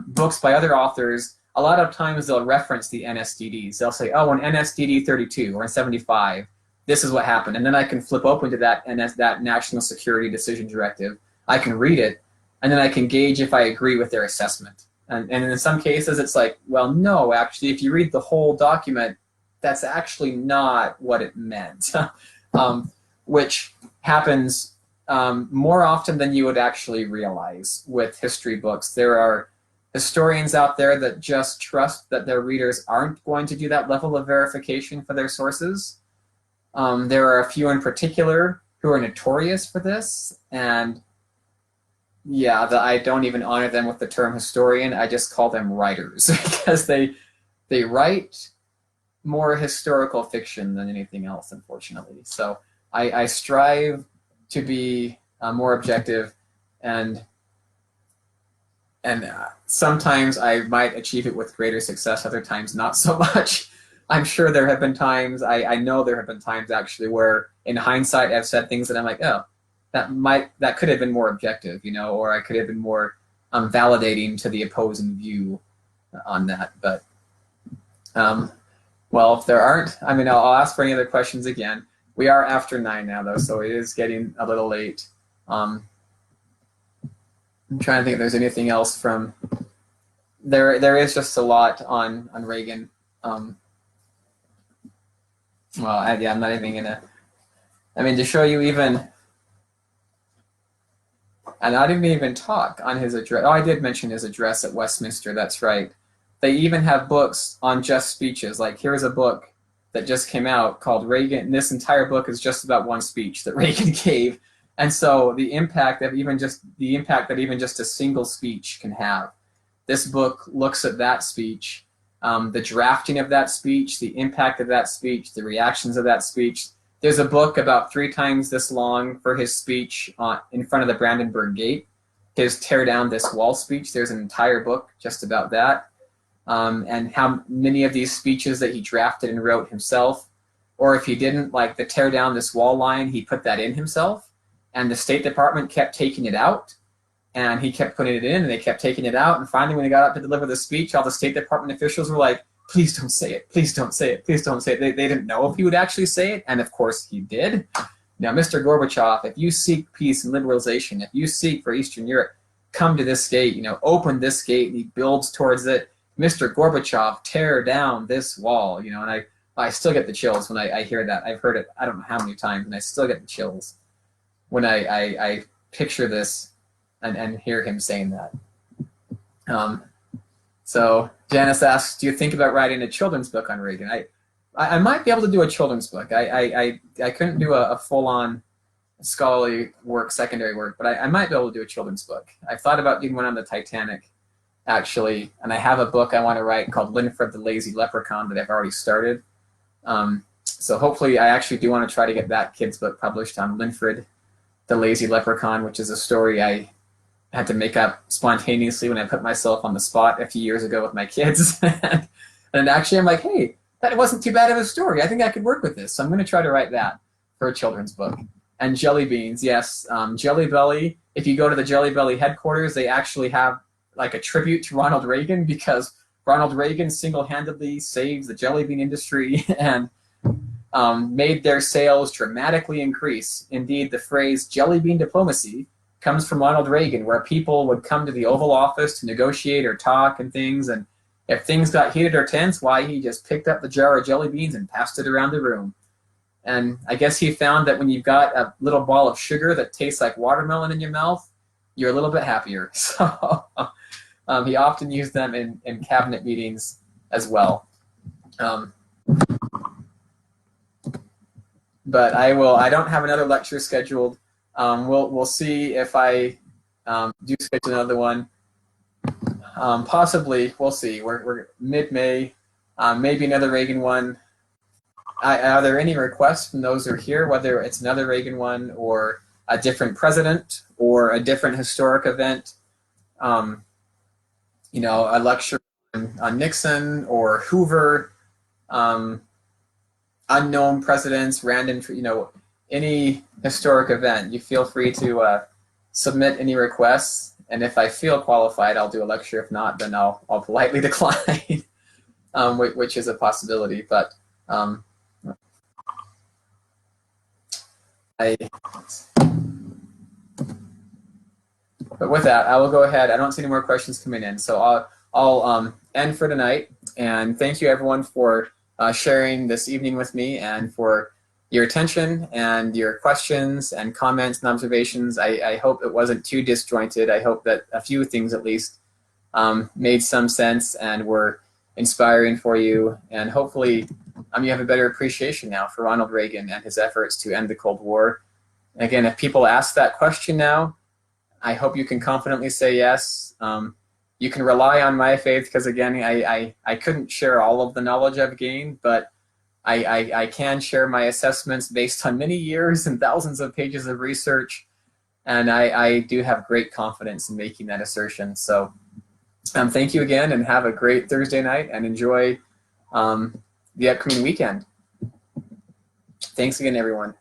[SPEAKER 1] books by other authors, a lot of times they'll reference the NSDDs. They'll say, oh, in NSDD 32 or in 75, this is what happened. And then I can flip open to that National Security Decision Directive. I can read it, and then I can gauge if I agree with their assessment. And in some cases, it's like, well, no, actually, if you read the whole document, that's actually not what it meant, which happens more often than you would actually realize with history books. There are historians out there that just trust that their readers aren't going to do that level of verification for their sources. There are a few in particular who are notorious for this, and yeah, I don't even honor them with the term historian. I just call them writers because they write more historical fiction than anything else, unfortunately. So I strive to be more objective, and sometimes I might achieve it with greater success, other times not so much. I'm sure there have been times, I know there have been times actually where in hindsight I've said things that I'm like, oh, that could have been more objective, you know, or I could have been more validating to the opposing view on that. But well, if there aren't, I mean, I'll ask for any other questions again. We are after 9 now though, so it is getting a little late. I'm trying to think if there's anything else from there is just a lot on Reagan. Well, yeah, I'm not even gonna, I mean, to show you even, and I didn't even talk on his address. Oh, I did mention his address at Westminster, that's right. They even have books on just speeches. Like here's a book that just came out called Reagan, and this entire book is just about one speech that Reagan gave. And so the impact that even just a single speech can have. This book looks at that speech, the drafting of that speech, the impact of that speech, the reactions of that speech. There's a book about 3 times this long for his speech in front of the Brandenburg Gate, his tear down this wall speech. There's an entire book just about that, and how many of these speeches that he drafted and wrote himself, or if he didn't, like the tear down this wall line, he put that in himself, and the State Department kept taking it out, and he kept putting it in, and they kept taking it out, and finally when he got up to deliver the speech, all the State Department officials were like, please don't say it, please don't say it, please don't say it. They didn't know if he would actually say it, and of course he did. Now, Mr. Gorbachev, if you seek peace and liberalization, if you seek for Eastern Europe, come to this gate, you know, open this gate, and he builds towards it. Mr. Gorbachev, tear down this wall, you know, and I still get the chills when I hear that. I've heard it I don't know how many times, and I still get the chills when I picture this and hear him saying that. So Janice asks, do you think about writing a children's book on Reagan? I might be able to do a children's book. I couldn't do a full-on scholarly work, secondary work, but I might be able to do a children's book. I've thought about doing one on the Titanic, actually, and I have a book I want to write called Linford the Lazy Leprechaun that I've already started. So hopefully I actually do want to try to get that kid's book published on Linford the Lazy Leprechaun, which is a story I had to make up spontaneously when I put myself on the spot a few years ago with my kids. And actually I'm like, hey, that wasn't too bad of a story. I think I could work with this. So I'm going to try to write that for a children's book. And Jelly Beans, yes, Jelly Belly, if you go to the Jelly Belly headquarters, they actually have like a tribute to Ronald Reagan, because Ronald Reagan single-handedly saved the jelly bean industry and made their sales dramatically increase. Indeed, the phrase jelly bean diplomacy comes from Ronald Reagan, where people would come to the Oval Office to negotiate or talk and things, and if things got heated or tense, why, he just picked up the jar of jelly beans and passed it around the room. And I guess he found that when you've got a little ball of sugar that tastes like watermelon in your mouth, you're a little bit happier. So he often used them in cabinet meetings as well. But I don't have another lecture scheduled. We'll see if I do schedule another one. Possibly, we'll see. We're mid-May, maybe another Reagan one. Are there any requests from those who are here, whether it's another Reagan one or a different president or a different historic event? You know, a lecture on Nixon or Hoover, unknown presidents, random, you know, any historic event. You feel free to submit any requests, and if I feel qualified, I'll do a lecture. If not, then I'll politely decline, which is a possibility. But But with that, I will go ahead. I don't see any more questions coming in, so I'll end for tonight. And thank you, everyone, for sharing this evening with me and for your attention and your questions and comments and observations. I hope it wasn't too disjointed. I hope that a few things at least made some sense and were inspiring for you. And hopefully you have a better appreciation now for Ronald Reagan and his efforts to end the Cold War. And again, if people ask that question now, I hope you can confidently say yes. You can rely on my faith because, again, I couldn't share all of the knowledge I've gained, but I can share my assessments based on many years and thousands of pages of research, and I do have great confidence in making that assertion. So thank you again, and have a great Thursday night, and enjoy the upcoming weekend. Thanks again, everyone.